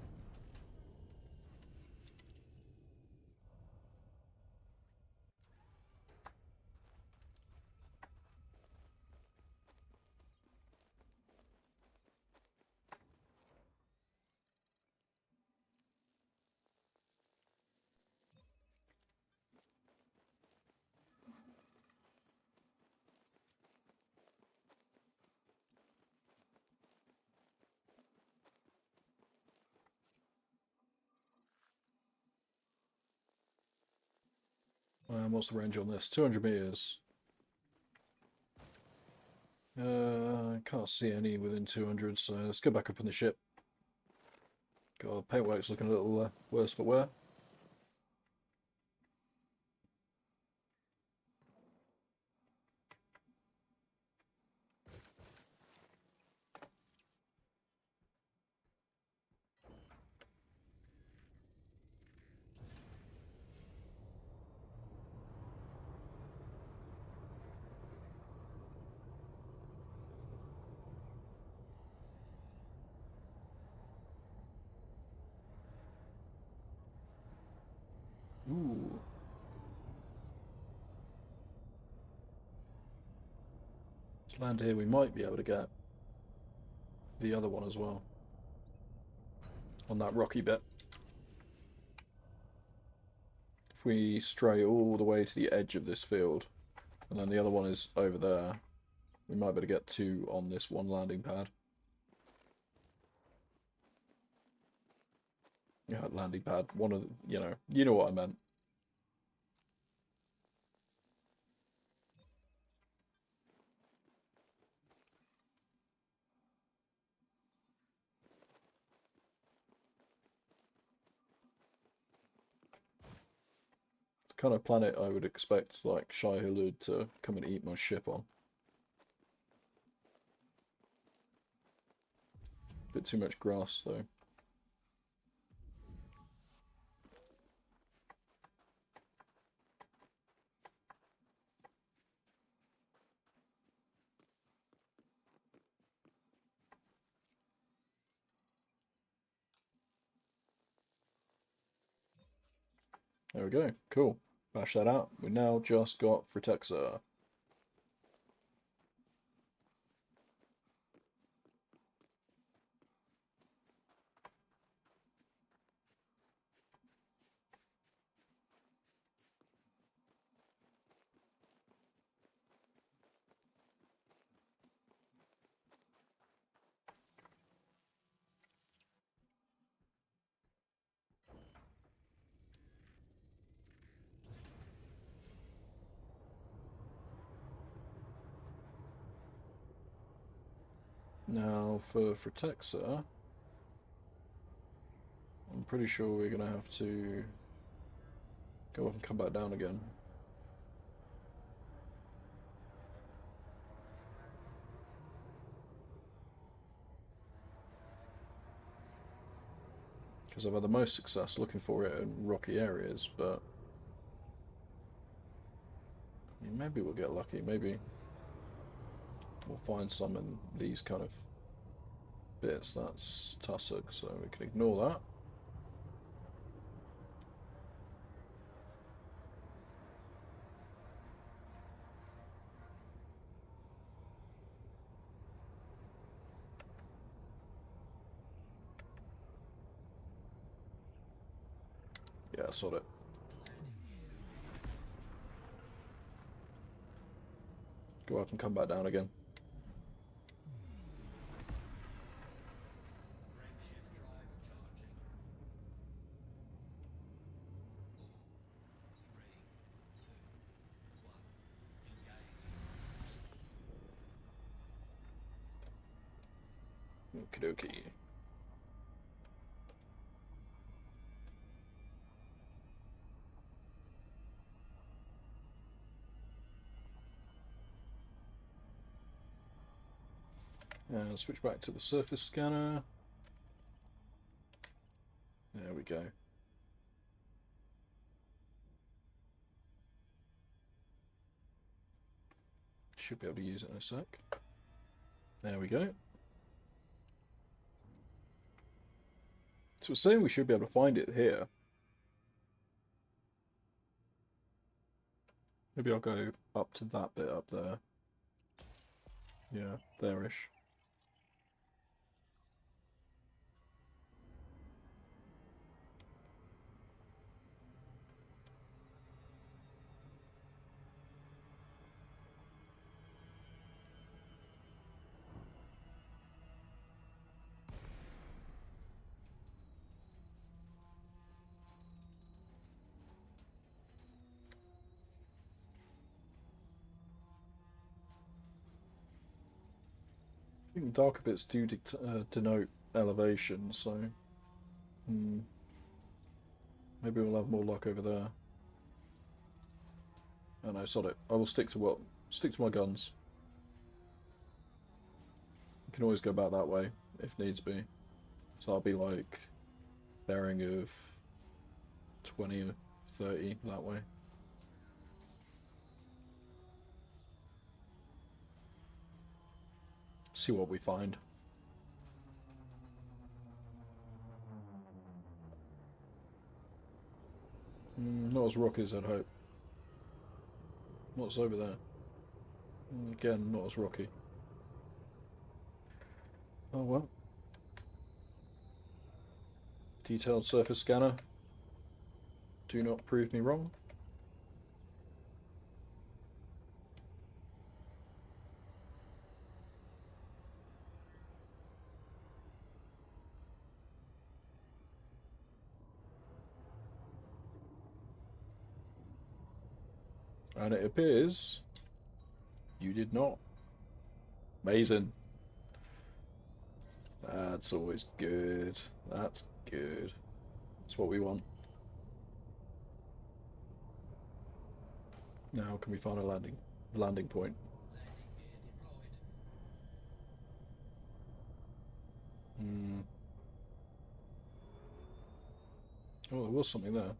And what's the range on this? 200 meters. Can't see any within 200, so let's go back up in the ship. God, paintwork's looking a little worse for wear. Ooh. Let's land here, we might be able to get the other one as well. On that rocky bit. If we stray all the way to the edge of this field, and then the other one is over there, we might be able to get two on this one landing pad. Yeah, landing pad. One of the, you know what I meant. It's the kind of planet I would expect like Shai Hulud to come and eat my ship on. Bit too much grass though. There we go. Cool. Bash that out. We now just got Fritexa. Now for Fritexa, I'm pretty sure we're gonna have to go up and come back down again. Because I've had the most success looking for it in rocky areas, but I mean, maybe we'll get lucky. Maybe we'll find some in these kind of bits. That's tussock, so we can ignore that. Yeah, I saw it. Go up and come back down again. Frameshift drive charging. 4, 3, 2, 1. Engage. Okie dokie. And switch back to the surface scanner. There we go. Should be able to use it in a sec. There we go. So it's saying we should be able to find it here. Maybe I'll go up to that bit up there. Yeah, there-ish. I think darker bits do denote elevation, so maybe we'll have more luck over there. Oh no, sod it. I will stick to my guns. You can always go back that way if needs be. So that'll be like bearing of 20 or 30 that way. See what we find. Not as rocky as I'd hope. What's over there? Again, not as rocky. Oh well. Detailed surface scanner. Do not prove me wrong. And it appears you did not. Amazing. That's always good. That's good. That's what we want. Now can we find a landing point? Landing gear deployed. Oh, there was something there.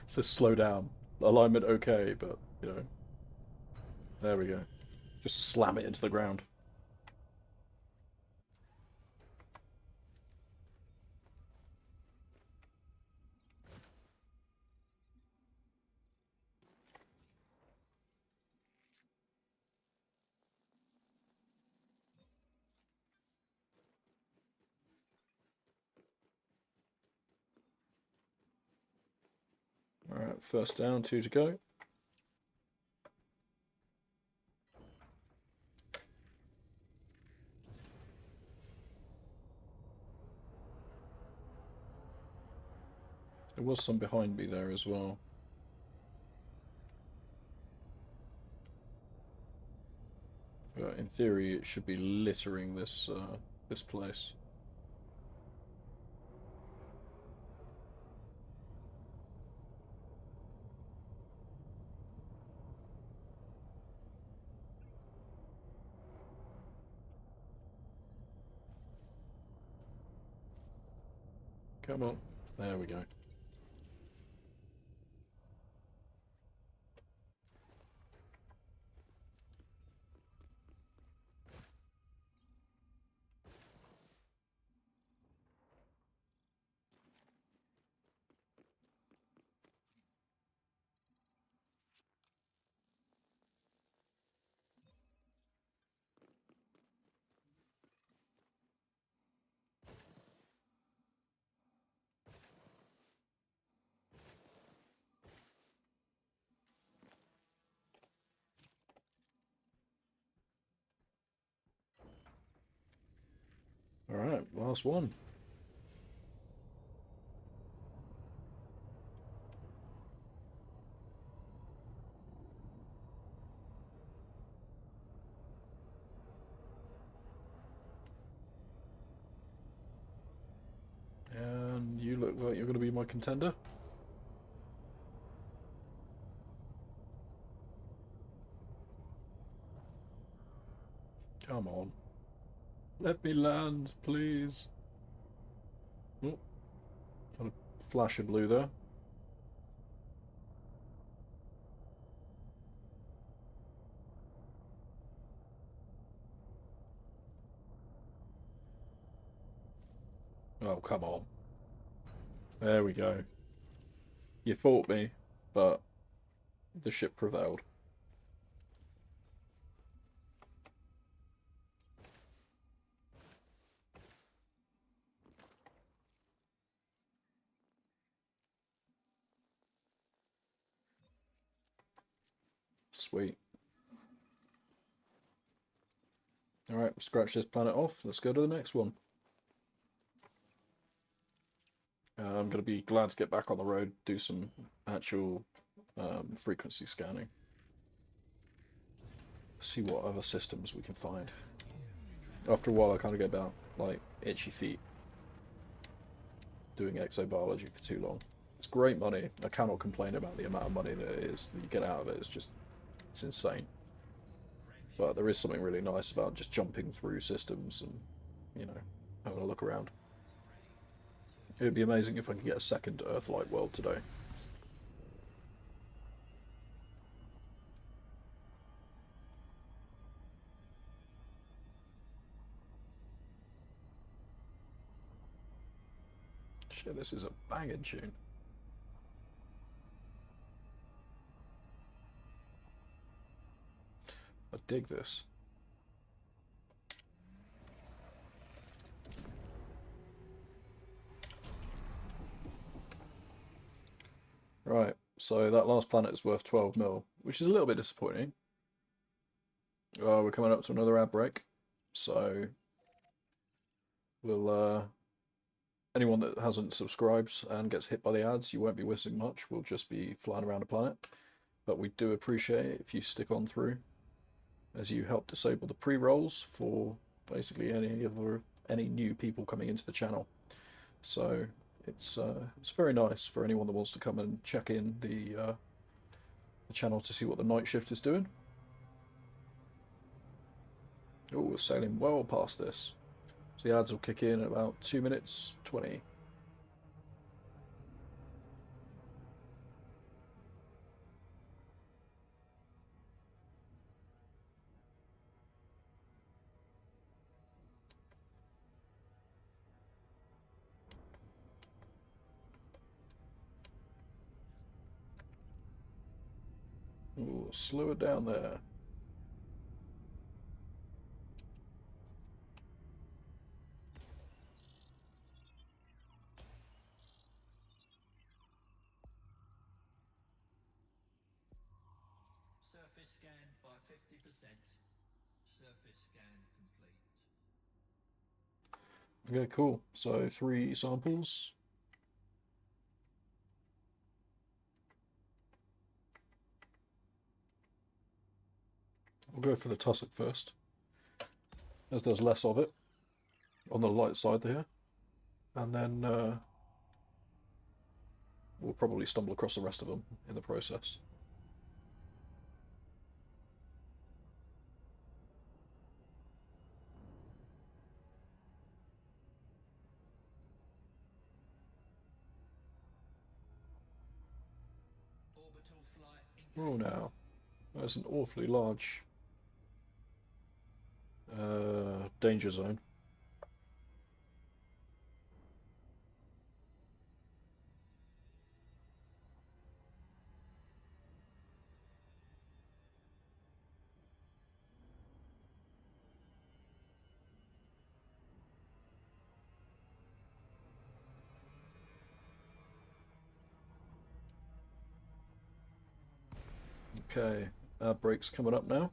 So slow down. Alignment okay, but, you know. There we go. Just slam it into the ground. Alright, first down, 2 to go. There was some behind me there as well. But in theory, it should be littering this this place. Come on. There we go. Alright, last one. And you look like you're going to be my contender. Come on. Let me land, please. Oh, got a flash of blue there. Oh, come on. There we go. You fought me, but the ship prevailed. Sweet. Alright, scratch this planet off. Let's go to the next one. I'm going to be glad to get back on the road, do some actual frequency scanning. See what other systems we can find. After a while, I kind of get about, like, itchy feet doing exobiology for too long. It's great money. I cannot complain about the amount of money that it is that you get out of it. It's insane. But there is something really nice about just jumping through systems and, you know, having a look around. It would be amazing if I could get a second Earth-like world today. Shit, this is a banging tune. I dig this. Right, so that last planet is worth 12 mil, which is a little bit disappointing. We're coming up to another ad break, so we'll anyone that hasn't subscribed and gets hit by the ads, you won't be missing much. We'll just be flying around the planet, but we do appreciate it if you stick on through, as you help disable the pre-rolls for basically any new people coming into the channel. So it's very nice for anyone that wants to come and check in the channel to see what the night shift is doing. Oh, we're sailing well past this. So the ads will kick in at about 2 minutes 20. Ooh, slow it down there. Surface scanned by 50%. Surface scan complete. Okay, cool. So 3 samples. We'll go for the tussock first, as there's less of it on the light side there. And then we'll probably stumble across the rest of them in the process. Orbital flight Oh, engaged. now. That's an awfully large danger zone. Okay, our break's coming up now.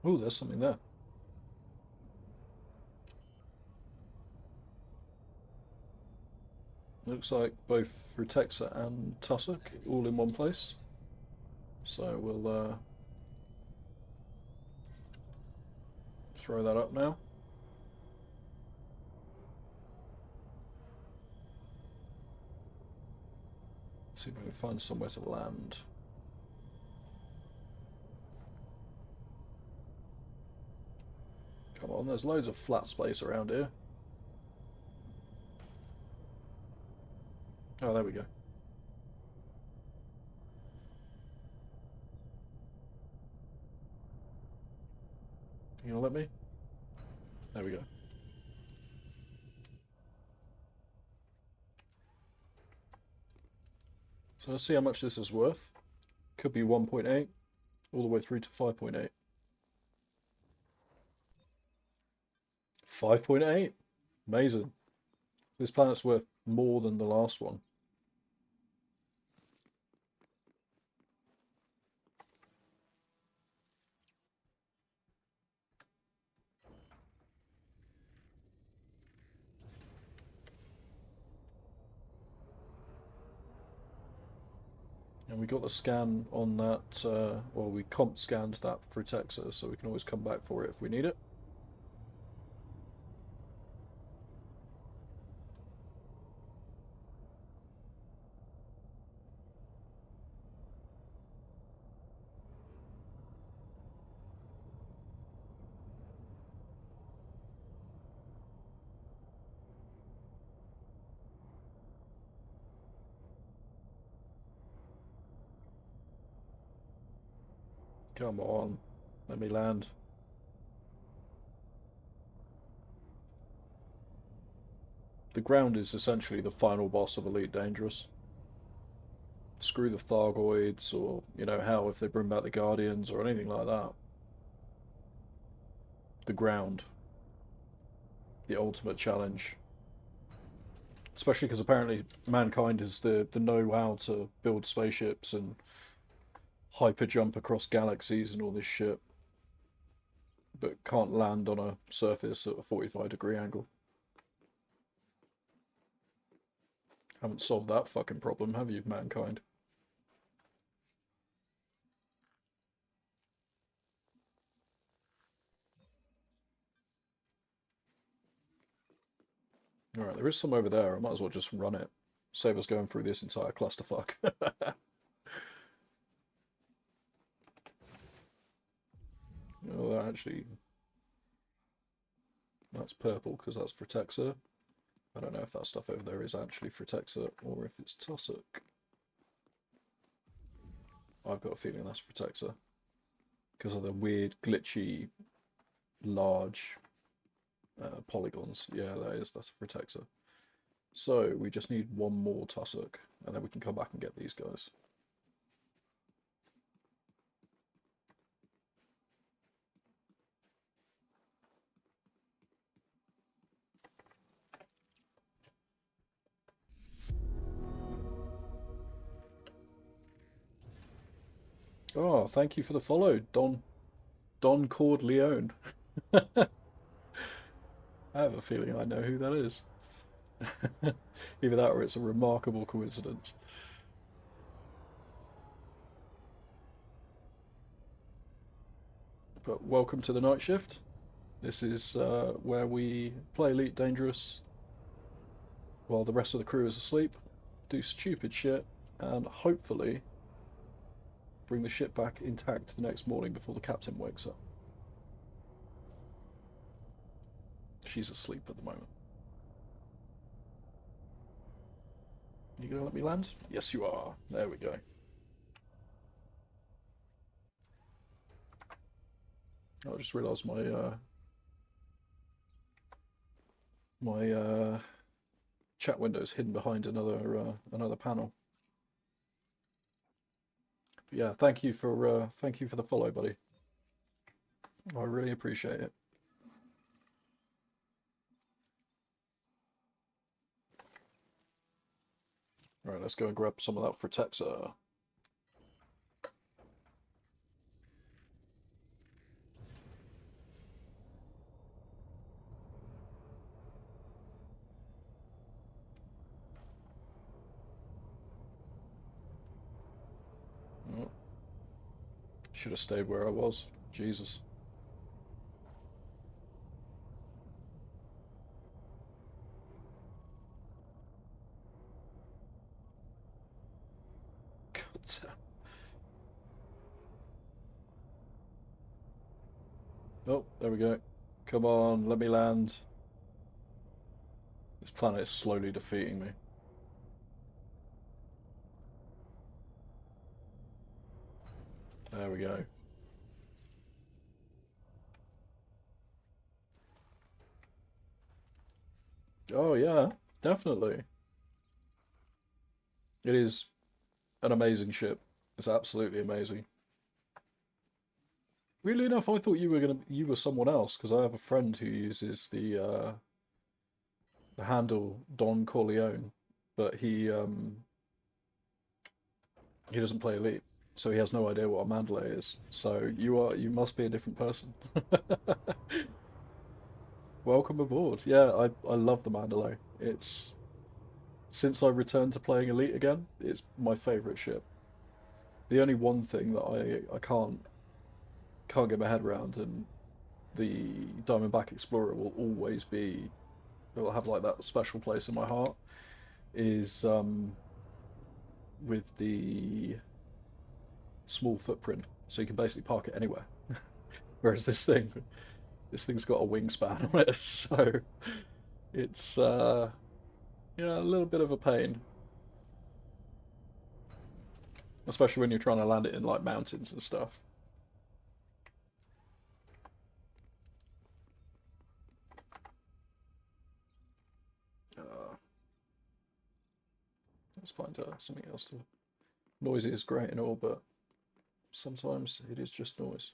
Oh, there's something there. Looks like both Rutexa and Tussock all in one place. So we'll throw that up now. See if we can find somewhere to land. Come on, there's loads of flat space around here. Oh, there we go. You gonna let me? There we go. So let's see how much this is worth. Could be 1.8 all the way through to 5.8. 5.8? Amazing. This planet's worth more than the last one. And we got the scan on that, well, we comp scanned that for Texas, so we can always come back for it if we need it. Come on, let me land. The ground is essentially the final boss of Elite Dangerous. Screw the Thargoids, or, you know, hell, if they bring back the Guardians or anything like that. The ground. The ultimate challenge. Especially because apparently mankind has the know-how to build spaceships and hyper jump across galaxies and all this shit, but can't land on a surface at a 45-degree angle. Haven't solved that fucking problem, have you, mankind? Alright, there is some over there. I might as well just run it. Save us going through this entire clusterfuck. Oh, that actually... That's purple, because that's Fretexa. I don't know if that stuff over there is actually Fretexa, or if it's Tussock. I've got a feeling that's Fretexa. Because of the weird, glitchy, large polygons. Yeah, that's Fretexa. So, we just need one more Tussock, and then we can come back and get these guys. Oh, thank you for the follow, Don Corleone. I have a feeling I know who that is. Either that or it's a remarkable coincidence. But welcome to the night shift. This is where we play Elite Dangerous while the rest of the crew is asleep, do stupid shit, and hopefully bring the ship back intact the next morning before the captain wakes up. She's asleep at the moment. You gonna let me land? Yes, you are. There we go. I just realised my chat window is hidden behind another panel. But yeah, thank you for the follow, buddy. I really appreciate it. All right, let's go and grab some of that for Texa. Should have stayed where I was. Jesus. God damn. Oh, there we go. Come on, let me land. This planet is slowly defeating me. There we go. Oh yeah, definitely. It is an amazing ship. It's absolutely amazing. Weirdly enough, I thought you were someone else because I have a friend who uses the handle Don Corleone, but he doesn't play Elite, so he has no idea what a Mandalay is. So you must be a different person. Welcome aboard. Yeah, I love the Mandalay. It's since I returned to playing Elite again, it's my favourite ship. The only one thing that I can't get my head around, and the Diamondback Explorer will always be, it will have like that special place in my heart, is with the small footprint, so you can basically park it anywhere. Whereas this thing's got a wingspan on it, so it's yeah, a little bit of a pain, especially when you're trying to land it in like mountains and stuff. Let's find something else to. Noisy is great and all, but sometimes it is just noise.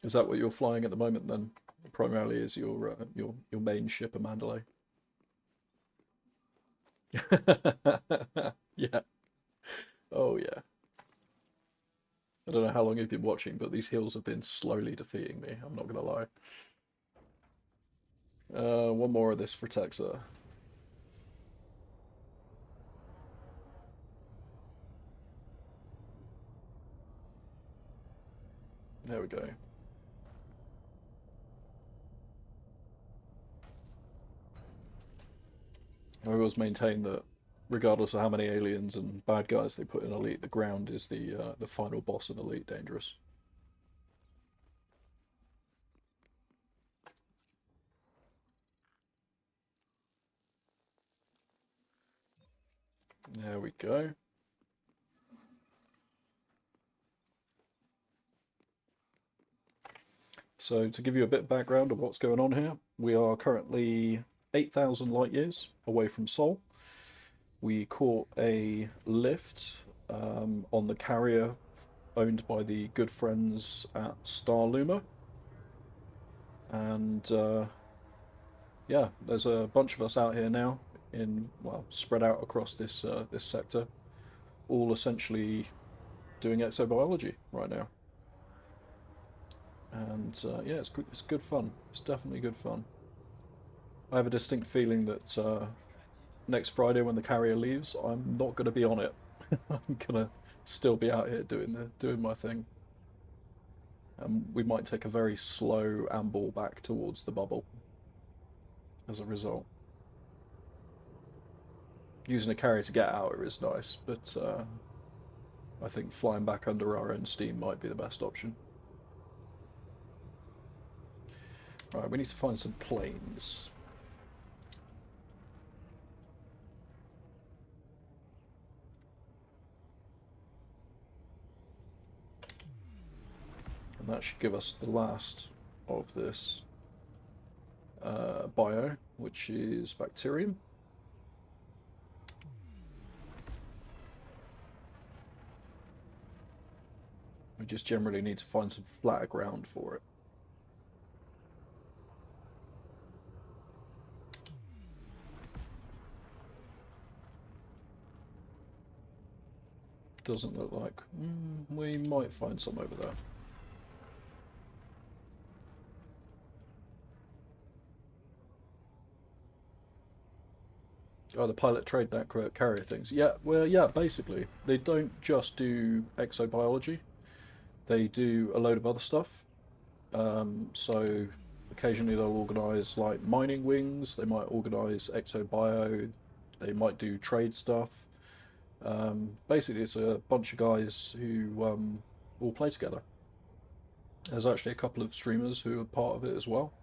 Is that what you're flying at the moment then? Primarily is your main ship a Mandalay? Yeah. Oh yeah. I don't know how long you've been watching, but these hills have been slowly defeating me. I'm not gonna lie. One more of this for Texa. There we go. I always maintain that regardless of how many aliens and bad guys they put in Elite, the ground is the final boss of Elite Dangerous. There we go. So to give you a bit of background of what's going on here, we are currently 8,000 light years away from Sol. We caught a lift on the carrier owned by the good friends at Starluma. And yeah, there's a bunch of us out here now, well, spread out across this sector, all essentially doing exobiology right now. And yeah, it's good fun. It's definitely good fun. I have a distinct feeling that next Friday when the carrier leaves, I'm not going to be on it. I'm gonna still be out here doing my thing. And we might take a very slow amble back towards the bubble as a result. Using a carrier to get out is nice, but I think flying back under our own steam might be the best option. Right, we need to find some planes. And that should give us the last of this bio, which is bacterium. We just generally need to find some flatter ground for it. Doesn't look like we might find some over there. Oh, the pilot trade network carrier things. Yeah, well, yeah, basically. They don't just do exobiology, they do a load of other stuff. So occasionally they'll organise like mining wings, they might organise exobio, they might do trade stuff. Basically, it's a bunch of guys who all play together. There's actually a couple of streamers who are part of it as well.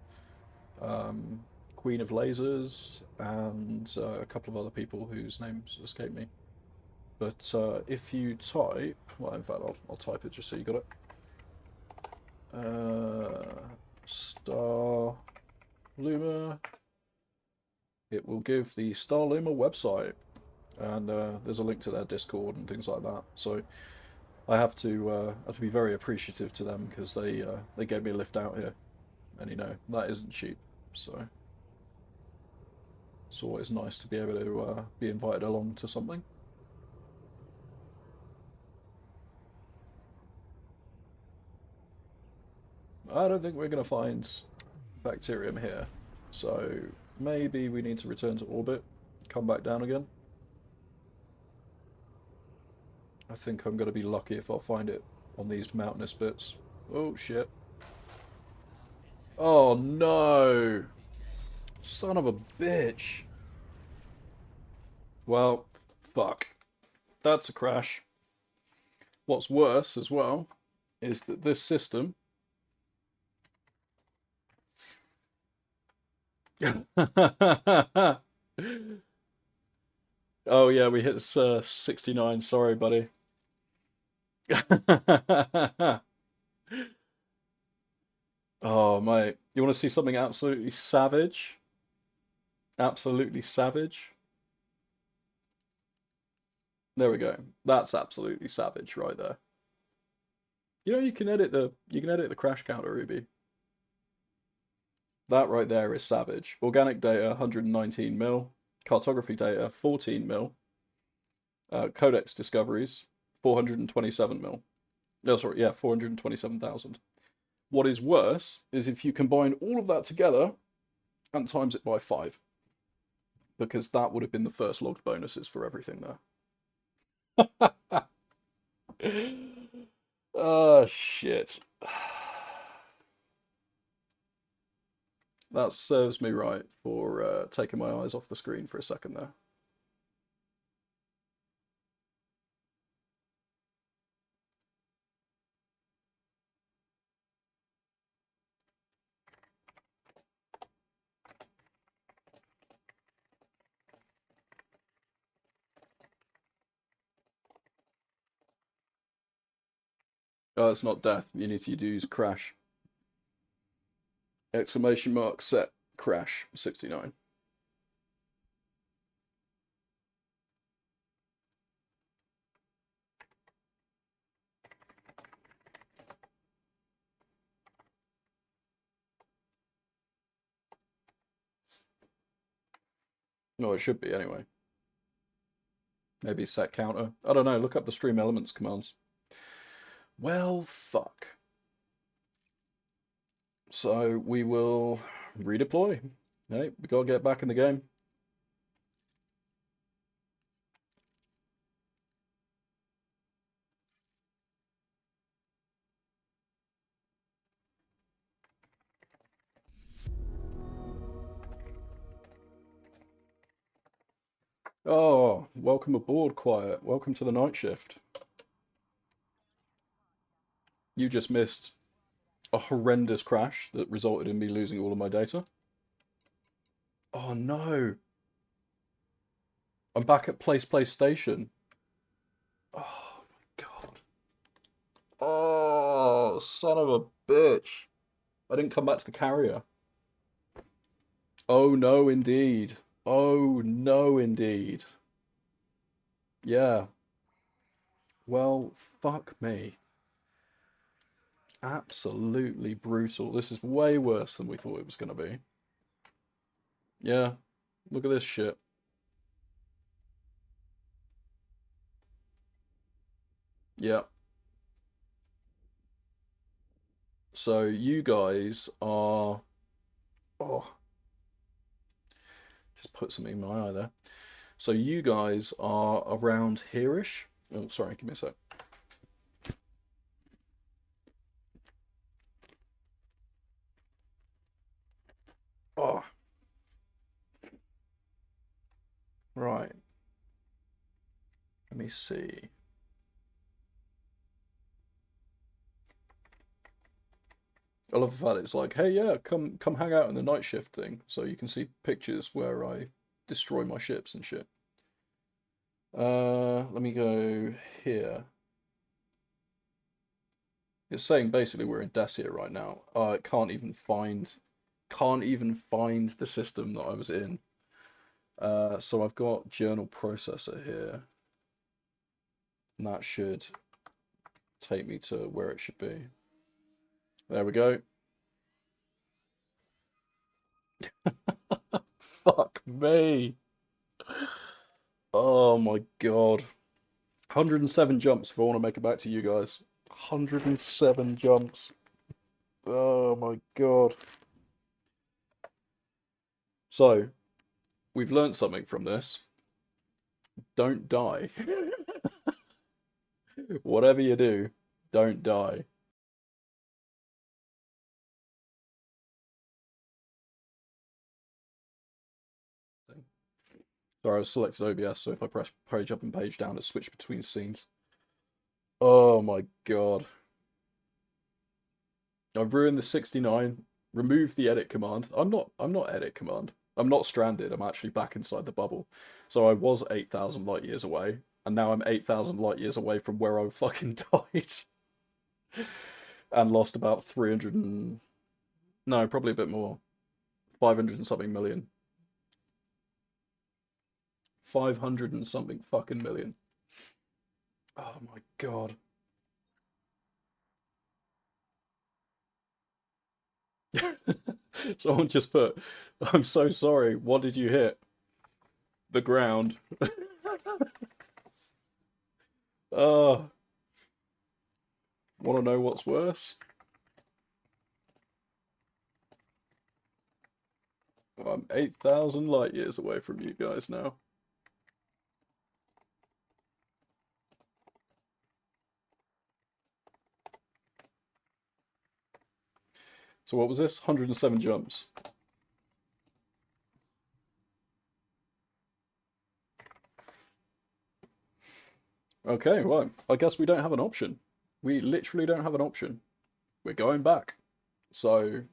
Queen of Lasers and a couple of other people whose names escape me. But if you type, well, in fact, I'll type it just so you got it. Star Luma. It will give the Star Luma website, and there's a link to their Discord and things like that. So I have to be very appreciative to them because they gave me a lift out here, and you know that isn't cheap. So it's always nice to be able to be invited along to something. I don't think we're going to find bacterium here, so maybe we need to return to orbit, come back down again. I think I'm going to be lucky if I'll find it on these mountainous bits. Oh shit. Oh no! Son of a bitch. Well, fuck. That's a crash. What's worse as well is that this system oh yeah, we hit 69. Sorry, buddy. Oh mate, you want to see something absolutely savage? Absolutely savage. There we go. That's absolutely savage right there. You know you can edit the crash counter, Ruby. That right there is savage. Organic data 119 mil, cartography data 14 mil, codex discoveries 427 mil. No, sorry, yeah, 427,000. What is worse is if you combine all of that together and times it by 5, because that would have been the first logged bonuses for everything there. Oh, shit. That serves me right for taking my eyes off the screen for a second there. Oh, it's not death. You need to use crash. Exclamation mark set crash 69. No, it should be anyway. Maybe set counter. I don't know. Look up the stream elements commands. Well, fuck. So we will redeploy. Hey, we gotta get back in the game. Oh, welcome aboard, Quiet. Welcome to the night shift. You just missed a horrendous crash that resulted in me losing all of my data. Oh no. I'm back at Place Station. Oh my god. Oh, son of a bitch. I didn't come back to the carrier. Oh no, indeed. Oh no, indeed. Yeah. Well, fuck me. Absolutely brutal. This is way worse than we thought it was going to be. Yeah. Look at this shit. Yeah. So you guys are... Oh. Just put something in my eye there. So you guys are around here-ish. Oh, sorry, give me a sec. Oh, right. Let me see. I love the fact it's like, hey, yeah, come hang out in the night shift thing, so you can see pictures where I destroy my ships and shit. Let me go here. It's saying basically we're in Dacia right now. I can't even find the system that I was in. So I've got journal processor here, and that should take me to where it should be. There we go. Fuck me. Oh my god. 107 jumps if I want to make it back to you guys. 107 jumps. Oh my god. So, we've learned something from this. Don't die. Whatever you do, don't die. Sorry, I was selected OBS, so if I press page up and page down, it switched between scenes. Oh my god. I've ruined the 69. Remove the edit command. I'm not edit command. I'm not stranded. I'm actually back inside the bubble. So I was 8,000 light years away, and now I'm 8,000 light years away from where I fucking died. And lost about 300 and... No, probably a bit more. 500 and something million. 500 and something fucking million. Oh my god. Someone just put, I'm so sorry, what did you hit? The ground. Want to know what's worse? I'm 8,000 light years away from you guys now. So what was this? 107 jumps. Okay, well, I guess we don't have an option. We literally don't have an option. We're going back. So,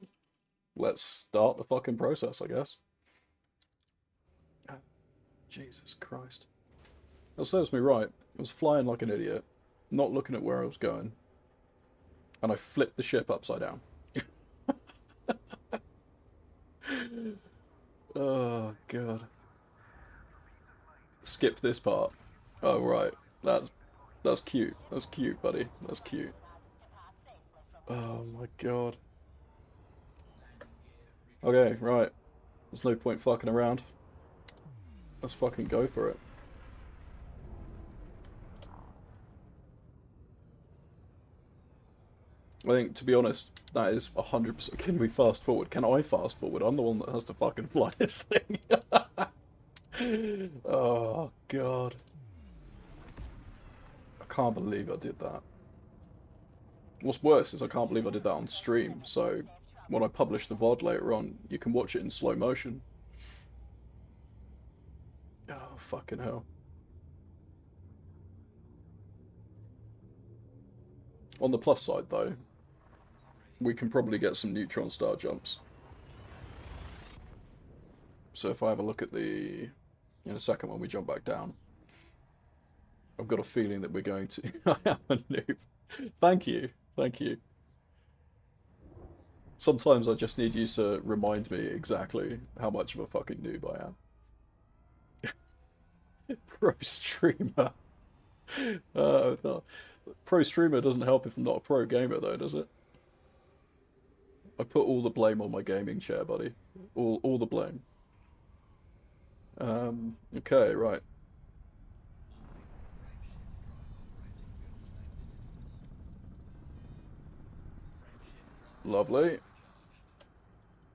let's start the fucking process, I guess. Jesus Christ. That serves me right. I was flying like an idiot, not looking at where I was going, and I flipped the ship upside down. Oh, God. Skip this part. Oh, right. That's cute. That's cute, buddy. That's cute. Oh, my God. Okay, right. There's no point fucking around. Let's fucking go for it. I think, to be honest, that is 100%. Can we fast forward? Can I fast forward? I'm the one that has to fucking fly this thing. Oh, God. I can't believe I did that. What's worse is I can't believe I did that on stream, so when I publish the VOD later on, you can watch it in slow motion. Oh, fucking hell. On the plus side, though, we can probably get some neutron star jumps. So if I have a look at the... in a second when we jump back down, I've got a feeling that we're going to... I am a noob. Thank you. Thank you. Sometimes I just need you to remind me exactly how much of a fucking noob I am. Pro streamer. No. Pro streamer doesn't help if I'm not a pro gamer, though, does it? I put all the blame on my gaming chair, buddy. All the blame. Okay, right. Lovely.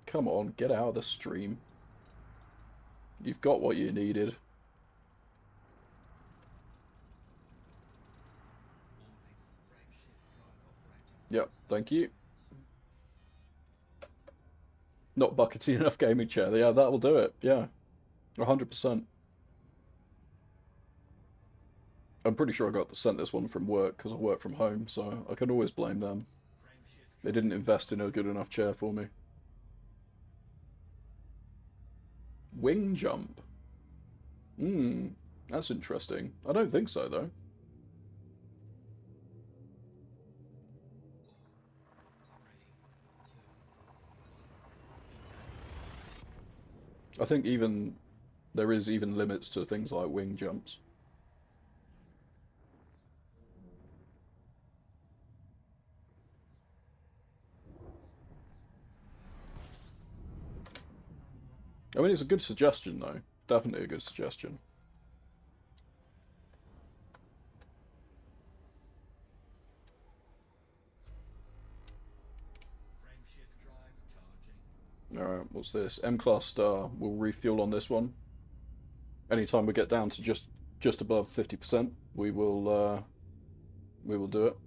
Come on, get out of the stream. You've got what you needed. Yep, thank you. Not buckety enough gaming chair. Yeah, that'll do it. Yeah, 100%. I'm pretty sure I got sent this one from work because I work from home, so I can always blame them. Frame shift They didn't invest in a good enough chair for me. Wing jump. That's interesting. I don't think so, though. I think even there is even limits to things like wing jumps. I mean, it's a good suggestion, though. Definitely a good suggestion. frame shift drive charging. Alright, what's this? M-Class Star. We'll refuel on this one. Anytime we get down to just above 50%, we will do it.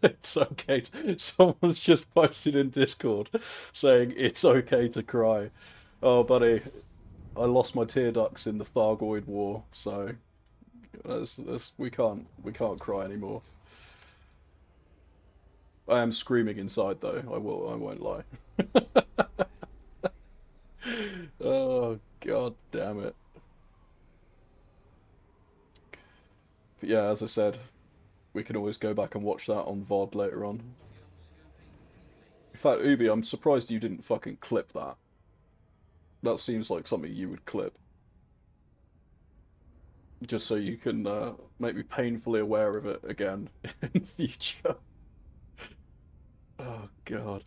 It's okay. Someone's just posted in Discord saying it's okay to cry. Oh, buddy, I lost my tear ducts in the Thargoid War, so we can't cry anymore. I am screaming inside though. I won't lie. Oh god damn it. But yeah, as I said, we can always go back and watch that on VOD later on. Fuel scooping complete. In fact, Ubi, I'm surprised you didn't fucking clip that. That seems like something you would clip. Just so you can make me painfully aware of it again in future. Oh god.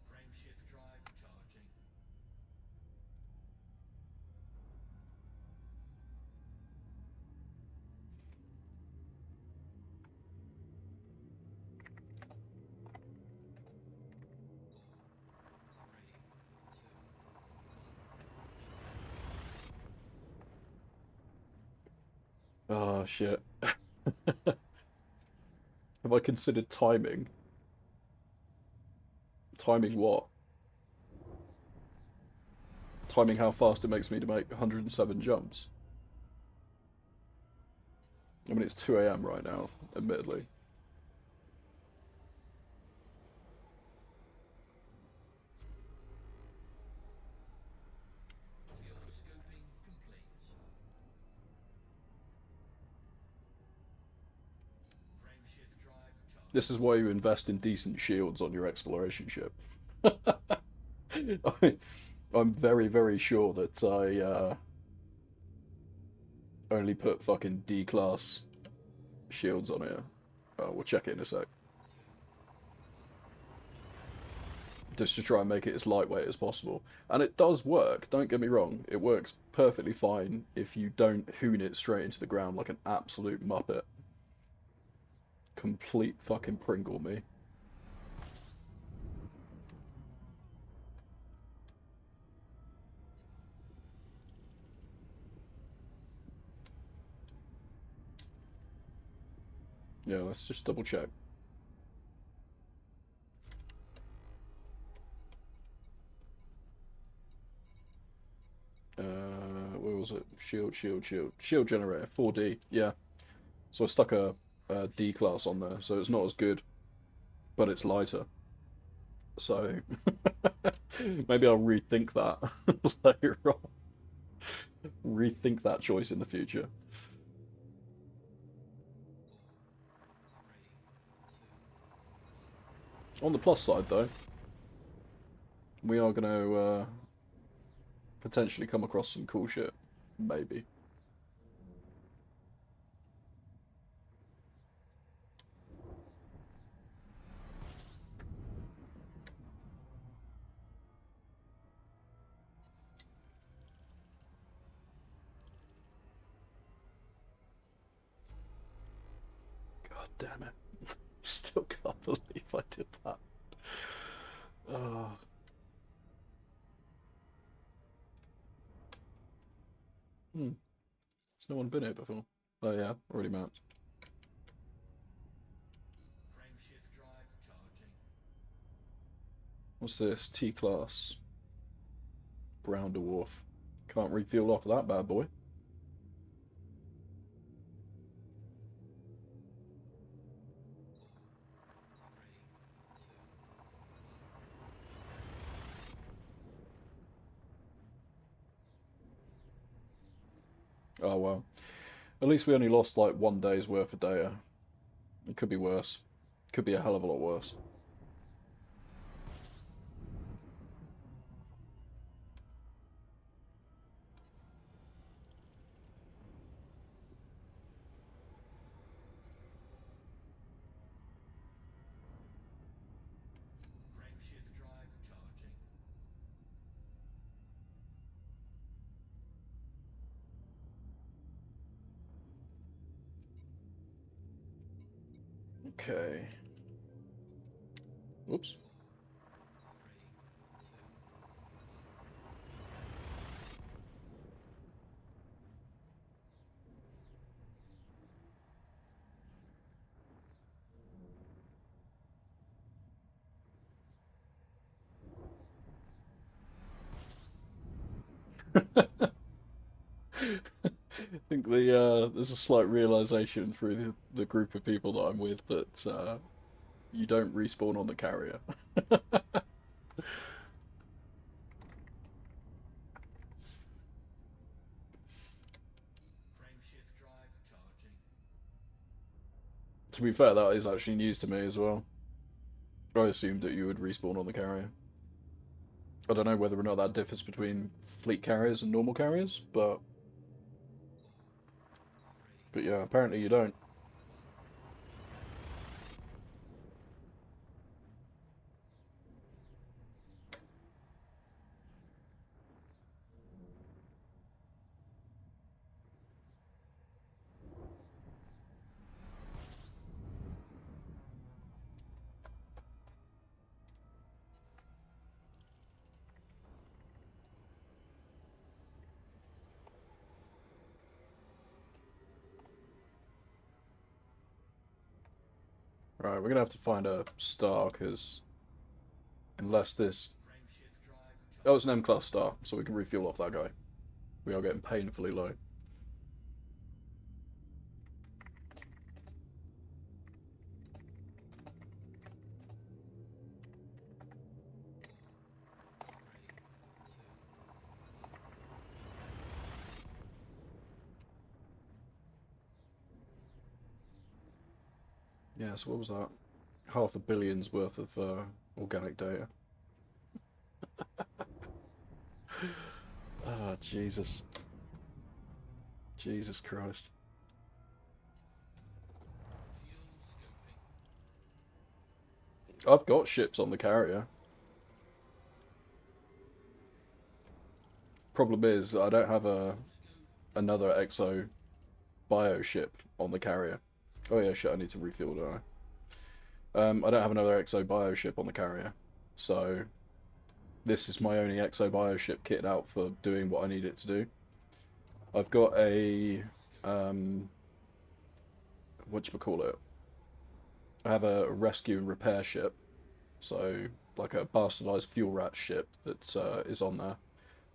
Frame shift drive charging. Oh shit. Have I considered timing? Timing what? Timing how fast it makes me to make 107 jumps. I mean, it's 2 a.m. right now, admittedly. Fuel scooping complete. Frame shift drive charging. This is why you invest in decent shields on your exploration ship. I'm very, very sure that I only put fucking D-class shields on here. We'll check it in a sec. Just to try and make it as lightweight as possible. And it does work, don't get me wrong. It works perfectly fine if you don't hoon it straight into the ground like an absolute muppet. Complete fucking Pringle me. Yeah, let's just double check. Where was it? Shield generator, 4D, yeah. So I stuck a D class on there, so it's not as good, but it's lighter. So maybe I'll rethink that later on. Rethink that choice in the future. On the plus side, though, we are going to potentially come across some cool shit. Maybe. God damn it. Still can't believe I did that. Oh. Has no one been here before? Oh yeah, already mapped. Frameshift drive charging. What's this? T-class. Brown dwarf. Can't refuel off of that bad boy. Oh well. At least we only lost like 1 day's worth of data. It could be worse. Could be a hell of a lot worse. Frameshift drive charging. Okay. Whoops. I think there's a slight realization through the group of people that I'm with that you don't respawn on the carrier. Frameshift drive charging. To be fair, that is actually news to me as well. I assumed that you would respawn on the carrier. I don't know whether or not that differs between fleet carriers and normal carriers, but yeah, apparently you don't. Right, we're gonna have to find a star because unless this, Frameshift drive oh, charging. it's an M-class star, so we can refuel off that guy. We are getting painfully low. Yeah, so what was that? Half a billion's worth of organic data. Ah, Jesus. Jesus Christ. Fuel scoping. I've got ships on the carrier. Problem is, I don't have another exo bio ship on the carrier. Oh yeah, shit, I need to refuel, don't I don't have another exo bio ship on the carrier. So this is my only exo bio ship kitted out for doing what I need it to do. I've got a what do you call it? I have a rescue and repair ship, so like a bastardized fuel rat ship that is on there,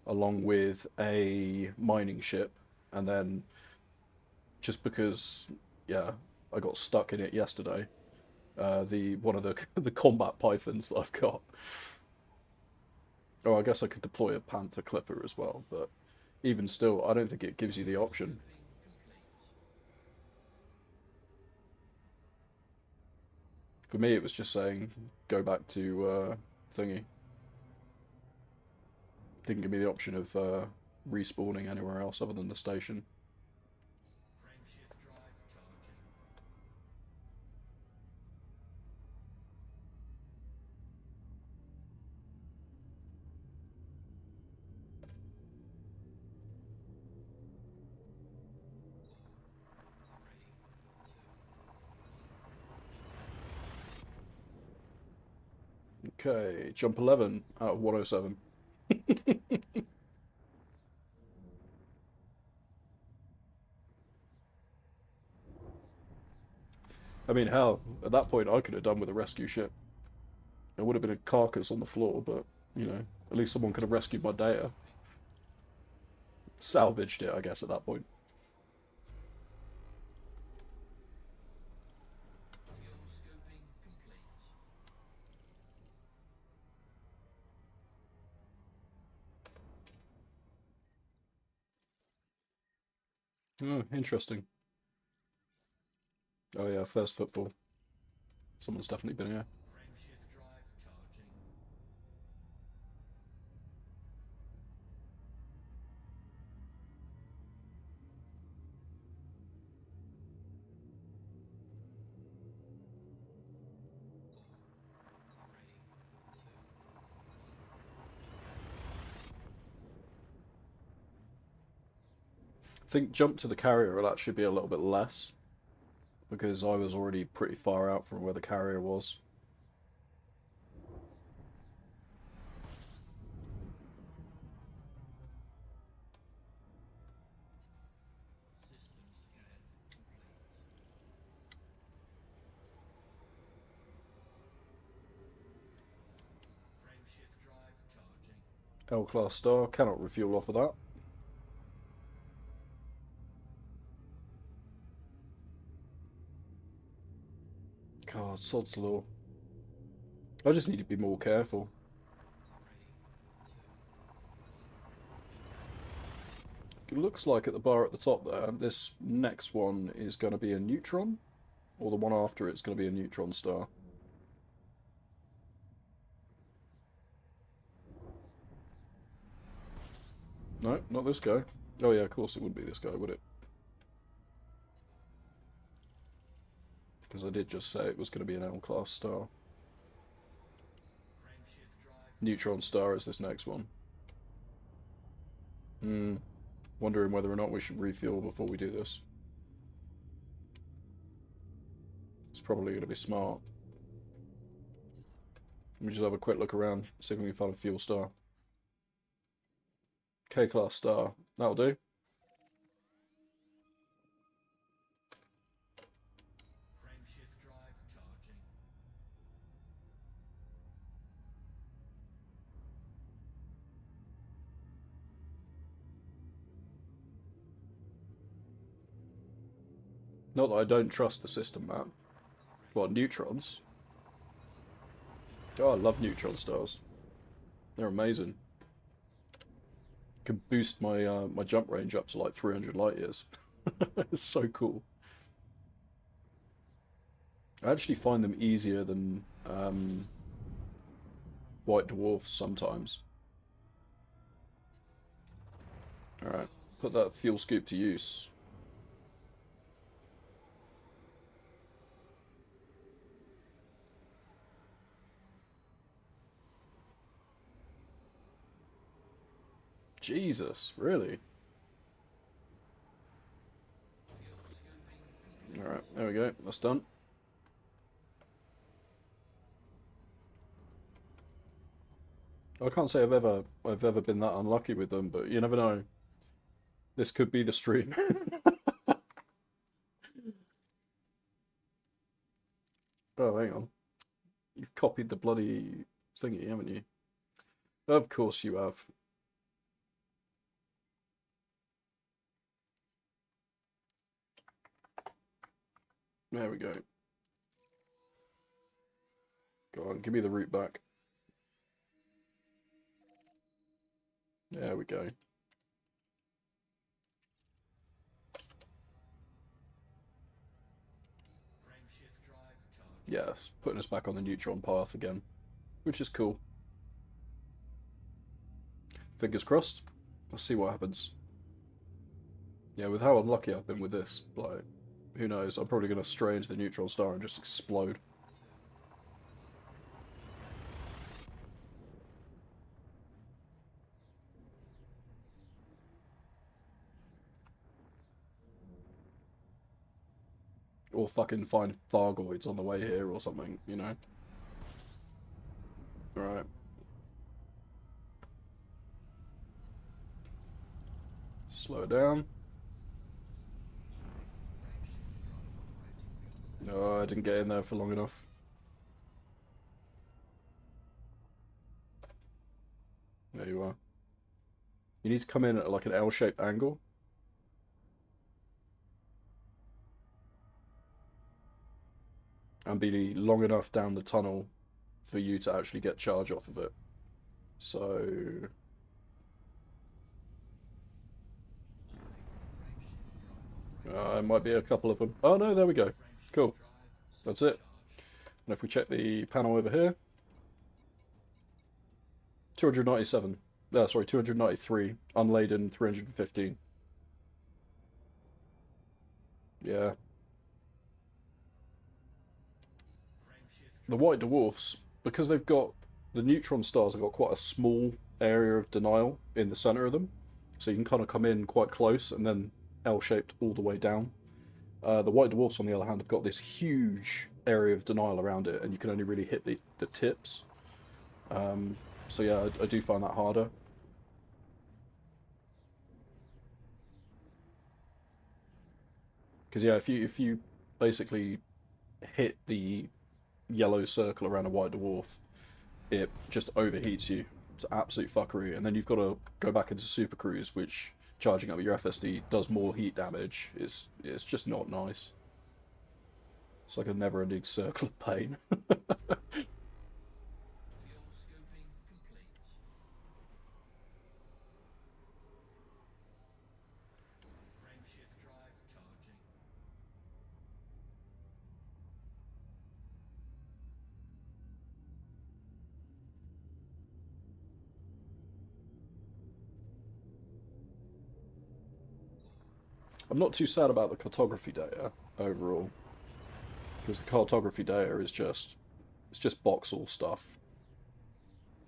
along with a mining ship, and then just because, yeah, I got stuck in it yesterday, the one of the the combat pythons that I've got. Oh, I guess I could deploy a Panther Clipper as well, but even still, I don't think it gives you the option. Scoping complete. For me, it was just saying go back to thingy. Didn't give me the option of respawning anywhere else other than the station. Frameshift drive charging. Okay, jump 11 out of 107. I mean, hell, at that point I could have done with a rescue ship. There would have been a carcass on the floor, but, you know, at least someone could have rescued my data. Salvaged it, I guess, at that point. Fuel scooping complete. Oh, interesting. Oh yeah, first footfall. Someone's definitely been here. Frameshift drive charging. I think jump to the carrier will actually be a little bit less, because I was already pretty far out from where the carrier was. System scan complete. Frameshift drive charging. L-class star, cannot refuel off of that. God, sod's law. I just need to be more careful. 3, 2, It looks like at the bar at the top there, this next one is going to be a neutron, or the one after it's going to be a neutron star. No, not this guy. Oh yeah, of course it wouldn't be this guy, would it? Because I did just say it was going to be an L-class star. frameshift drive. Neutron star is this next one. Wondering whether or not we should refuel before we do this. It's probably going to be smart. Let me just have a quick look around, see if we can find a fuel star. K-class star, that'll do. Frameshift drive charging. Not that I don't trust the system map. What, neutrons? Oh, I love neutron stars. They're amazing. Can boost my my jump range up to like 300 light years. It's so cool. I actually find them easier than white dwarfs sometimes. Alright, put that fuel scoop to use. Jesus, really? Fuel scooping complete. Alright, there we go, that's done. I can't say I've ever been that unlucky with them, but you never know. This could be the stream. Oh, hang on. You've copied the bloody thingy, haven't you? Of course you have. There we go. Go on, give me the route back. There we go. Frameshift drive charging. Yes, putting us back on the neutron path again, which is cool. Fingers crossed. Let's see what happens. Yeah, with how unlucky I've been with this, like, who knows? I'm probably going to stray into the neutron star and just explode. Or fucking find Thargoids on the way here or something, you know? Right. Slow it down. No, I didn't get in there for long enough. There you are. You need to come in at like an L-shaped angle. And be long enough down the tunnel for you to actually get charge off of it. So... it might be a couple of them. Oh no, there we go. Cool. That's it. And if we check the panel over here, 297. Sorry, 293. Unladen, 315. Yeah. The white dwarfs, because they've got... The neutron stars have got quite a small area of denial in the center of them. So you can kind of come in quite close and then L-shaped all the way down. The white dwarfs, on the other hand, have got this huge area of denial around it, and you can only really hit the tips. So yeah, I do find that harder. Because yeah, if you basically hit the yellow circle around a white dwarf, it just overheats you. It's absolute fuckery, and then you've got to go back into Super Cruise, which charging up your FSD does more heat damage. It's just not nice. It's like a never-ending circle of pain. I'm not too sad about the cartography data overall, because the cartography data is just voxel stuff,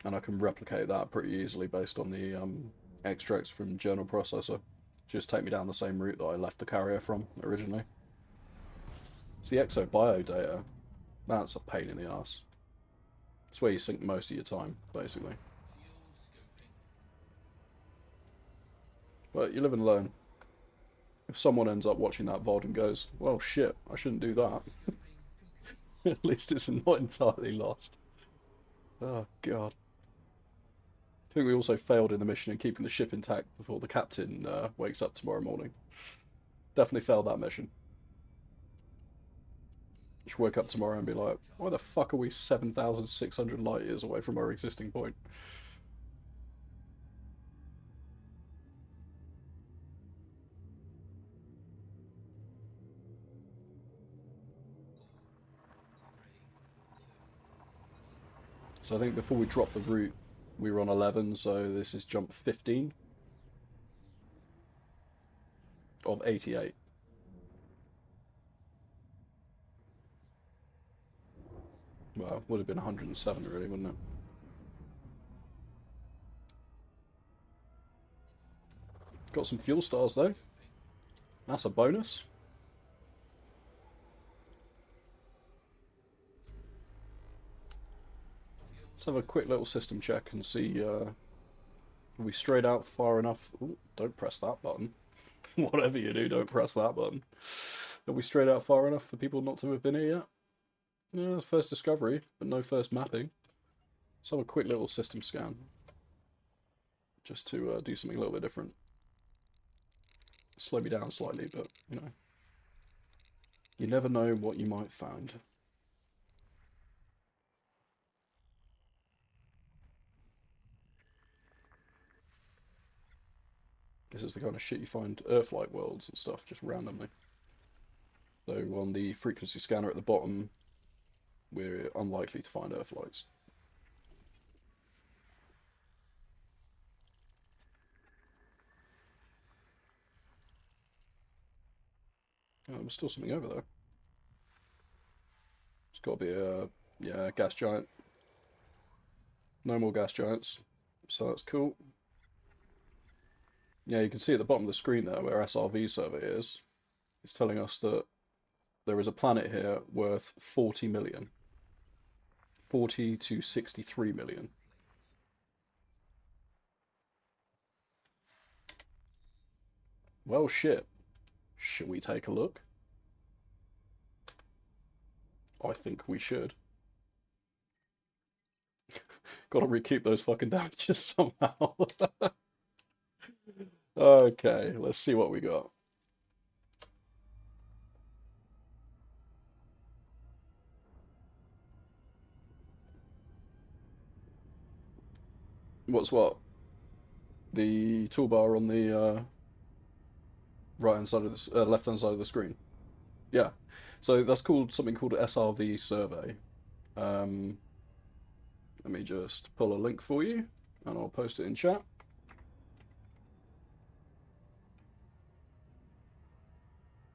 and I can replicate that pretty easily based on the extracts from journal processor. Just take me down the same route that I left the carrier from originally. It's the exobio data. That's a pain in the ass. It's where you sink most of your time, basically. But you live and learn. If someone ends up watching that VOD and goes, well shit, I shouldn't do that. At least it's not entirely lost. Oh god. I think we also failed in the mission in keeping the ship intact before the captain wakes up tomorrow morning. Definitely failed that mission. Should wake up tomorrow and be like, why the fuck are we 7,600 light years away from our existing point? So I think before we dropped the route, we were on 11, so this is jump 15 of 88. Well, would have been 107 really, wouldn't it? Got some fuel stars though. That's a bonus. Let's have a quick little system check and see, are we straight out far enough? Ooh, don't press that button. Whatever you do, don't press that button. Are we straight out far enough for people not to have been here yet? Yeah, first discovery, but no first mapping. Let's have a quick little system scan. Just to do something a little bit different. Slow me down slightly, but, you know. You never know what you might find. This is the kind of shit you find Earth-like worlds and stuff, just randomly. So on the frequency scanner at the bottom, we're unlikely to find Earth-likes. Oh, there's still something over there. It's got to be a, yeah, gas giant. No more gas giants, so that's cool. Yeah, you can see at the bottom of the screen there where SRV survey is. It's telling us that there is a planet here worth 40 million. 40 to 63 million. Well, shit. Should we take a look? I think we should. Gotta recoup those fucking damages somehow. Okay, let's see what we got. What's what? The toolbar on the right hand side of the left hand side of the screen. Yeah, so that's called something called SRV survey. Let me just pull a link for you, and I'll post it in chat.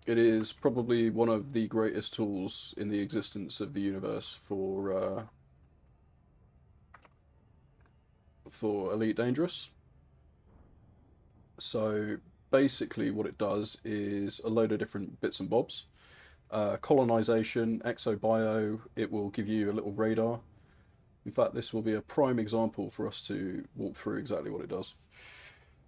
It is probably one of the greatest tools in the existence of the universe for Elite Dangerous. So basically what it does is a load of different bits and bobs. Colonization, exobio, it will give you a little radar. In fact, this will be a prime example for us to walk through exactly what it does.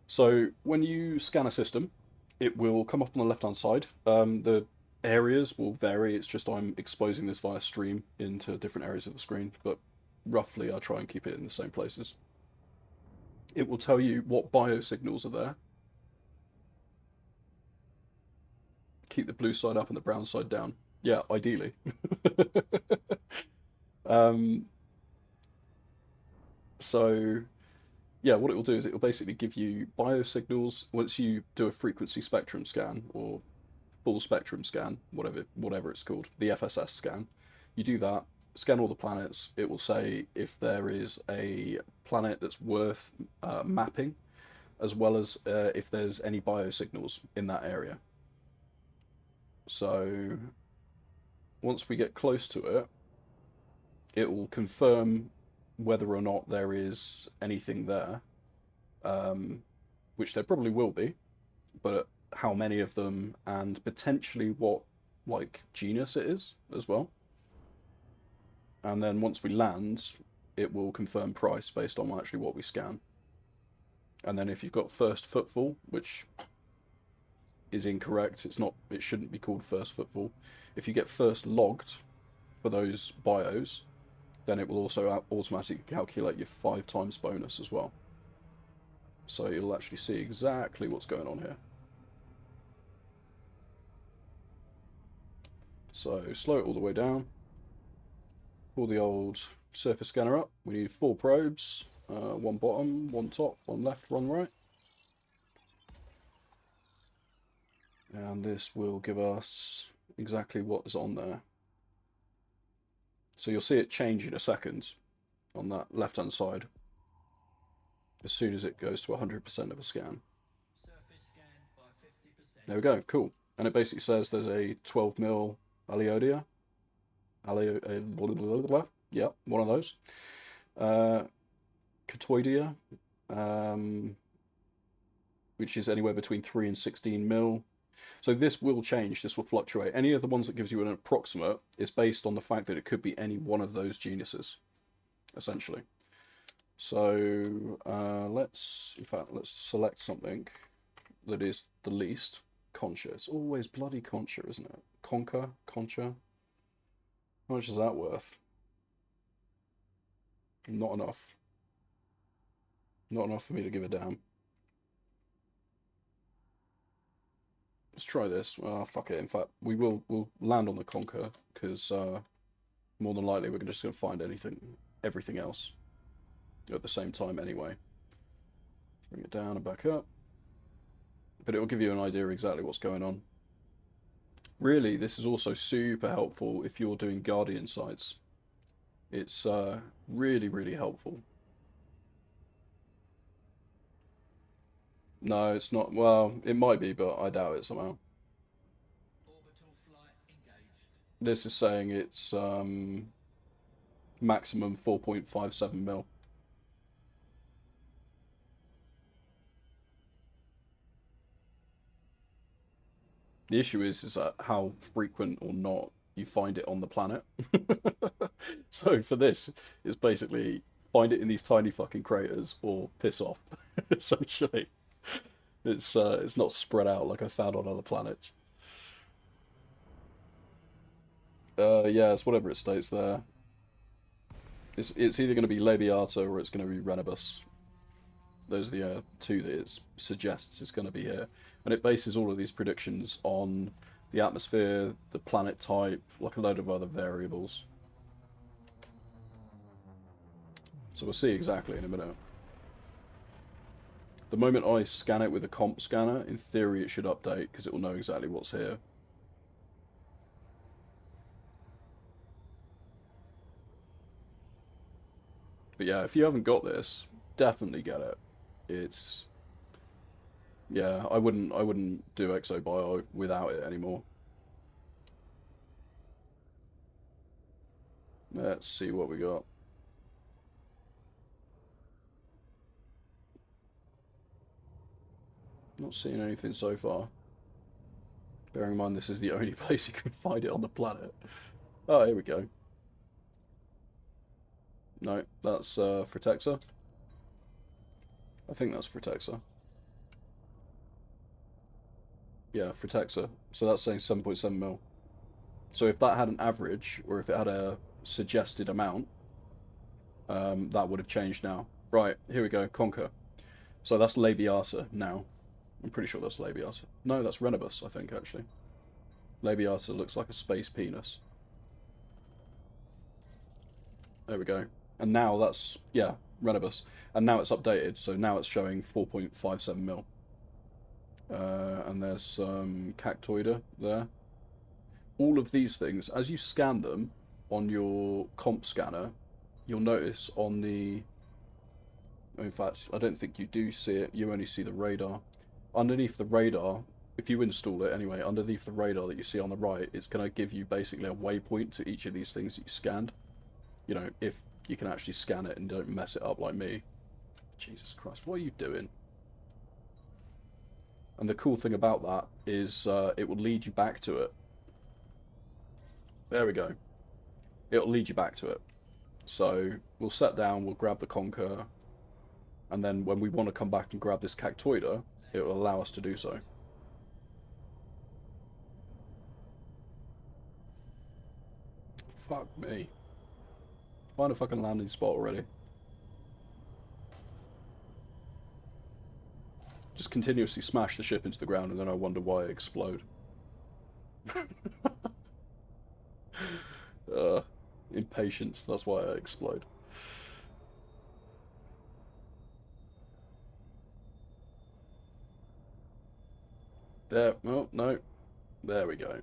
So when you scan a system, it will come up on the left-hand side. The areas will vary. It's just I'm exposing this via stream into different areas of the screen, but roughly I try and keep it in the same places. It will tell you what biosignals are there. Keep the blue side up and the brown side down. Yeah, ideally. So yeah, what it will do is it will basically give you biosignals once you do a frequency spectrum scan or full spectrum scan, whatever it's called, the FSS scan. You do that, scan all the planets. It will say if there is a planet that's worth mapping, as well as if there's any biosignals in that area. So once we get close to it, it will confirm whether or not there is anything there, which there probably will be, but how many of them and potentially what like genus it is as well. And then once we land, it will confirm price based on actually what we scan. And then if you've got first footfall, which is incorrect, it shouldn't be called first footfall. If you get first logged for those bios, then it will also automatically calculate your 5 times bonus as well. So you'll actually see exactly what's going on here. So slow it all the way down. Pull the old surface scanner up. We need 4 probes, 1 bottom, 1 top, 1 left, 1 right. And this will give us exactly what is on there. So you'll see it change in a second on that left-hand side as soon as it goes to 100% of a scan. Surface scan by 50%. There we go, cool. And it basically says there's a 12 mil Aliodia. Yeah, one of those. Catoidea, which is anywhere between 3 and 16 mil. So this will change, this will fluctuate. Any of the ones that gives you an approximate is based on the fact that it could be any one of those genuses, essentially. So let's select something that is the least. Concha. It's always bloody Concha, isn't it? Concha? How much is that worth? Not enough. Not enough for me to give a damn. Let's try this. Fuck it. In fact, we'll land on the Conquer because more than likely we're just going to find everything else at the same time anyway. Bring it down and back up. But it will give you an idea exactly what's going on. Really, this is also super helpful if you're doing Guardian sites. It's really, really helpful. No, it's not. Well, it might be, but I doubt it somehow. Orbital flight engaged. This is saying it's maximum 4.57 mil. The issue is that how frequent or not you find it on the planet. So for this, it's basically find it in these tiny fucking craters or piss off. Essentially, it's not spread out like I found on other planets. Yeah, it's whatever it states there. It's either going to be Labiata or it's going to be Renibus. Those are the two that it suggests is going to be here, and it bases all of these predictions on the atmosphere, the planet type, like a load of other variables. So we'll see exactly in a minute. The moment I scan it with a comp scanner, in theory it should update because it will know exactly what's here. But yeah, if you haven't got this, definitely get it. It's yeah, I wouldn't do ExoBio without it anymore. Let's see what we got. Not seeing anything so far. Bearing in mind this is the only place you can find it on the planet. Oh, here we go. No, that's Fritexa. I think that's Fritexa. Yeah, Fritexa. So that's saying 7.7 mil. So if that had an average, or if it had a suggested amount, that would have changed now. Right, here we go, Conquer. So that's Labiata now. I'm pretty sure that's Labiata. No, that's Renibus, I think, actually. Labiata looks like a space penis. There we go. And now that's, yeah, Renibus. And now it's updated, so now it's showing 4.57 mil. And there's some Cactoida there. All of these things, as you scan them on your comp scanner, you'll notice on the... In fact, I don't think you do see it, you only see the radar. Underneath the radar, if you install it anyway, underneath the radar that you see on the right, it's going to give you basically a waypoint to each of these things that you scanned. You know, if you can actually scan it and don't mess it up like me. Jesus Christ, what are you doing? And the cool thing about that is it will lead you back to it. There we go. It'll lead you back to it. So we'll set down, we'll grab the Conquer, and then when we want to come back and grab this Cactoida, it will allow us to do so. Fuck me. Find a fucking landing spot already. Just continuously smash the ship into the ground and then I wonder why it explode. Impatience, that's why I explode. There, oh, no. There we go.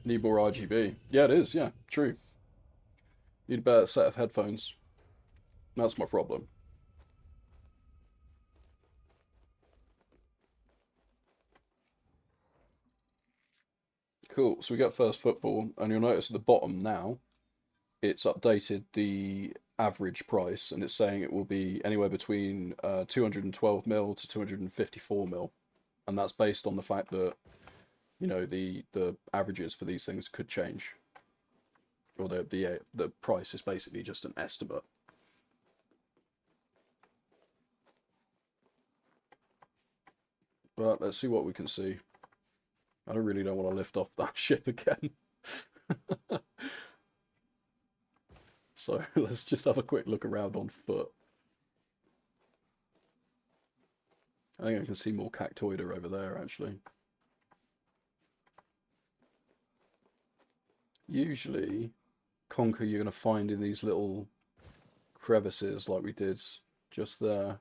Need more RGB. Yeah, it is, yeah, true. Need a better set of headphones. That's my problem. Cool, so we got first footfall, and you'll notice at the bottom now, it's updated the average price, and it's saying it will be anywhere between 212 mil to 254 mil, and that's based on the fact that, you know, the averages for these things could change, or the price is basically just an estimate. But let's see what we can see. I really don't want to lift off that ship again. So let's just have a quick look around on foot. I think I can see more Cactoida over there, actually. Usually, Conquer you're going to find in these little crevices like we did just there.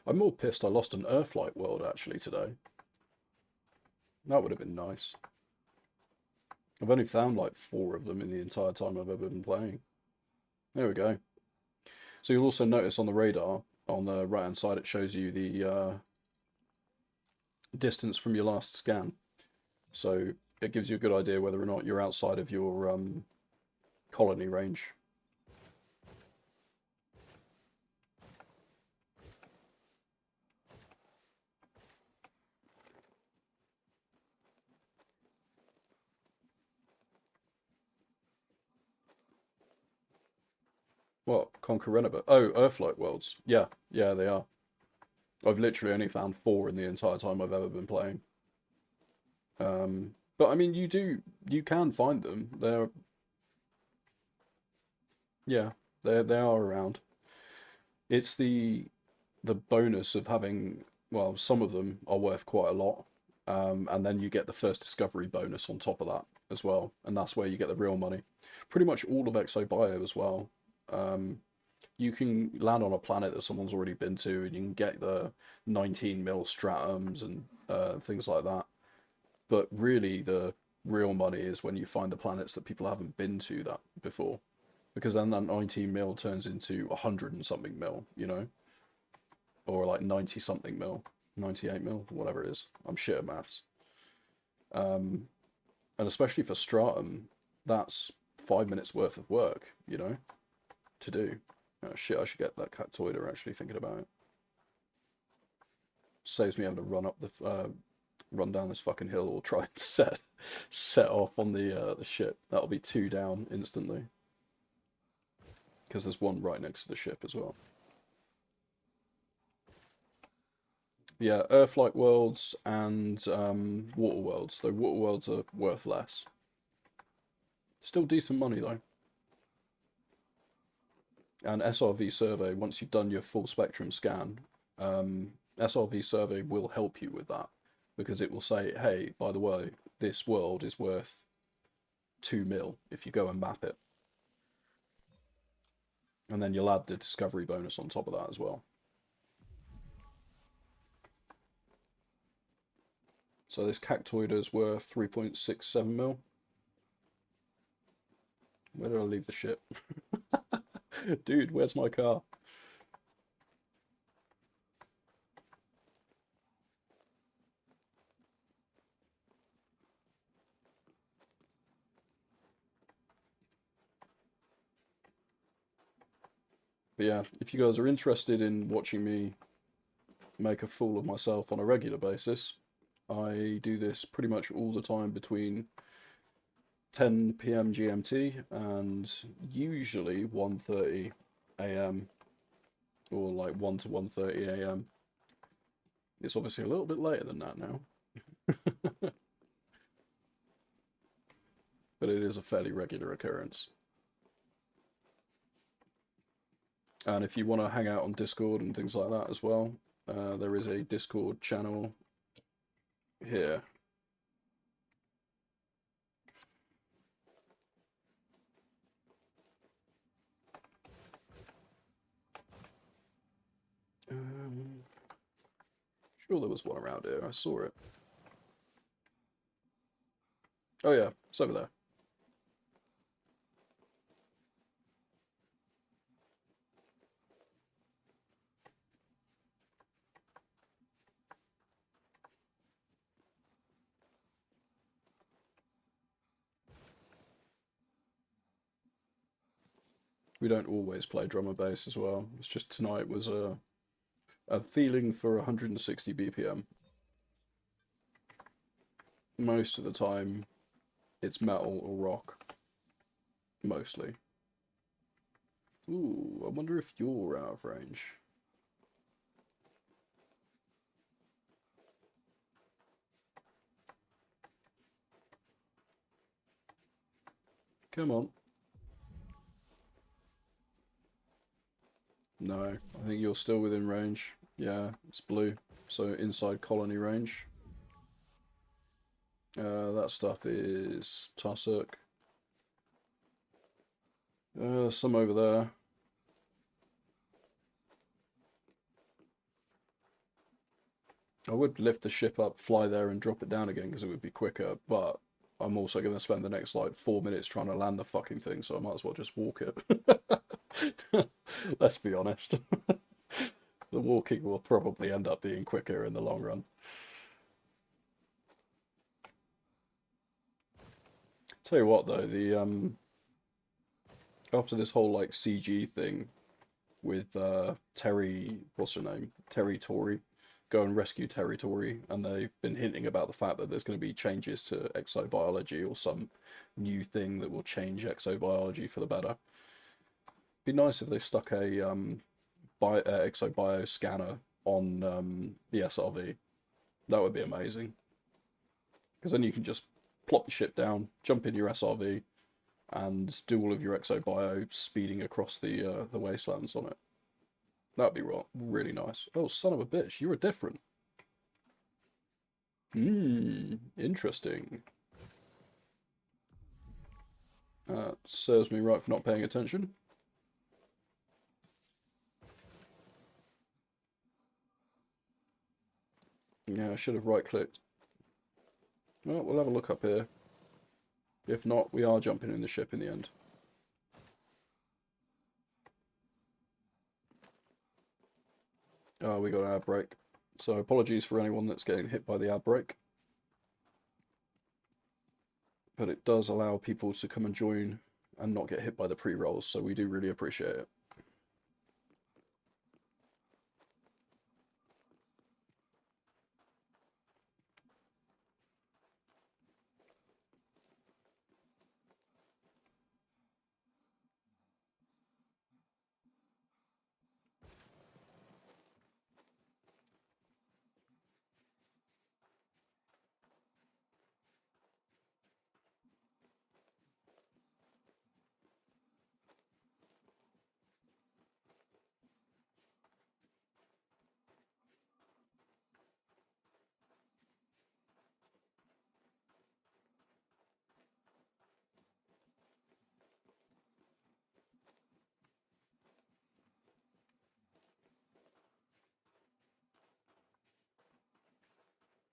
I'm more pissed I lost an Earthlight world actually today. That would have been nice. I've only found like 4 of them in the entire time I've ever been playing. There we go. So you'll also notice on the radar, on the right hand side, it shows you the distance from your last scan. So it gives you a good idea whether or not you're outside of your colony range. What? Conquer Renova? Oh, Earthlight worlds. Yeah, yeah, they are. I've literally only found 4 in the entire time I've ever been playing. But I mean, you can find them. Yeah, they are around. It's the bonus of having, well, some of them are worth quite a lot. And then you get the first discovery bonus on top of that as well, and that's where you get the real money. Pretty much all of ExoBio as well. You can land on a planet that someone's already been to, and you can get the 19 mil stratums and things like that. But really, the real money is when you find the planets that people haven't been to that before, because then that 19 mil turns into 100 and something mil, you know, or like 90 something mil, 98 mil, whatever it is. I'm shit at maths. And especially for stratum, that's 5 minutes worth of work, you know, to do. Oh, shit, I should get that cactoida, actually, thinking about it. Saves me having to run down this fucking hill or try and set off on the ship. That'll be 2 down instantly. Because there's one right next to the ship as well. Yeah, Earth-like worlds and water worlds. Though water worlds are worth less. Still decent money though. And SRV survey, once you've done your full spectrum scan, SRV survey will help you with that, because it will say, hey, by the way, this world is worth 2 mil if you go and map it. And then you'll add the discovery bonus on top of that as well. So this cactoida is worth 3.67 mil. Where did I leave the ship? Dude, where's my car? But yeah, if you guys are interested in watching me make a fool of myself on a regular basis, I do this pretty much all the time between 10 p.m. GMT and usually 1:30 a.m. or like 1 to 1:30 a.m. It's obviously a little bit later than that now. But it is a fairly regular occurrence. And if you want to hang out on Discord and things like that as well, there is a Discord channel here. Sure there was one around here. I saw it. Oh yeah, it's over there. We don't always play drum and bass as well. It's just tonight was a feeling for 160 BPM. Most of the time, it's metal or rock. Mostly. Ooh, I wonder if you're out of range. Come on. No, I think you're still within range. Yeah, it's blue. So inside colony range. That stuff is tussock. Some over there. I would lift the ship up, fly there, and drop it down again because it would be quicker, but I'm also going to spend the next like 4 minutes trying to land the fucking thing, so I might as well just walk it. Let's be honest. The walking will probably end up being quicker in the long run. Tell you what though, the after this whole like CG thing with Terry, what's her name? Terry Tory, go and rescue Terry Tory, and they've been hinting about the fact that there's going to be changes to exobiology or some new thing that will change exobiology for the better. Be nice if they stuck a exobio scanner on the SRV. That would be amazing. Because then you can just plop your ship down, jump in your SRV, and do all of your exobio speeding across the wastelands on it. That'd be really nice. Oh, son of a bitch, you were different. Interesting. Serves me right for not paying attention. Yeah, I should have right-clicked. Well, we'll have a look up here. If not, we are jumping in the ship in the end. Oh, we got an ad break. So apologies for anyone that's getting hit by the ad break. But it does allow people to come and join and not get hit by the pre-rolls, so we do really appreciate it.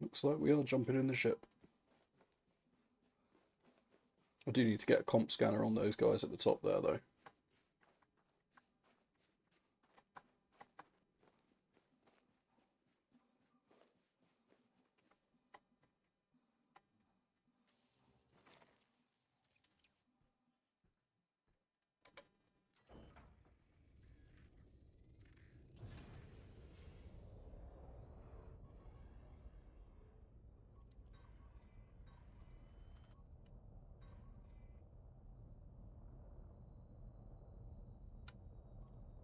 Looks like we are jumping in the ship. I do need to get a comp scanner on those guys at the top there, though.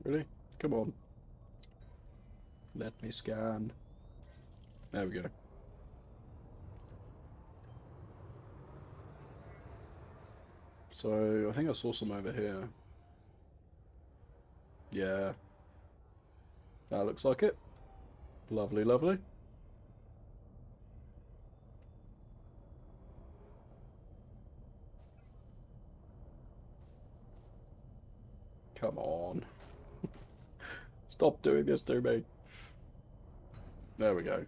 Really? Come on. Let me scan. There we go. So, I think I saw some over here. Yeah. That looks like it. Lovely, lovely. Come on. Stop doing this to me. There we go.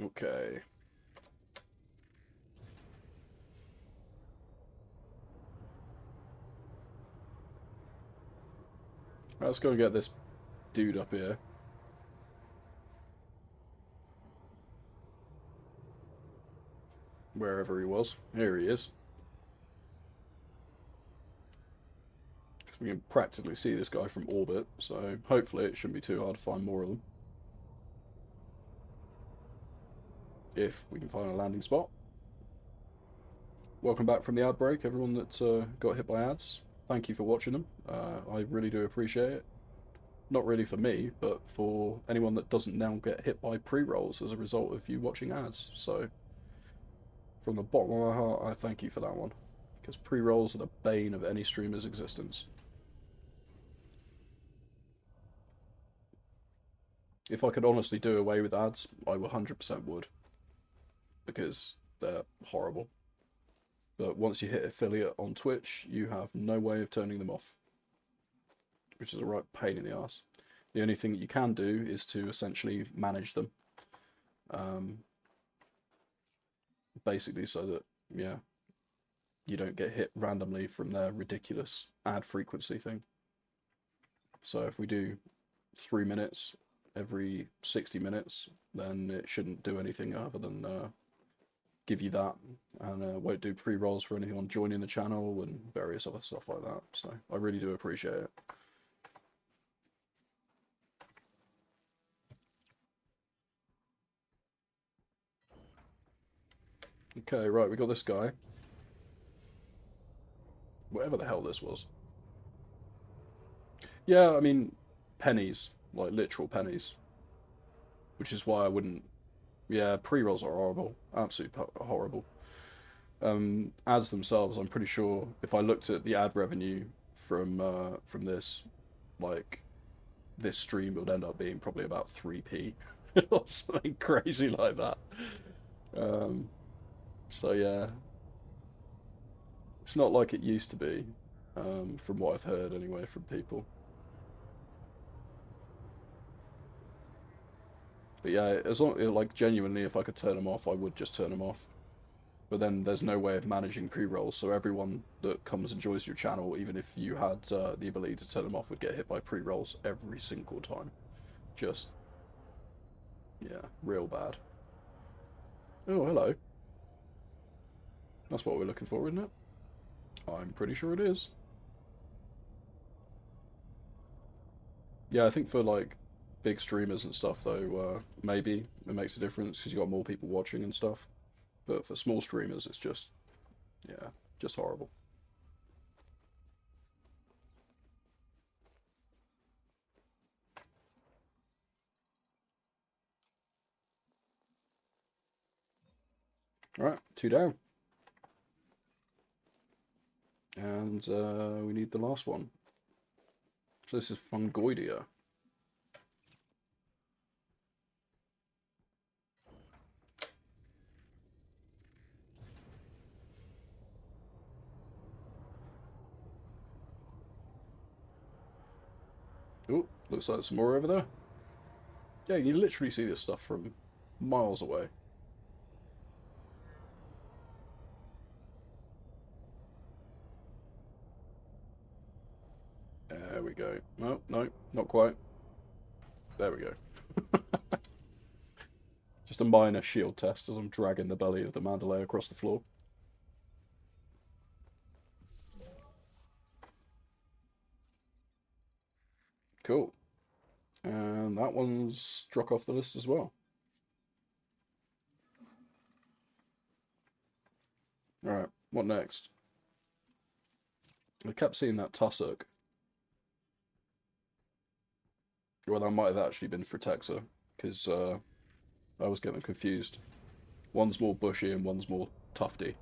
Okay. Let's go and get this dude up here. Wherever he was. Here he is. Because we can practically see this guy from orbit, so hopefully it shouldn't be too hard to find more of them. If we can find a landing spot. Welcome back from the ad break, everyone that got hit by ads. Thank you for watching them. I really do appreciate it. Not really for me, but for anyone that doesn't now get hit by pre-rolls as a result of you watching ads. So, from the bottom of my heart, I thank you for that one. Because pre-rolls are the bane of any streamer's existence. If I could honestly do away with ads, I 100% would, because they're horrible. But once you hit affiliate on Twitch, you have no way of turning them off, which is a right pain in the ass. The only thing that you can do is to essentially manage them. Basically so that, yeah, you don't get hit randomly from their ridiculous ad frequency thing. So if we do 3 minutes every 60 minutes, then it shouldn't do anything other than give you that, and won't do pre-rolls for anyone joining the channel and various other stuff like that. So I really do appreciate it. Okay, right, we got this guy. Whatever the hell this was. Yeah, I mean, pennies, like literal pennies. Which is why I wouldn't. Yeah, pre-rolls are horrible, absolutely horrible. Ads themselves, I'm pretty sure if I looked at the ad revenue from this, like this stream would end up being probably about 3p or something crazy like that. So yeah, it's not like it used to be, from what I've heard anyway from people. But yeah, as long like genuinely, if I could turn them off, I would just turn them off. But then there's no way of managing pre-rolls, so everyone that comes and joins your channel, even if you had the ability to turn them off, would get hit by pre-rolls every single time. Just, yeah, real bad. Oh, hello. That's what we're looking for, isn't it? I'm pretty sure it is. Yeah, I think for like big streamers and stuff though, maybe it makes a difference because you got more people watching and stuff. But for small streamers, it's just, yeah, just horrible. All right, 2 down. And we need the last one. So this is Fungoidia. Oh, looks like some more over there. Yeah, you literally see this stuff from miles away. There we go. No, no, not quite. There we go. Just a minor shield test as I'm dragging the belly of the Mandalay across the floor. Cool. And that one's struck off the list as well. Alright, what next? I kept seeing that tussock. Well, that might have actually been for Texa, because I was getting confused. One's more bushy and one's more tufty.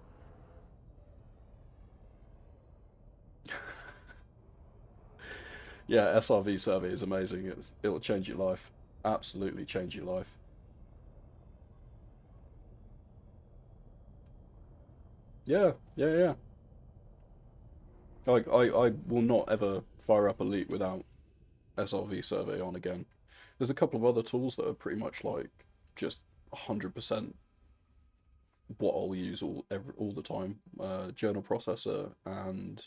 Yeah, SRV survey is amazing. It'll change your life. Absolutely change your life. Yeah, yeah, yeah. Like I will not ever fire up Elite without SRV survey on again. There's a couple of other tools that are pretty much like just 100% what I'll use all the time. Journal processor and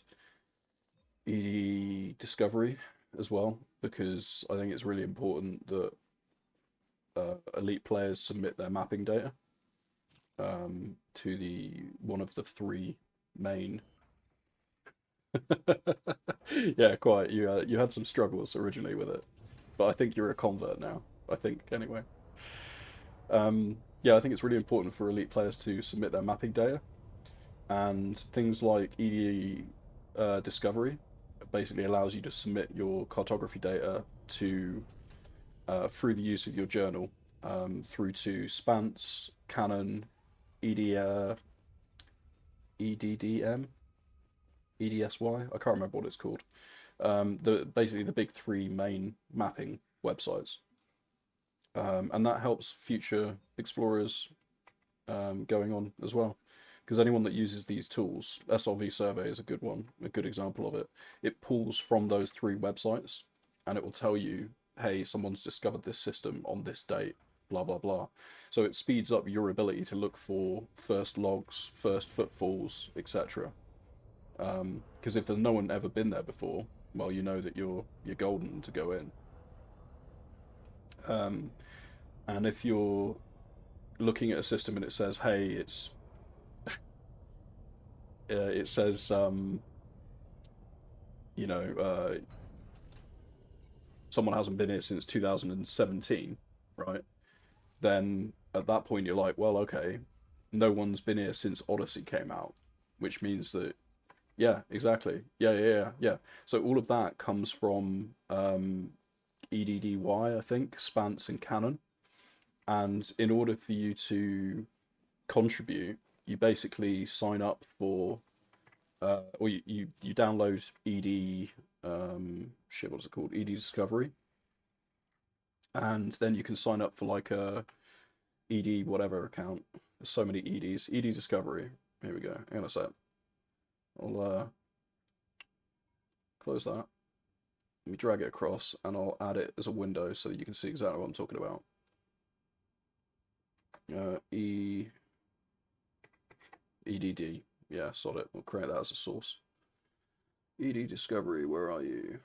ED discovery as well, because I think it's really important that elite players submit their mapping data to the one of the three main. Yeah, quite. You had some struggles originally with it, but I think you're a convert now. I think anyway. Yeah, I think it's really important for elite players to submit their mapping data, and things like EDE discovery basically allows you to submit your cartography data to through the use of your journal through to Spance, Canon, EDDM, EDSY. I can't remember what it's called. Basically the big three main mapping websites. And that helps future explorers going on as well. Because anyone that uses these tools, SRV Survey is a good one, a good example of it. It pulls from those 3 websites, and it will tell you, hey, someone's discovered this system on this date, blah, blah, blah. So it speeds up your ability to look for first logs, first footfalls, etc. Because if there's no one ever been there before, well, you know that you're golden to go in. And if you're looking at a system and it says, hey, it says, you know, someone hasn't been here since 2017, right? Then at that point you're like, well, okay, no one's been here since Odyssey came out, which means that, yeah, exactly, yeah. So all of that comes from EDDY, I think, Spance and Canon, and in order for you to contribute, you basically sign up for, or you download ED, what's it called? ED Discovery, and then you can sign up for like a ED whatever account. There's so many EDs. ED Discovery. Here we go. Hang on a sec. I'll close that. Let me drag it across, and I'll add it as a window so that you can see exactly what I'm talking about. EDD. Yeah, solid. We'll create that as a source. ED Discovery, where are you?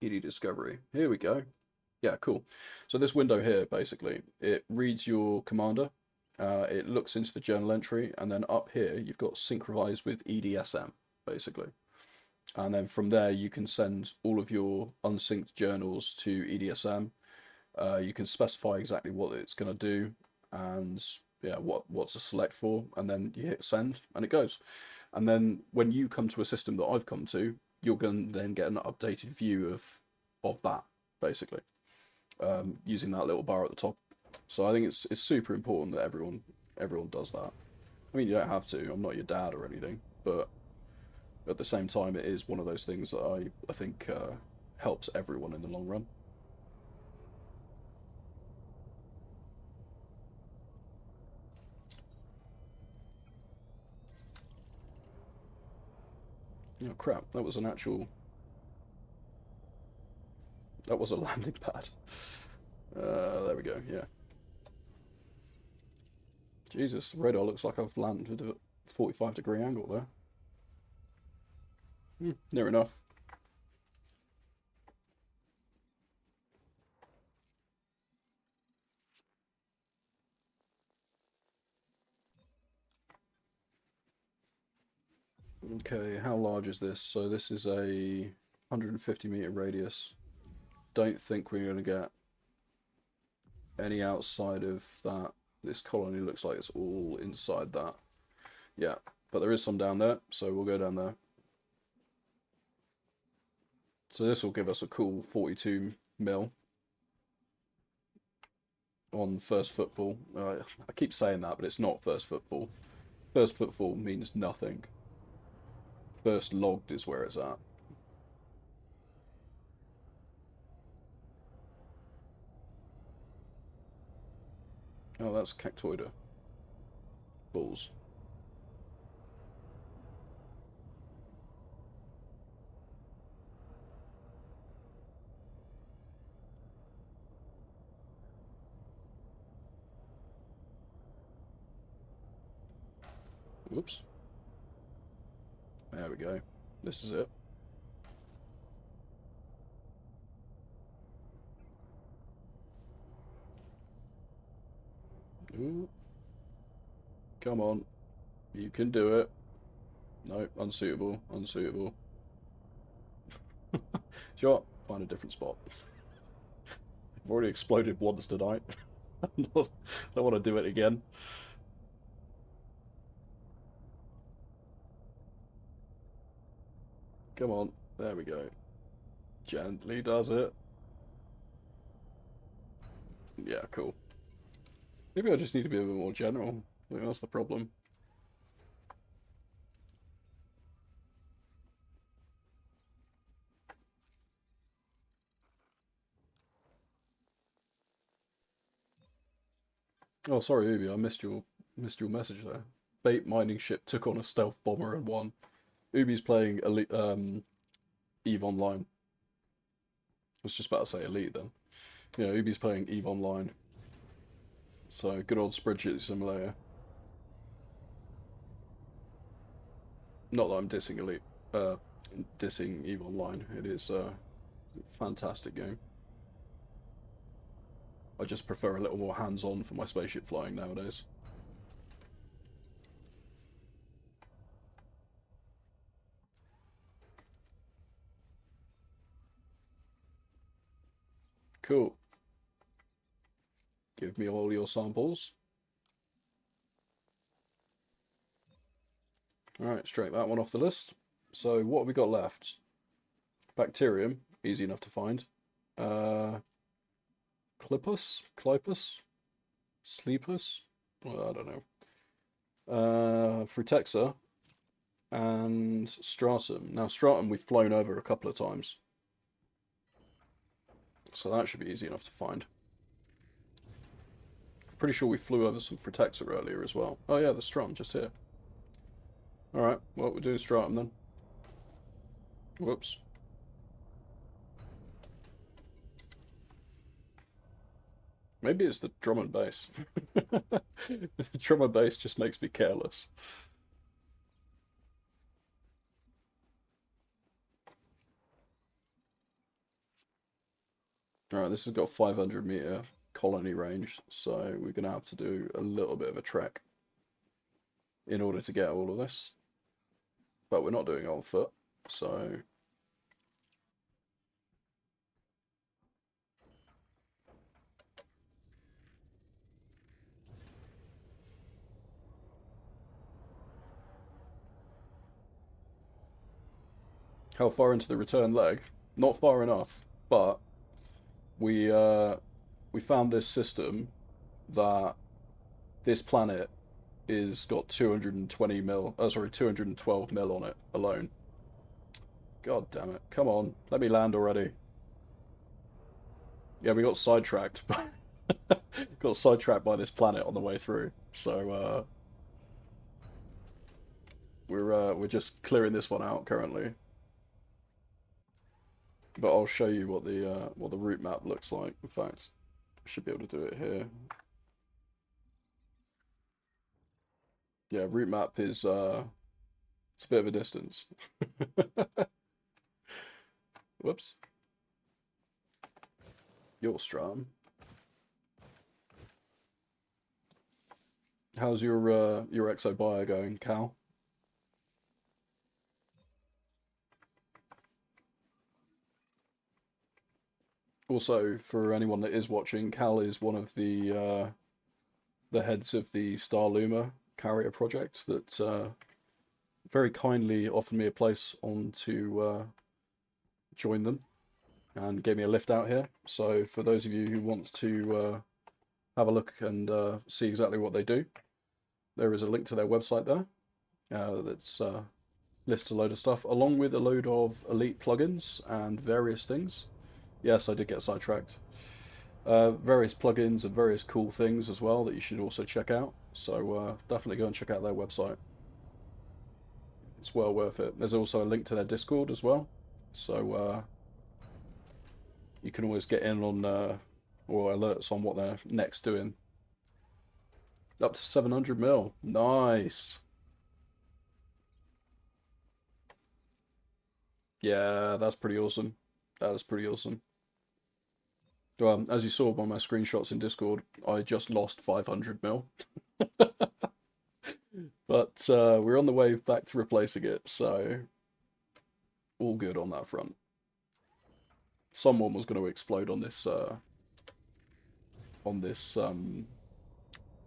ED Discovery. Here we go. Yeah, cool. So this window here, basically, it reads your commander, it looks into the journal entry, and then up here you've got synchronize with EDSM, basically. And then from there you can send all of your unsynced journals to EDSM. You can specify exactly what it's going to do, and yeah, what to select for, and then you hit send, and it goes. And then when you come to a system that I've come to, you're going to then get an updated view of that, basically, using that little bar at the top. So I think it's super important that everyone does that. I mean, you don't have to. I'm not your dad or anything, but at the same time, it is one of those things that I think helps everyone in the long run. Oh crap! That was a landing pad. There we go. Yeah. Jesus, the radar looks like I've landed at a 45-degree angle there. Near enough. Okay, how large is this? So this is a 150-meter radius. Don't think we're going to get any outside of that. This colony looks like it's all inside that. Yeah, but there is some down there, so we'll go down there. So this will give us a cool 42 mil on first footfall. I keep saying that, but it's not first footfall. First footfall means nothing. First logged is where it's at. Oh, that's Cactoida. Balls. Whoops. There we go. This is it. Ooh. Come on. You can do it. No, unsuitable. Unsuitable. Do you know what? Find a different spot. I've already exploded once tonight. I don't want to do it again. Come on. There we go. Gently does it. Yeah, cool. Maybe I just need to be a bit more general. I think that's the problem. Oh, sorry, Ubi, I missed your message there. Bait mining ship took on a stealth bomber and won. Ubi's playing Elite, Eve Online. I was just about to say Elite then. Yeah, Ubi's playing Eve Online. So, good old spreadsheet simulator. Not that I'm dissing Elite, dissing Eve Online. It is a fantastic game. I just prefer a little more hands-on for my spaceship flying nowadays. Cool. Give me all your samples. Alright, straight that one off the list. So what have we got left? Bacterium, easy enough to find. Clipus? Sleepus? Well, I don't know. Frutexa and Stratum. Now Stratum we've flown over a couple of times. So that should be easy enough to find. Pretty sure we flew over some Frutexa earlier as well. Oh yeah, the Stratum just here. Alright, well, we'll do Stratum then. Whoops. Maybe it's the drum and bass. The drum and bass just makes me careless. Alright, this has got 500-meter colony range, so we're going to have to do a little bit of a trek in order to get all of this. But we're not doing it on foot, so... How far into the return leg? Not far enough, but we found this system that this planet is got 220 mil, 212 mil on it alone. God damn it. Come on, let me land already. Yeah, we got sidetracked. Got sidetracked by this planet on the way through. So we're just clearing this one out currently. But I'll show you what the route map looks like. In fact, I should be able to do it here. Yeah, route map is it's a bit of a distance. Whoops. Your Stram. How's your exo-bio going, Cal? Also, for anyone that is watching, Cal is one of the heads of the Star Luma carrier project that very kindly offered me a place on to join them and gave me a lift out here. So for those of you who want to have a look and see exactly what they do, there is a link to their website there that's lists a load of stuff, along with a load of elite plugins and various things. Yes, I did get sidetracked. Various plugins and various cool things as well that you should also check out. So definitely go and check out their website. It's well worth it. There's also a link to their Discord as well. So you can always get in on or alerts on what they're next doing. Up to 700 mil. Nice. Yeah, that's pretty awesome. That is pretty awesome. As you saw by my screenshots in Discord, I just lost 500 mil. But we're on the way back to replacing it, so all good on that front. Someone was going to explode on this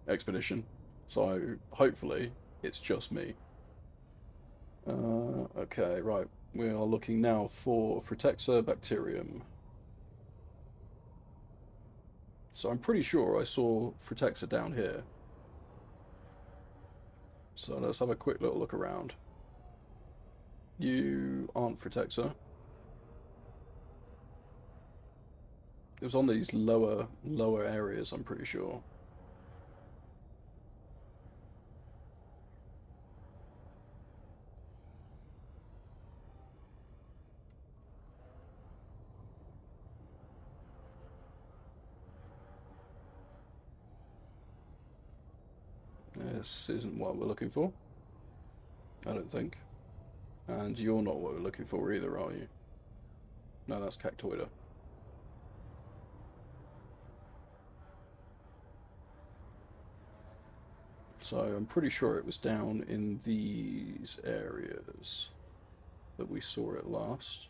expedition, so hopefully it's just me. Okay, right. We are looking now for Frutexa bacterium. So I'm pretty sure I saw Frutexa down here. So let's have a quick little look around. You aren't Frutexa. It was on these lower areas, I'm pretty sure. This isn't what we're looking for. I don't think. And you're not what we're looking for either, are you? No, that's Cactoida. So I'm pretty sure it was down in these areas that we saw it last.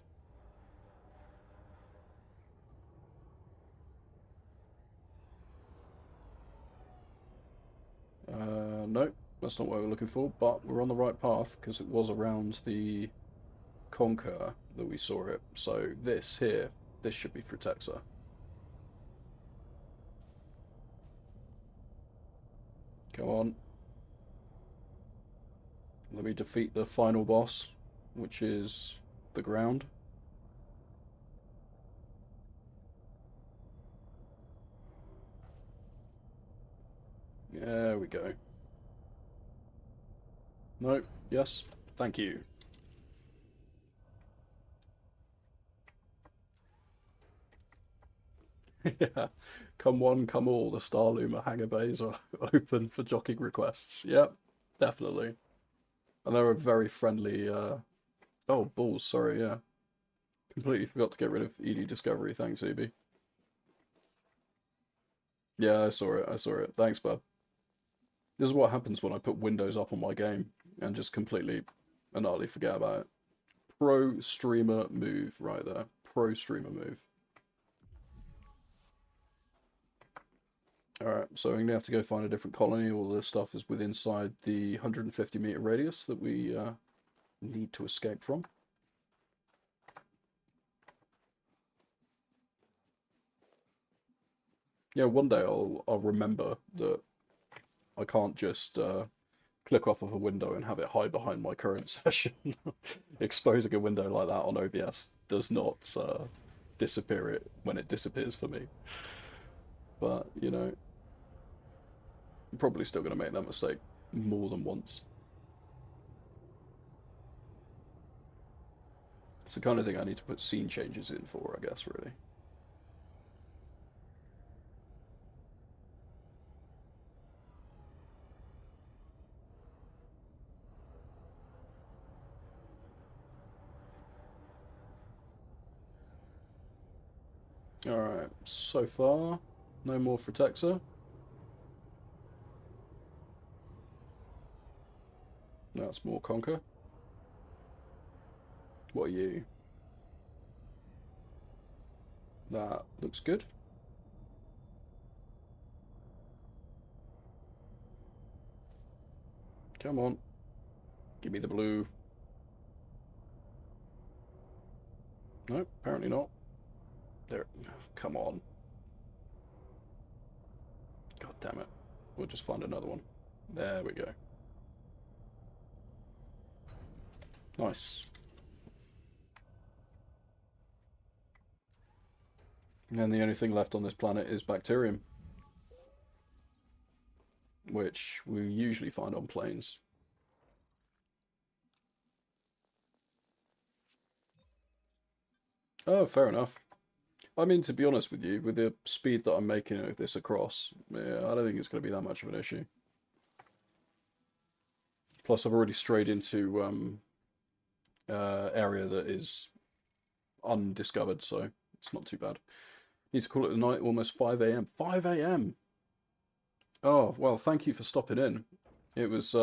Nope, that's not what we're looking for, but we're on the right path because it was around the Conquer that we saw it. So this here, this should be Frutexa. Come on. Let me defeat the final boss, which is the ground. There we go. No, yes, thank you. Yeah, come one, come all, the Starloomer hangar bays are open for jockeying requests. Yep, definitely. And they're a very friendly, oh, balls, sorry, yeah. Completely forgot to get rid of ED Discovery, thanks, Ubi. Yeah, I saw it. Thanks, bud. This is what happens when I put Windows up on my game and just completely and utterly forget about it. Pro streamer move right there. Pro streamer move. Alright, so I'm going to have to go find a different colony. All this stuff is within inside the 150-meter radius that we need to escape from. Yeah, one day I'll remember that I can't just click off of a window and have it hide behind my current session. Exposing a window like that on OBS does not disappear it when it disappears for me. But, you know, I'm probably still going to make that mistake more than once. It's the kind of thing I need to put scene changes in for, I guess, really. Alright, so far, no more Frutexa. That's more Conquer. What are you? That looks good. Come on. Give me the blue. No, apparently not. There. Come on. God damn it. We'll just find another one. There we go. Nice. And the only thing left on this planet is bacterium, which we usually find on planes. Oh, fair enough. I mean, to be honest with you, with the speed that I'm making this across, yeah, I don't think it's going to be that much of an issue. Plus, I've already strayed into area that is undiscovered, so it's not too bad. Need to call it a night, almost 5 a.m. 5 a.m. Oh, well, thank you for stopping in. It was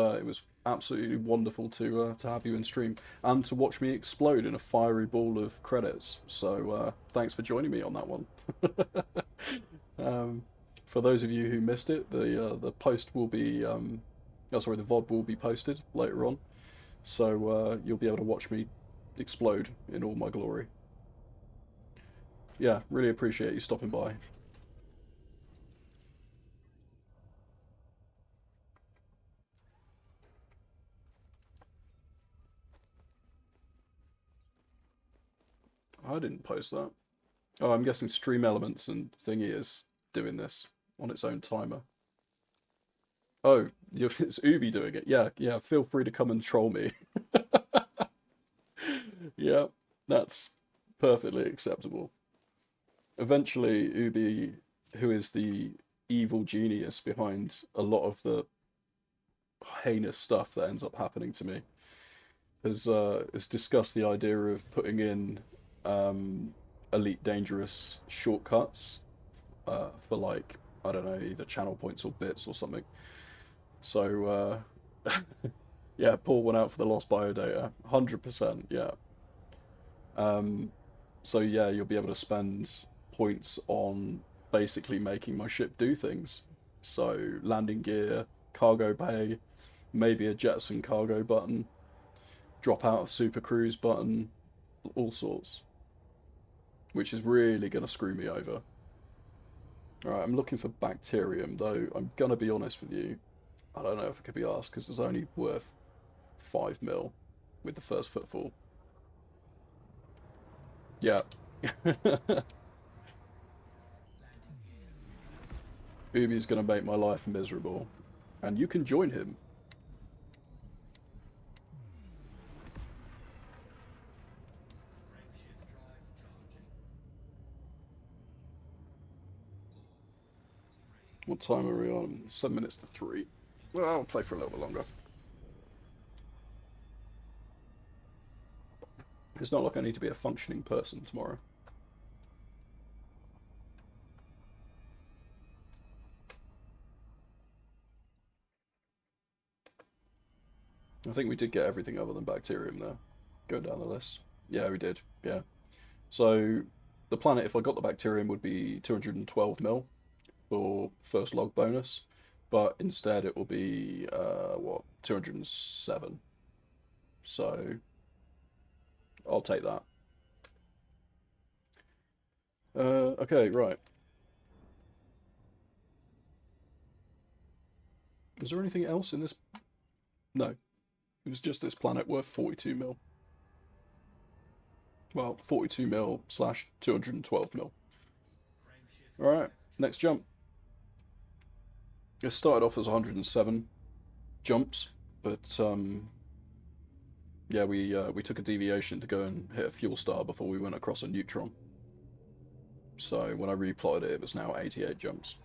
absolutely wonderful to have you in stream and to watch me explode in a fiery ball of credits. So thanks for joining me on that one. For those of you who missed it, the post will be sorry, the VOD will be posted later on, so you'll be able to watch me explode in all my glory. Yeah, really appreciate you stopping by. I didn't post that. Oh, I'm guessing Stream Elements and Thingy is doing this on its own timer. Oh, it's Ubi doing it. Yeah, yeah, feel free to come and troll me. Yeah, that's perfectly acceptable. Eventually, Ubi, who is the evil genius behind a lot of the heinous stuff that ends up happening to me has discussed the idea of putting in Elite Dangerous shortcuts for like, I don't know, either channel points or bits or something. So yeah, pull one out for the lost biodata, 100%. Yeah. So yeah, you'll be able to spend points on basically making my ship do things. So landing gear, cargo bay, maybe a jettison cargo button, drop out of super cruise button, all sorts. Which is really going to screw me over. Alright, I'm looking for bacterium, though I'm going to be honest with you. I don't know if it could be asked because it's only worth 5 mil with the first footfall. Yeah. Ubi's going to make my life miserable. And you can join him. Frameshift drive charging. What time are we on? 7 minutes to 3. Well, I'll play for a little bit longer. It's not like I need to be a functioning person tomorrow. I think we did get everything other than bacterium there. Going down the list. Yeah, we did. Yeah. So the planet, if I got the bacterium, would be 212 mil for first log bonus, but instead it will be what, 207. So I'll take that. Okay, right. Is there anything else in this? No. It was just this planet worth 42 mil. Well, 42 mil slash 212 mil. Frameshift Alright, next jump. It started off as 107 jumps, but yeah, we took a deviation to go and hit a fuel star before we went across a neutron. So when I replotted it, it was now 88 jumps.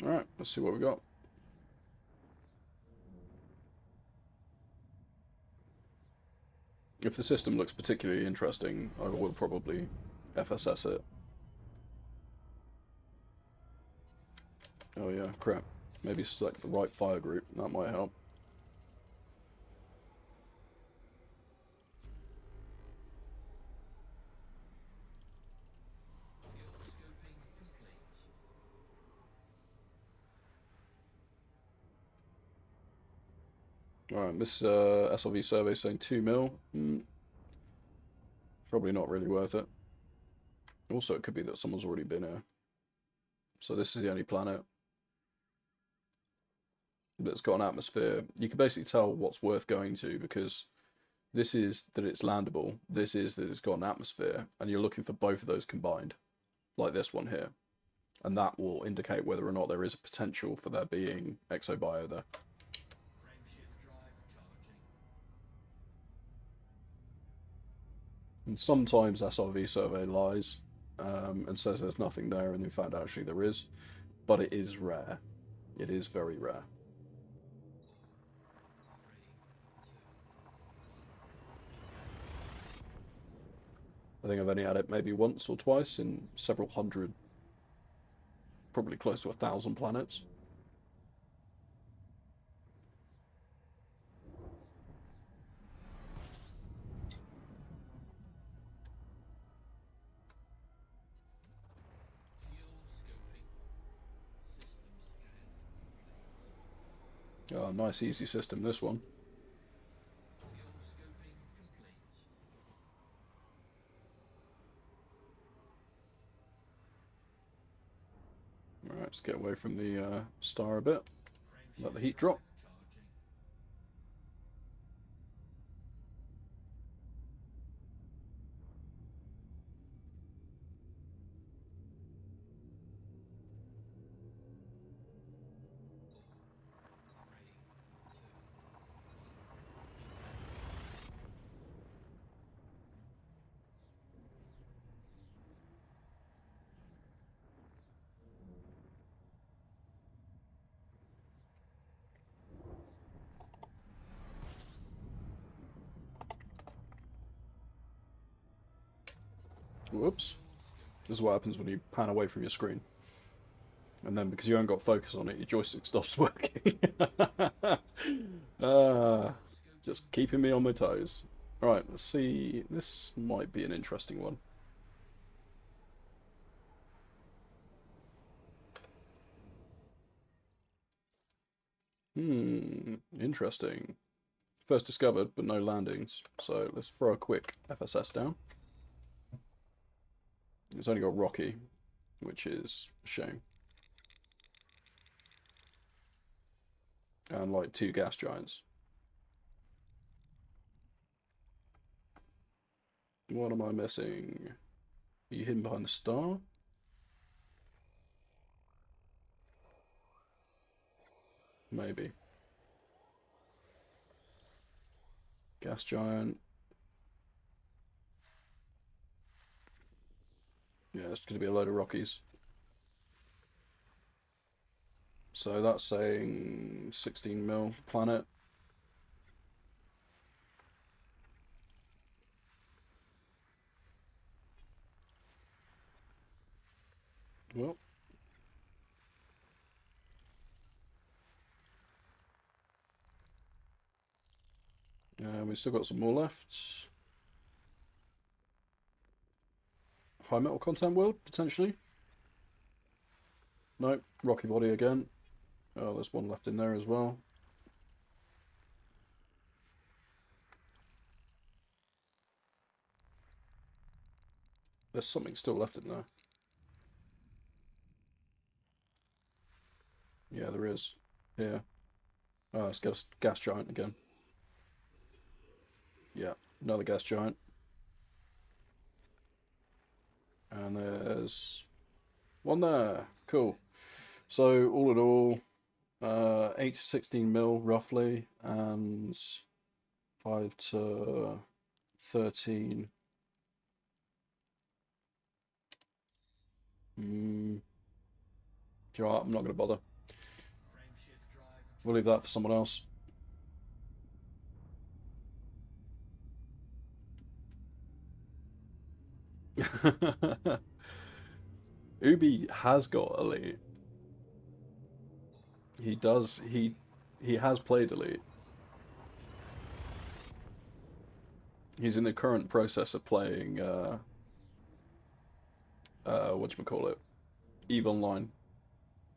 Alright, let's see what we got. If the system looks particularly interesting, I will probably FSS it. Oh yeah, crap. Maybe select the right fire group, that might help. fuel scoping complete. Alright, this SLV survey saying 2 mil. Probably not really worth it. Also, it could be that someone's already been here. So this is the only planet that's got an atmosphere. You can basically tell what's worth going to because this is that it's landable, this is that it's got an atmosphere, and you're looking for both of those combined, like this one here. And that will indicate whether or not there is a potential for there being exobio there. Frameshift drive charging. And sometimes SRV survey lies and says there's nothing there, and in fact actually there is, but it is rare. It is very rare. 3, 2. I think I've only had it maybe once or twice in several hundred, probably close to 1,000 planets. Fuel scoping. System scan complete. Oh, nice easy system, this one. Fuel scoping complete. Alright, let's get away from the star a bit. Let the Frameshift heat drop. drive charging. Whoops. This is what happens when you pan away from your screen. And then because you haven't got focus on it, your joystick stops working. Just keeping me on my toes. Alright, let's see. This might be an interesting one. Interesting. First discovered, but no landings. So let's throw a quick FSS down. It's only got Rocky, which is a shame. And like 2 gas giants. What am I missing? Are you hidden behind the star? Maybe. Gas giant. Yeah, it's going to be a load of Rockies. So that's saying 16 mil planet. Well. We've still got some more left. High metal content world, potentially. Nope, rocky body again. Oh, there's one left in there as well. There's something still left in there. Yeah, there is. Here. Oh, it's gas giant again. Yeah, another gas giant. And there's one there. Cool. So all in all, 8 to 16 mil roughly, and 5 to 13. Do you know what? I'm not going to bother. Frame shift drive. We'll leave that for someone else. Ubi has got Elite. He does. He has played Elite. He's in the current process of playing whatchamacallit, EVE Online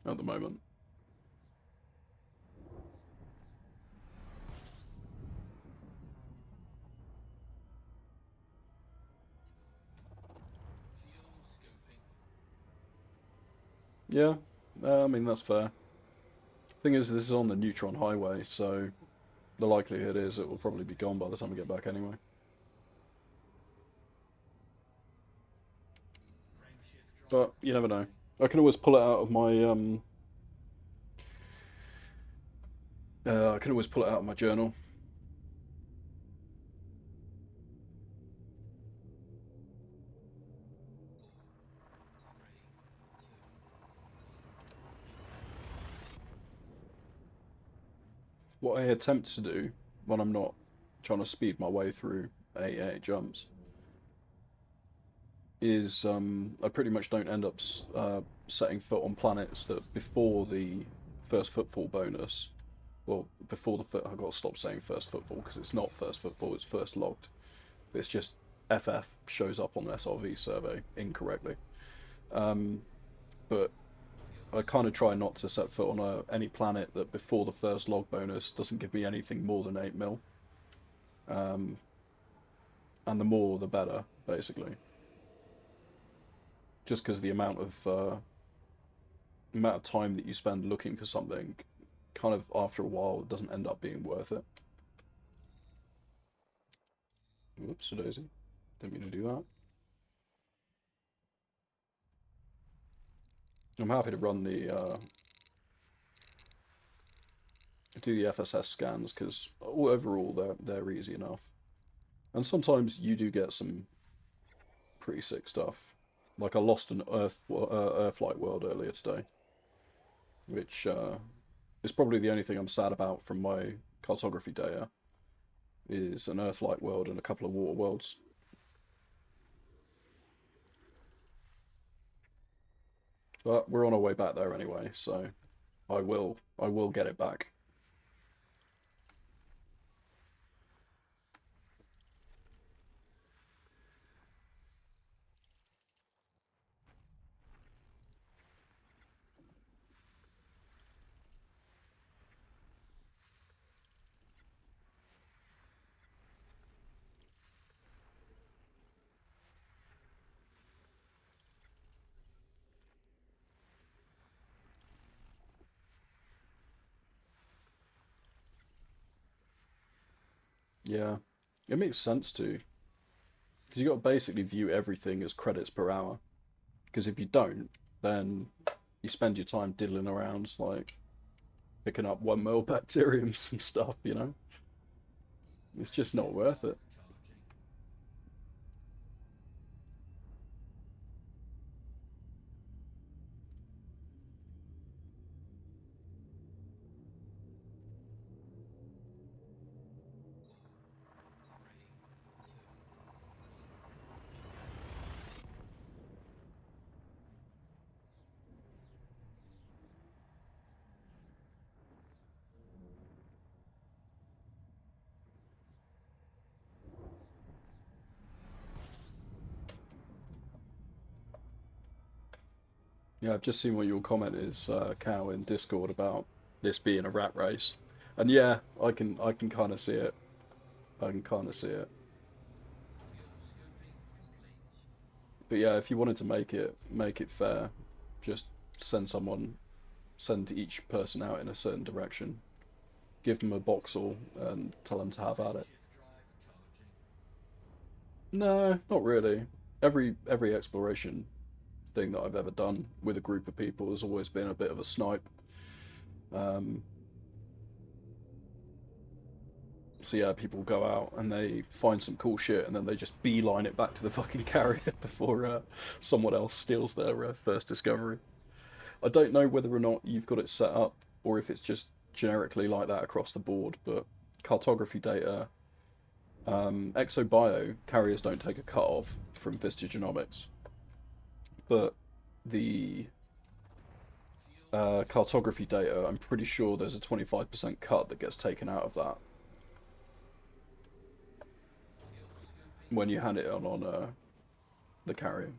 at the moment. Fuel scoping. Yeah, I mean that's fair. Thing is, this is on the Neutron Highway, so the likelihood is it will probably be gone by the time we get back anyway. Frame shift drive. But you never know. I can always pull it out of my I can always pull it out of my journal. What I attempt to do when I'm not trying to speed my way through AA jumps is I pretty much don't end up setting foot on planets that before the first footfall bonus, well, before the I've got to stop saying first footfall because it's not first footfall, it's first logged. It's just FF shows up on the SRV survey incorrectly. But I kind of try not to set foot on any planet that before the first log bonus doesn't give me anything more than 8 mil. And the more, the better, basically. Just because the amount of time that you spend looking for something, kind of after a while, doesn't end up being worth it. Whoops, a daisy. Didn't mean to do that. I'm happy to run the do the FSS scans because overall they're easy enough, and sometimes you do get some pretty sick stuff. Like I lost an Earthlight world earlier today, which is probably the only thing I'm sad about from my cartography data. Is an Earthlight world and a couple of water worlds. But we're on our way back there anyway, so I will get it back. Yeah, it makes sense too, because you got to basically view everything as credits per hour. Because if you don't, then you spend your time diddling around, like picking up 1 mil bacteriums and stuff, you know? It's just not worth it. Yeah, I've just seen what your comment is, Cow, in Discord about this being a rat race, and yeah, I can kind of see it. I can kind of see it. Fuel scooping complete. But yeah, if you wanted to make it fair, just send someone, send each person out in a certain direction, give them a boxel, and tell them to have at it. Shift drive charging. No, not really. Every exploration thing that I've ever done with a group of people has always been a bit of a snipe. Um, so yeah, people go out and they find some cool shit, and then they just beeline it back to the fucking carrier before someone else steals their first discovery. I don't know whether or not you've got it set up, or if it's just generically like that across the board, but cartography data, exobio carriers don't take a cut off from Vista Genomics, but the cartography data, I'm pretty sure there's a 25% cut that gets taken out of that Fuel scooping. when you hand it on the carrier.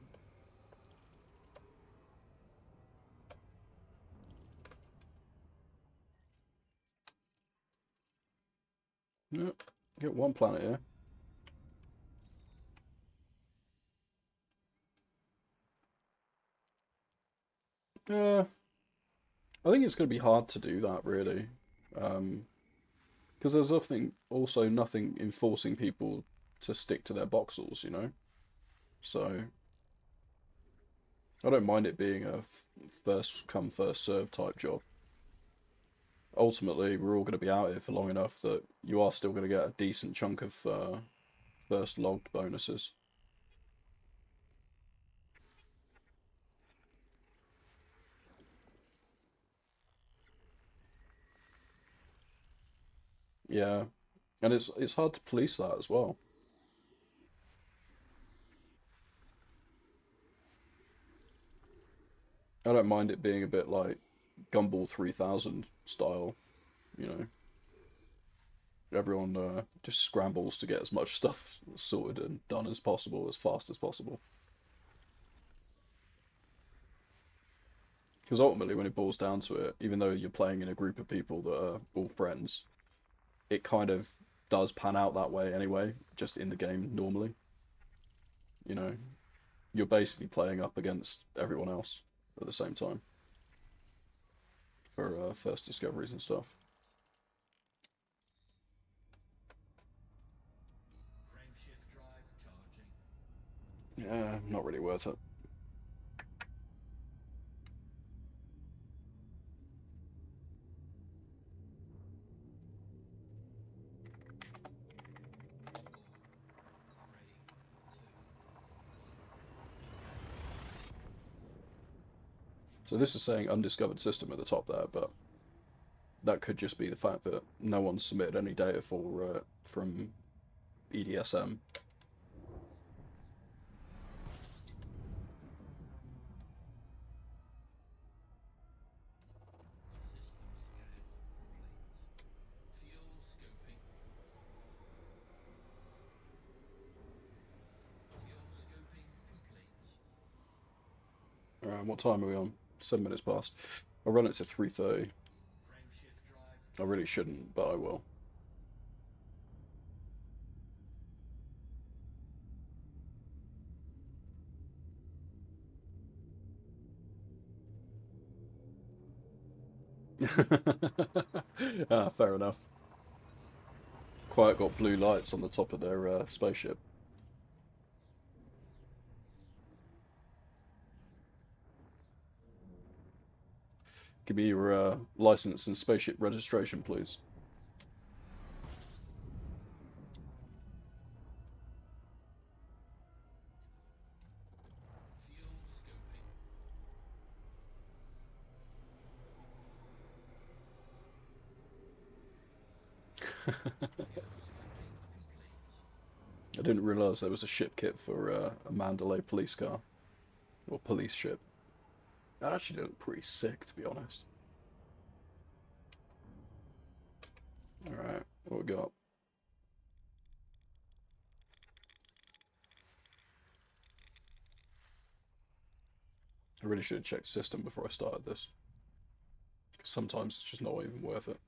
Yep, get one planet here. Yeah, I think it's going to be hard to do that really, because there's nothing enforcing people to stick to their voxels, you know. So I don't mind it being a first come first serve type job. Ultimately, we're all going to be out here for long enough that you are still going to get a decent chunk of first logged bonuses. Yeah, and it's hard to police that as well. I don't mind it being a bit like Gumball 3000 style, you know. Everyone just scrambles to get as much stuff sorted and done as possible, as fast as possible. Because ultimately, when it boils down to it, even though you're playing in a group of people that are all friends, it kind of does pan out that way anyway, just in the game normally. You know, you're basically playing up against everyone else at the same time for first discoveries and stuff. Frame shift drive charging. Yeah, not really worth it. Three, two, So this is saying undiscovered system at the top there, but that could just be the fact that no one's submitted any data for from EDSM. Alright, what time are we on? 7 minutes past. I'll run it to 3:30. Frame shift drive. I really shouldn't, but I will. Ah, fair enough. Quiet got blue lights on the top of their spaceship. Give me your license and spaceship registration, please. Fuel scoping. Fuel scoping complete. I didn't realise there was a ship kit for a Mandalay police car. Or police ship. That actually looked pretty sick, to be honest. Alright, what we got? I really should have checked system before I started this. 'Cause sometimes it's just not even worth it.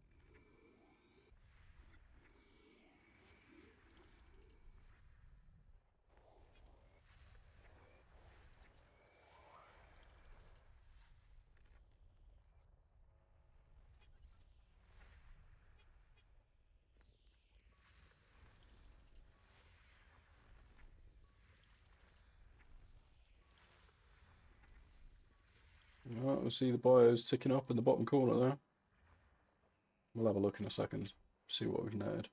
Alright, we'll see the bios ticking up in the bottom corner there. We'll have a look in a second, see what we've netted.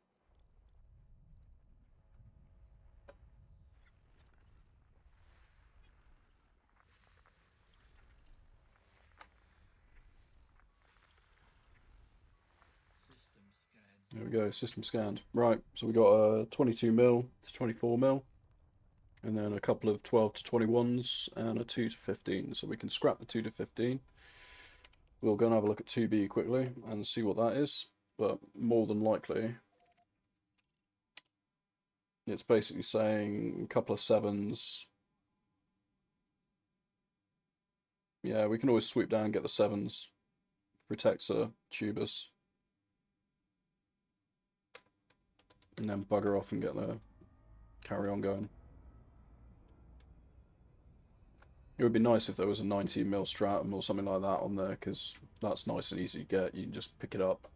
System scan. There we go, system scanned. Right, so we got a 22 mil to 24 mil, and then a couple of 12 to 21s, and a 2 to 15. So we can scrap the 2 to 15. We'll go and have a look at 2B quickly and see what that is, but more than likely, it's basically saying a couple of 7s. Yeah, we can always sweep down and get the 7s. Protector, Tubus. And then bugger off and get the carry on going. It would be nice if there was a 19 mil stratum or something like that on there, because that's nice and easy to get. You can just pick it up,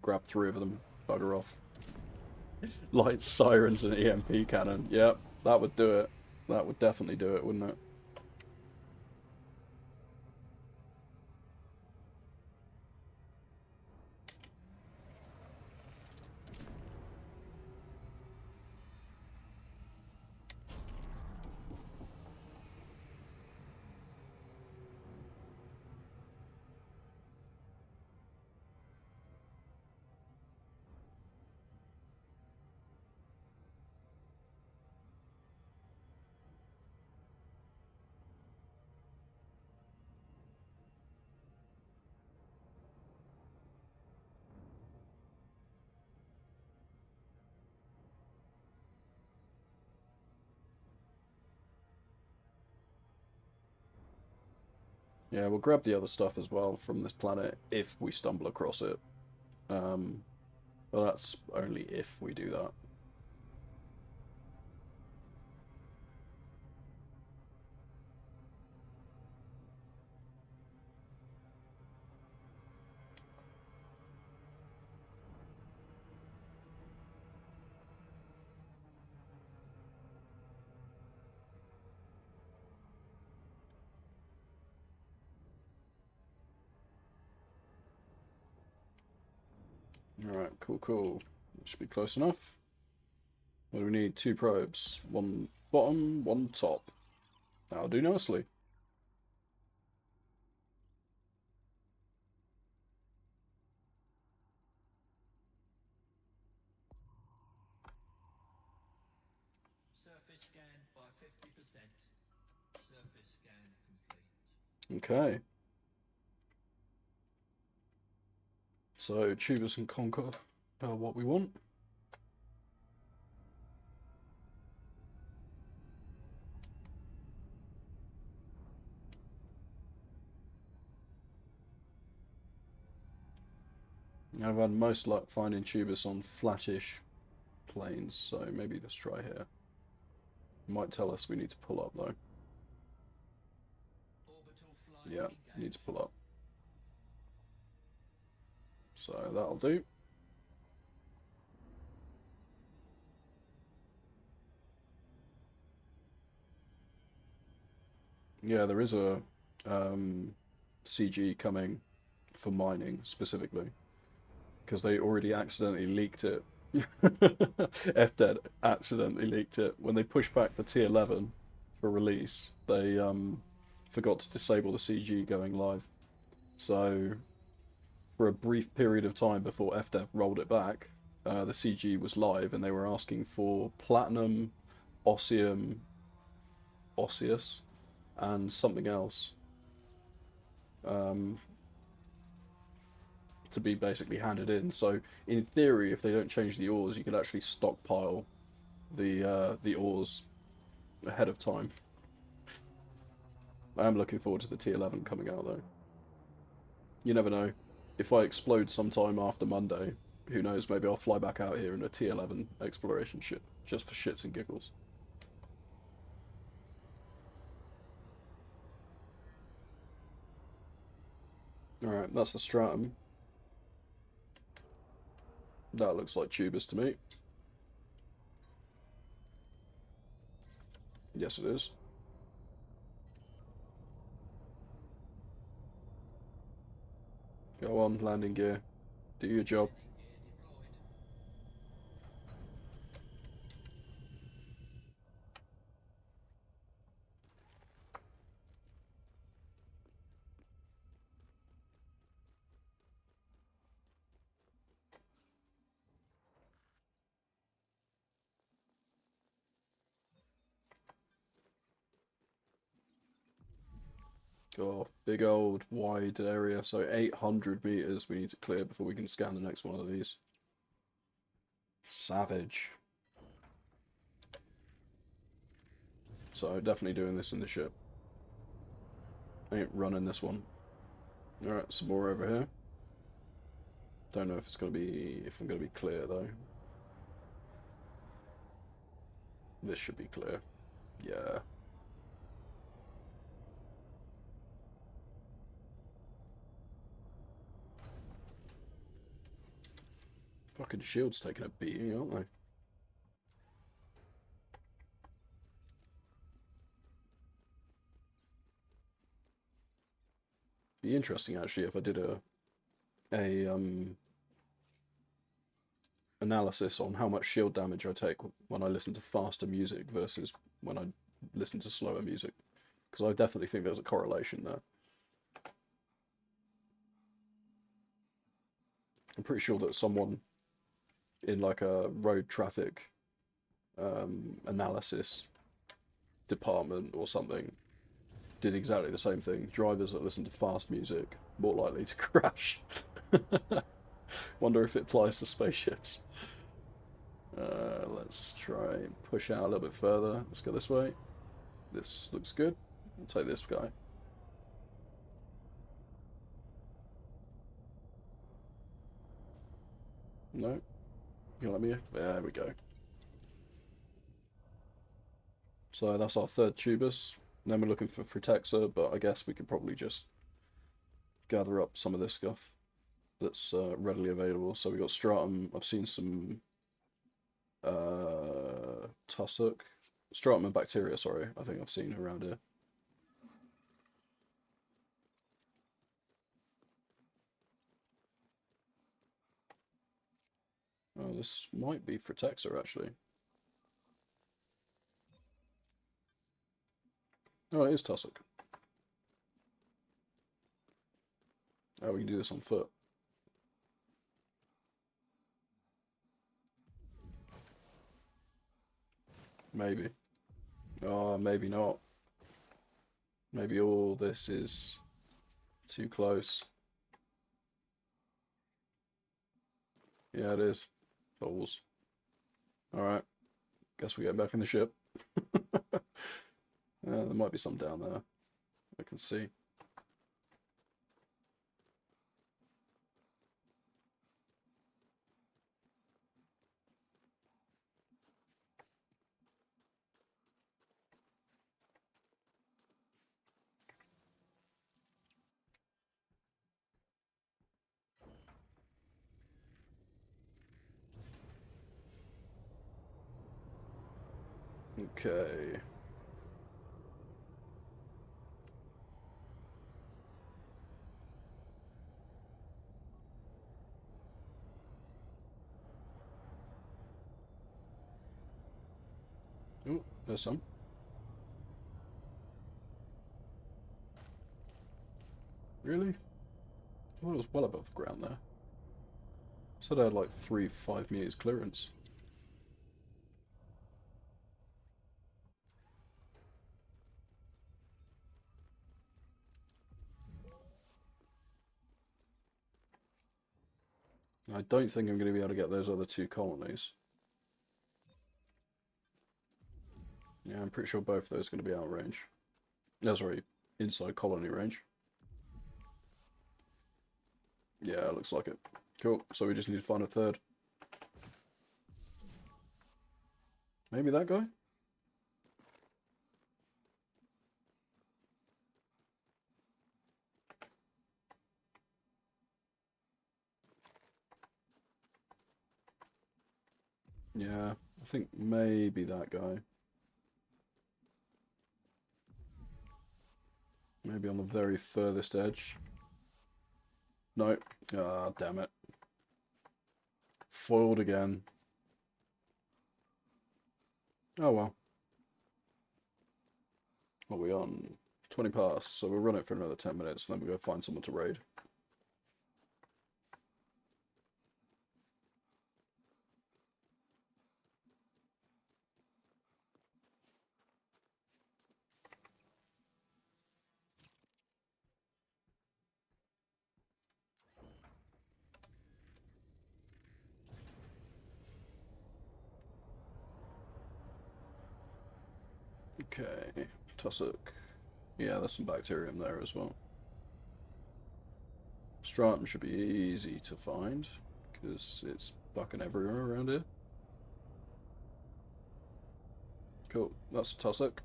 grab 3 of them, bugger off. Lights, sirens, and EMP cannon. Yep, that would do it. That would definitely do it, wouldn't it? Yeah, we'll grab the other stuff as well from this planet if we stumble across it. But that's only if we do that. Alright, cool, cool. Should be close enough. What do we need? 2 probes. 1 bottom, 1 top. That'll do nicely. Surface scan by 50%. Surface scan complete. Okay. So, Tubus and Conquer are what we want. I've had most luck finding tubus on flattish planes, so maybe let's try here. Might tell us we need to pull up though. Orbital flying Yeah, engaged. need to pull up. So that'll do. Yeah, there is a CG coming for mining specifically because they already accidentally leaked it. FDead accidentally leaked it when they pushed back the T11 for release. They forgot to disable the CG going live. So for a brief period of time before FDev rolled it back, the CG was live and they were asking for platinum, osseous, and something else to be basically handed in. So in theory, if they don't change the ores, you could actually stockpile the ores ahead of time. I am looking forward to the T11 coming out though. You never know. If I explode sometime after Monday, who knows, maybe I'll fly back out here in a T11 exploration ship, just for shits and giggles. Alright, that's the stratum. That looks like tubus to me. Yes, it is. Go on, landing gear. Do your job. Landing gear deployed. Oh, big old wide area. So 800 meters we need to clear before we can scan the next one of these. Savage. So definitely doing this in the ship. Ain't running this one. Alright, some more over here. Don't know if it's gonna be I'm gonna be clear though. This should be clear. Yeah. Fucking shield's taking a beating, aren't they? Be interesting actually if I did a analysis on how much shield damage I take when I listen to faster music versus when I listen to slower music, because I definitely think there's a correlation there. I'm pretty sure that someone in like a road traffic analysis department or something did exactly the same thing. Drivers that listen to fast music more likely to crash. Wonder if it applies to spaceships. Let's try and push out a little bit further. Let's go this way. This looks good. I'll take this guy. No? You let me? There we go. So that's our third tubus. Then we're looking for Fritexa, but I guess we could probably just gather up some of this stuff that's readily available. So we got stratum. I've seen some tussock, stratum and bacteria. Sorry, I think I've seen around here. Oh, this might be Fritexa actually. Oh, it is tussock. Oh, we can do this on foot. Maybe. Oh, maybe not. Maybe all this is too close. Yeah, it is. Balls. Alright. Guess we get back in the ship. There might be some down there. I can see. Okay. Oh, there's some. Really? Well, it was well above the ground there. Said I had like 5 meters clearance. I don't think I'm going to be able to get those other 2 colonies. Yeah, I'm pretty sure both of those are going to be out of range. No, sorry, inside colony range. Yeah, it looks like it. Cool, so we just need to find a third. Maybe that guy? Yeah, I think maybe that guy. Maybe on the very furthest edge. No. Ah, damn it. Foiled again. Oh well. What are we on? 20 past, so we'll run it for another 10 minutes and then we'll go find someone to raid. Okay, tussock. Yeah, there's some bacterium there as well. Stratum should be easy to find because it's fucking everywhere around here. Cool, that's a tussock.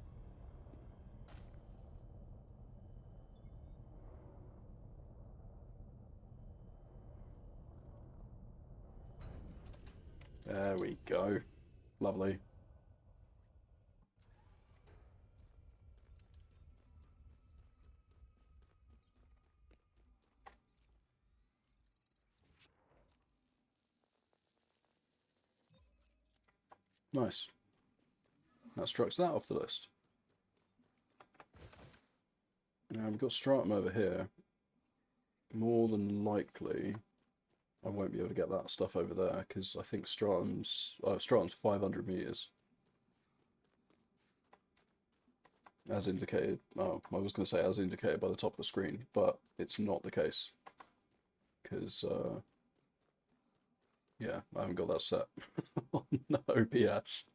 There we go. Lovely. Nice. That strikes that off the list. Now we've got stratum over here. More than likely, I won't be able to get that stuff over there because I think stratum's 500 meters, as indicated. Oh, I was going to say as indicated by the top of the screen, but it's not the case because yeah, I haven't got that set on OBS.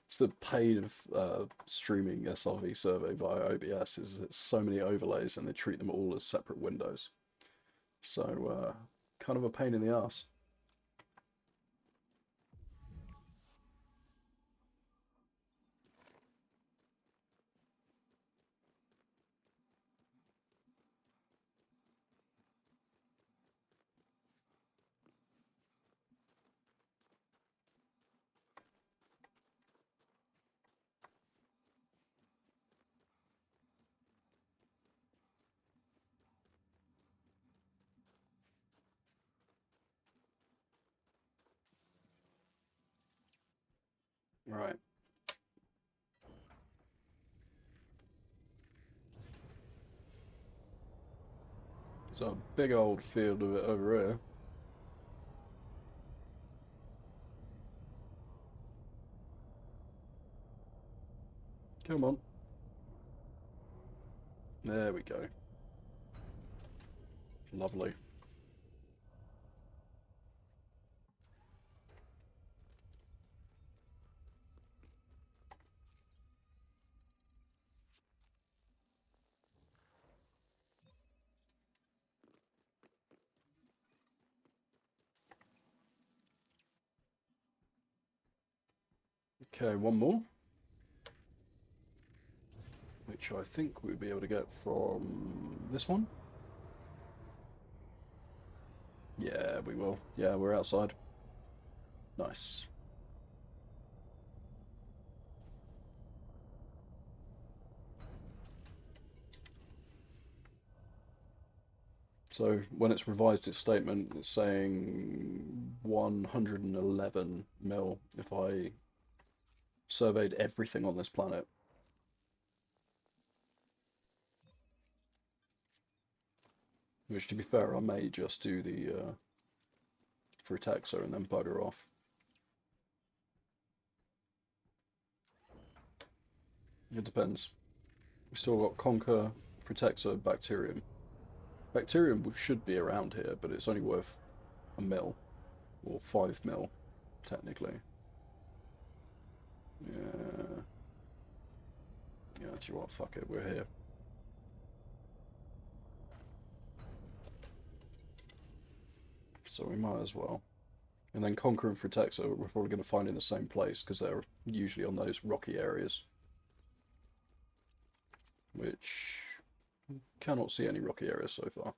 It's the pain of streaming SRV survey via OBS is it's so many overlays and they treat them all as separate windows. So kind of a pain in the ass. Right. So a big old field of it over here. Come on. There we go. Lovely. Okay, one more. Which I think we'll be able to get from this one. Yeah, we will. Yeah, we're outside. Nice. So when it's revised its statement, it's saying 111 mil if I surveyed everything on this planet. Which, to be fair, I may just do the Frutexo and then bugger off. It depends. We still got Conquer, Frutexo, Bacterium. Bacterium should be around here, but it's only worth a mil, or 5 mil, technically. Yeah. Yeah, actually, what? Fuck it, we're here. So we might as well. And then Conquer and Frutexo we're probably going to find in the same place, because they're usually on those rocky areas. Which... cannot see any rocky areas so far.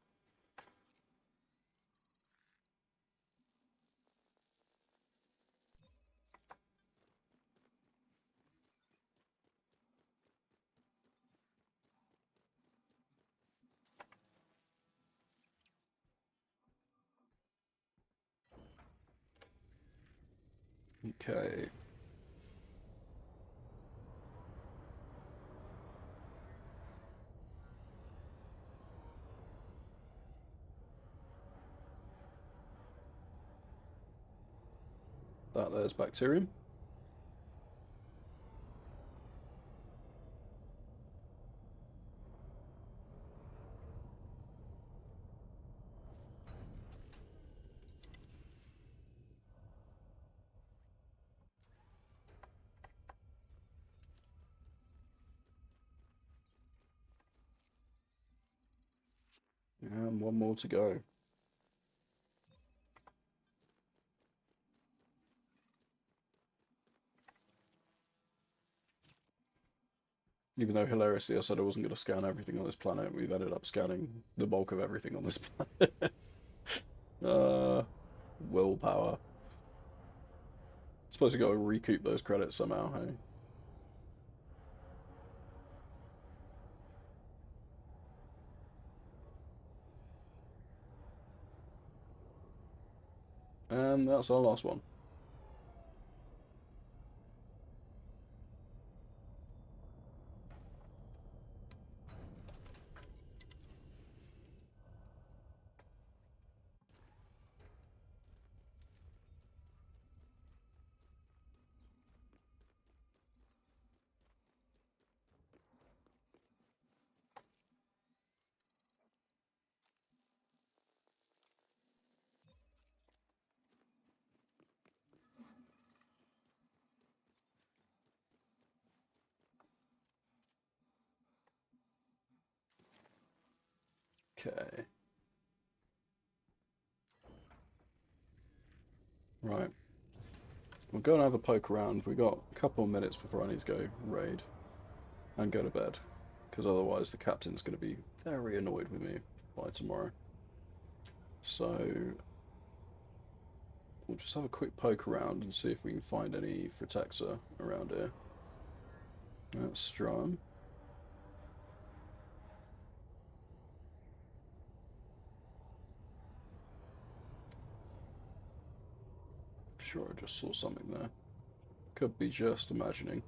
Okay. There's Bacterium. And one more to go. Even though hilariously I said I wasn't going to scan everything on this planet, we've ended up scanning the bulk of everything on this planet. Willpower. Suppose we got to recoup those credits somehow, hey? And that's our last one. Okay. Right. We'll go and have a poke around. We've got a couple of minutes before I need to go raid and go to bed, because otherwise the captain's going to be very annoyed with me by tomorrow. So we'll just have a quick poke around and see if we can find any Frutaxa around here. That's Strom. Sure, I just saw something there. Could be just imagining.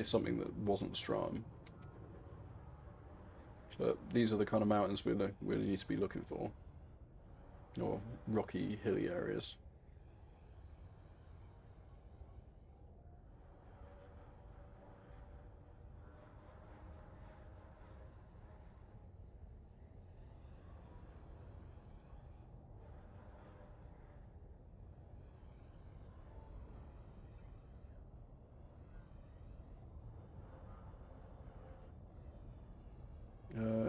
Something that wasn't Strom. But these are the kind of mountains we need to be looking for. Or rocky, hilly areas.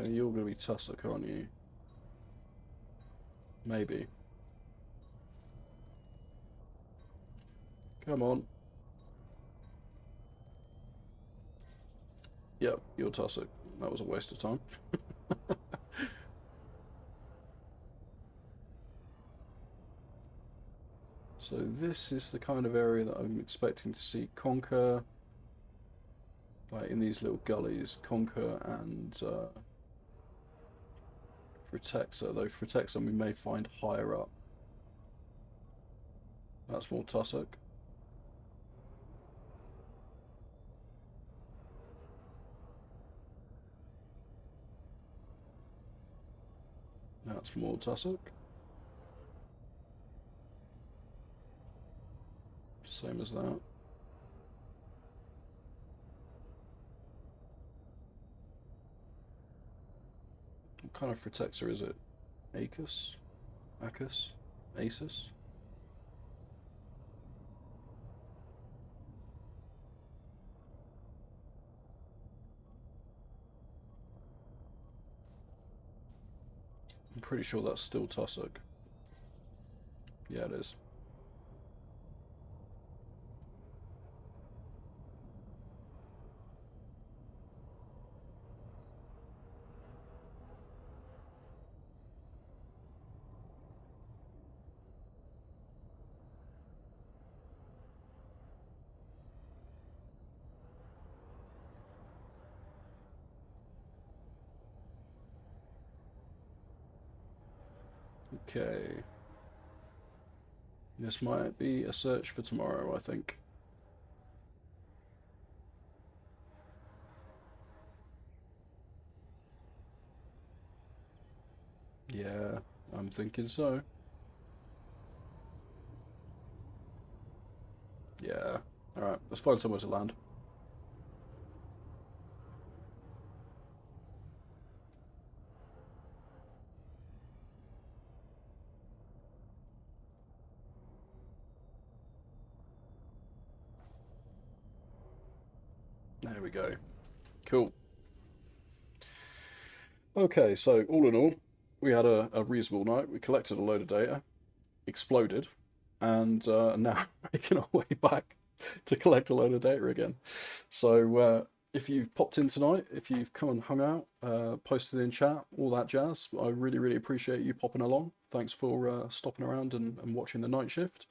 You're going to be Tussock, aren't you? Maybe. Come on. Yep, you're Tussock. That was a waste of time. So this is the kind of area that I'm expecting to see Conquer, like in these little gullies, Conquer and Fritexa, though Fritexa we may find higher up. That's more tussock. That's more tussock. Same as that. What kind of Fritexa is it? Acus? Acus? Asus? I'm pretty sure that's still tussock. Yeah, it is. Okay. This might be a search for tomorrow, I think. Yeah, I'm thinking so. Yeah. Alright, let's find somewhere to land. There we go. Cool. Okay, so all in all, we had a reasonable night. We collected a load of data, exploded, and now making our way back to collect a load of data again. So if you've popped in tonight, if you've come and hung out, posted in chat, all that jazz, I really, really appreciate you popping along. Thanks for stopping around and watching the night shift.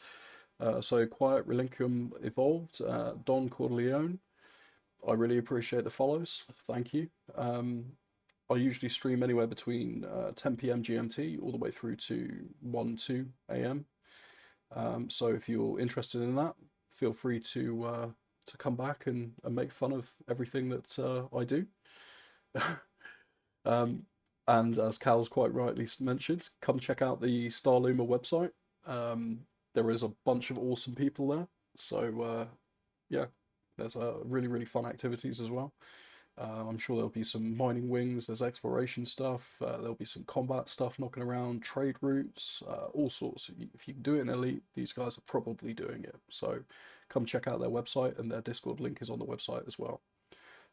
So Quiet, Relinquium Evolved, Don Corleone, I really appreciate the follows. Thank you. I usually stream anywhere between 10 p.m. GMT all the way through to 1, 2 a.m. So if you're interested in that, feel free to come back and make fun of everything that I do. And as Cal's quite rightly mentioned, come check out the Starluma website. There is a bunch of awesome people there. So yeah, there's really, really fun activities as well. I'm sure there'll be some mining wings, there's exploration stuff, there'll be some combat stuff knocking around, trade routes, all sorts. If you can do it in Elite, these guys are probably doing it. So come check out their website, and their Discord link is on the website as well.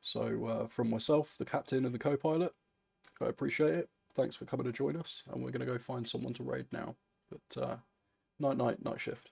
So from myself, the captain and the co-pilot, I appreciate it. Thanks for coming to join us, and we're going to go find someone to raid now. But night shift.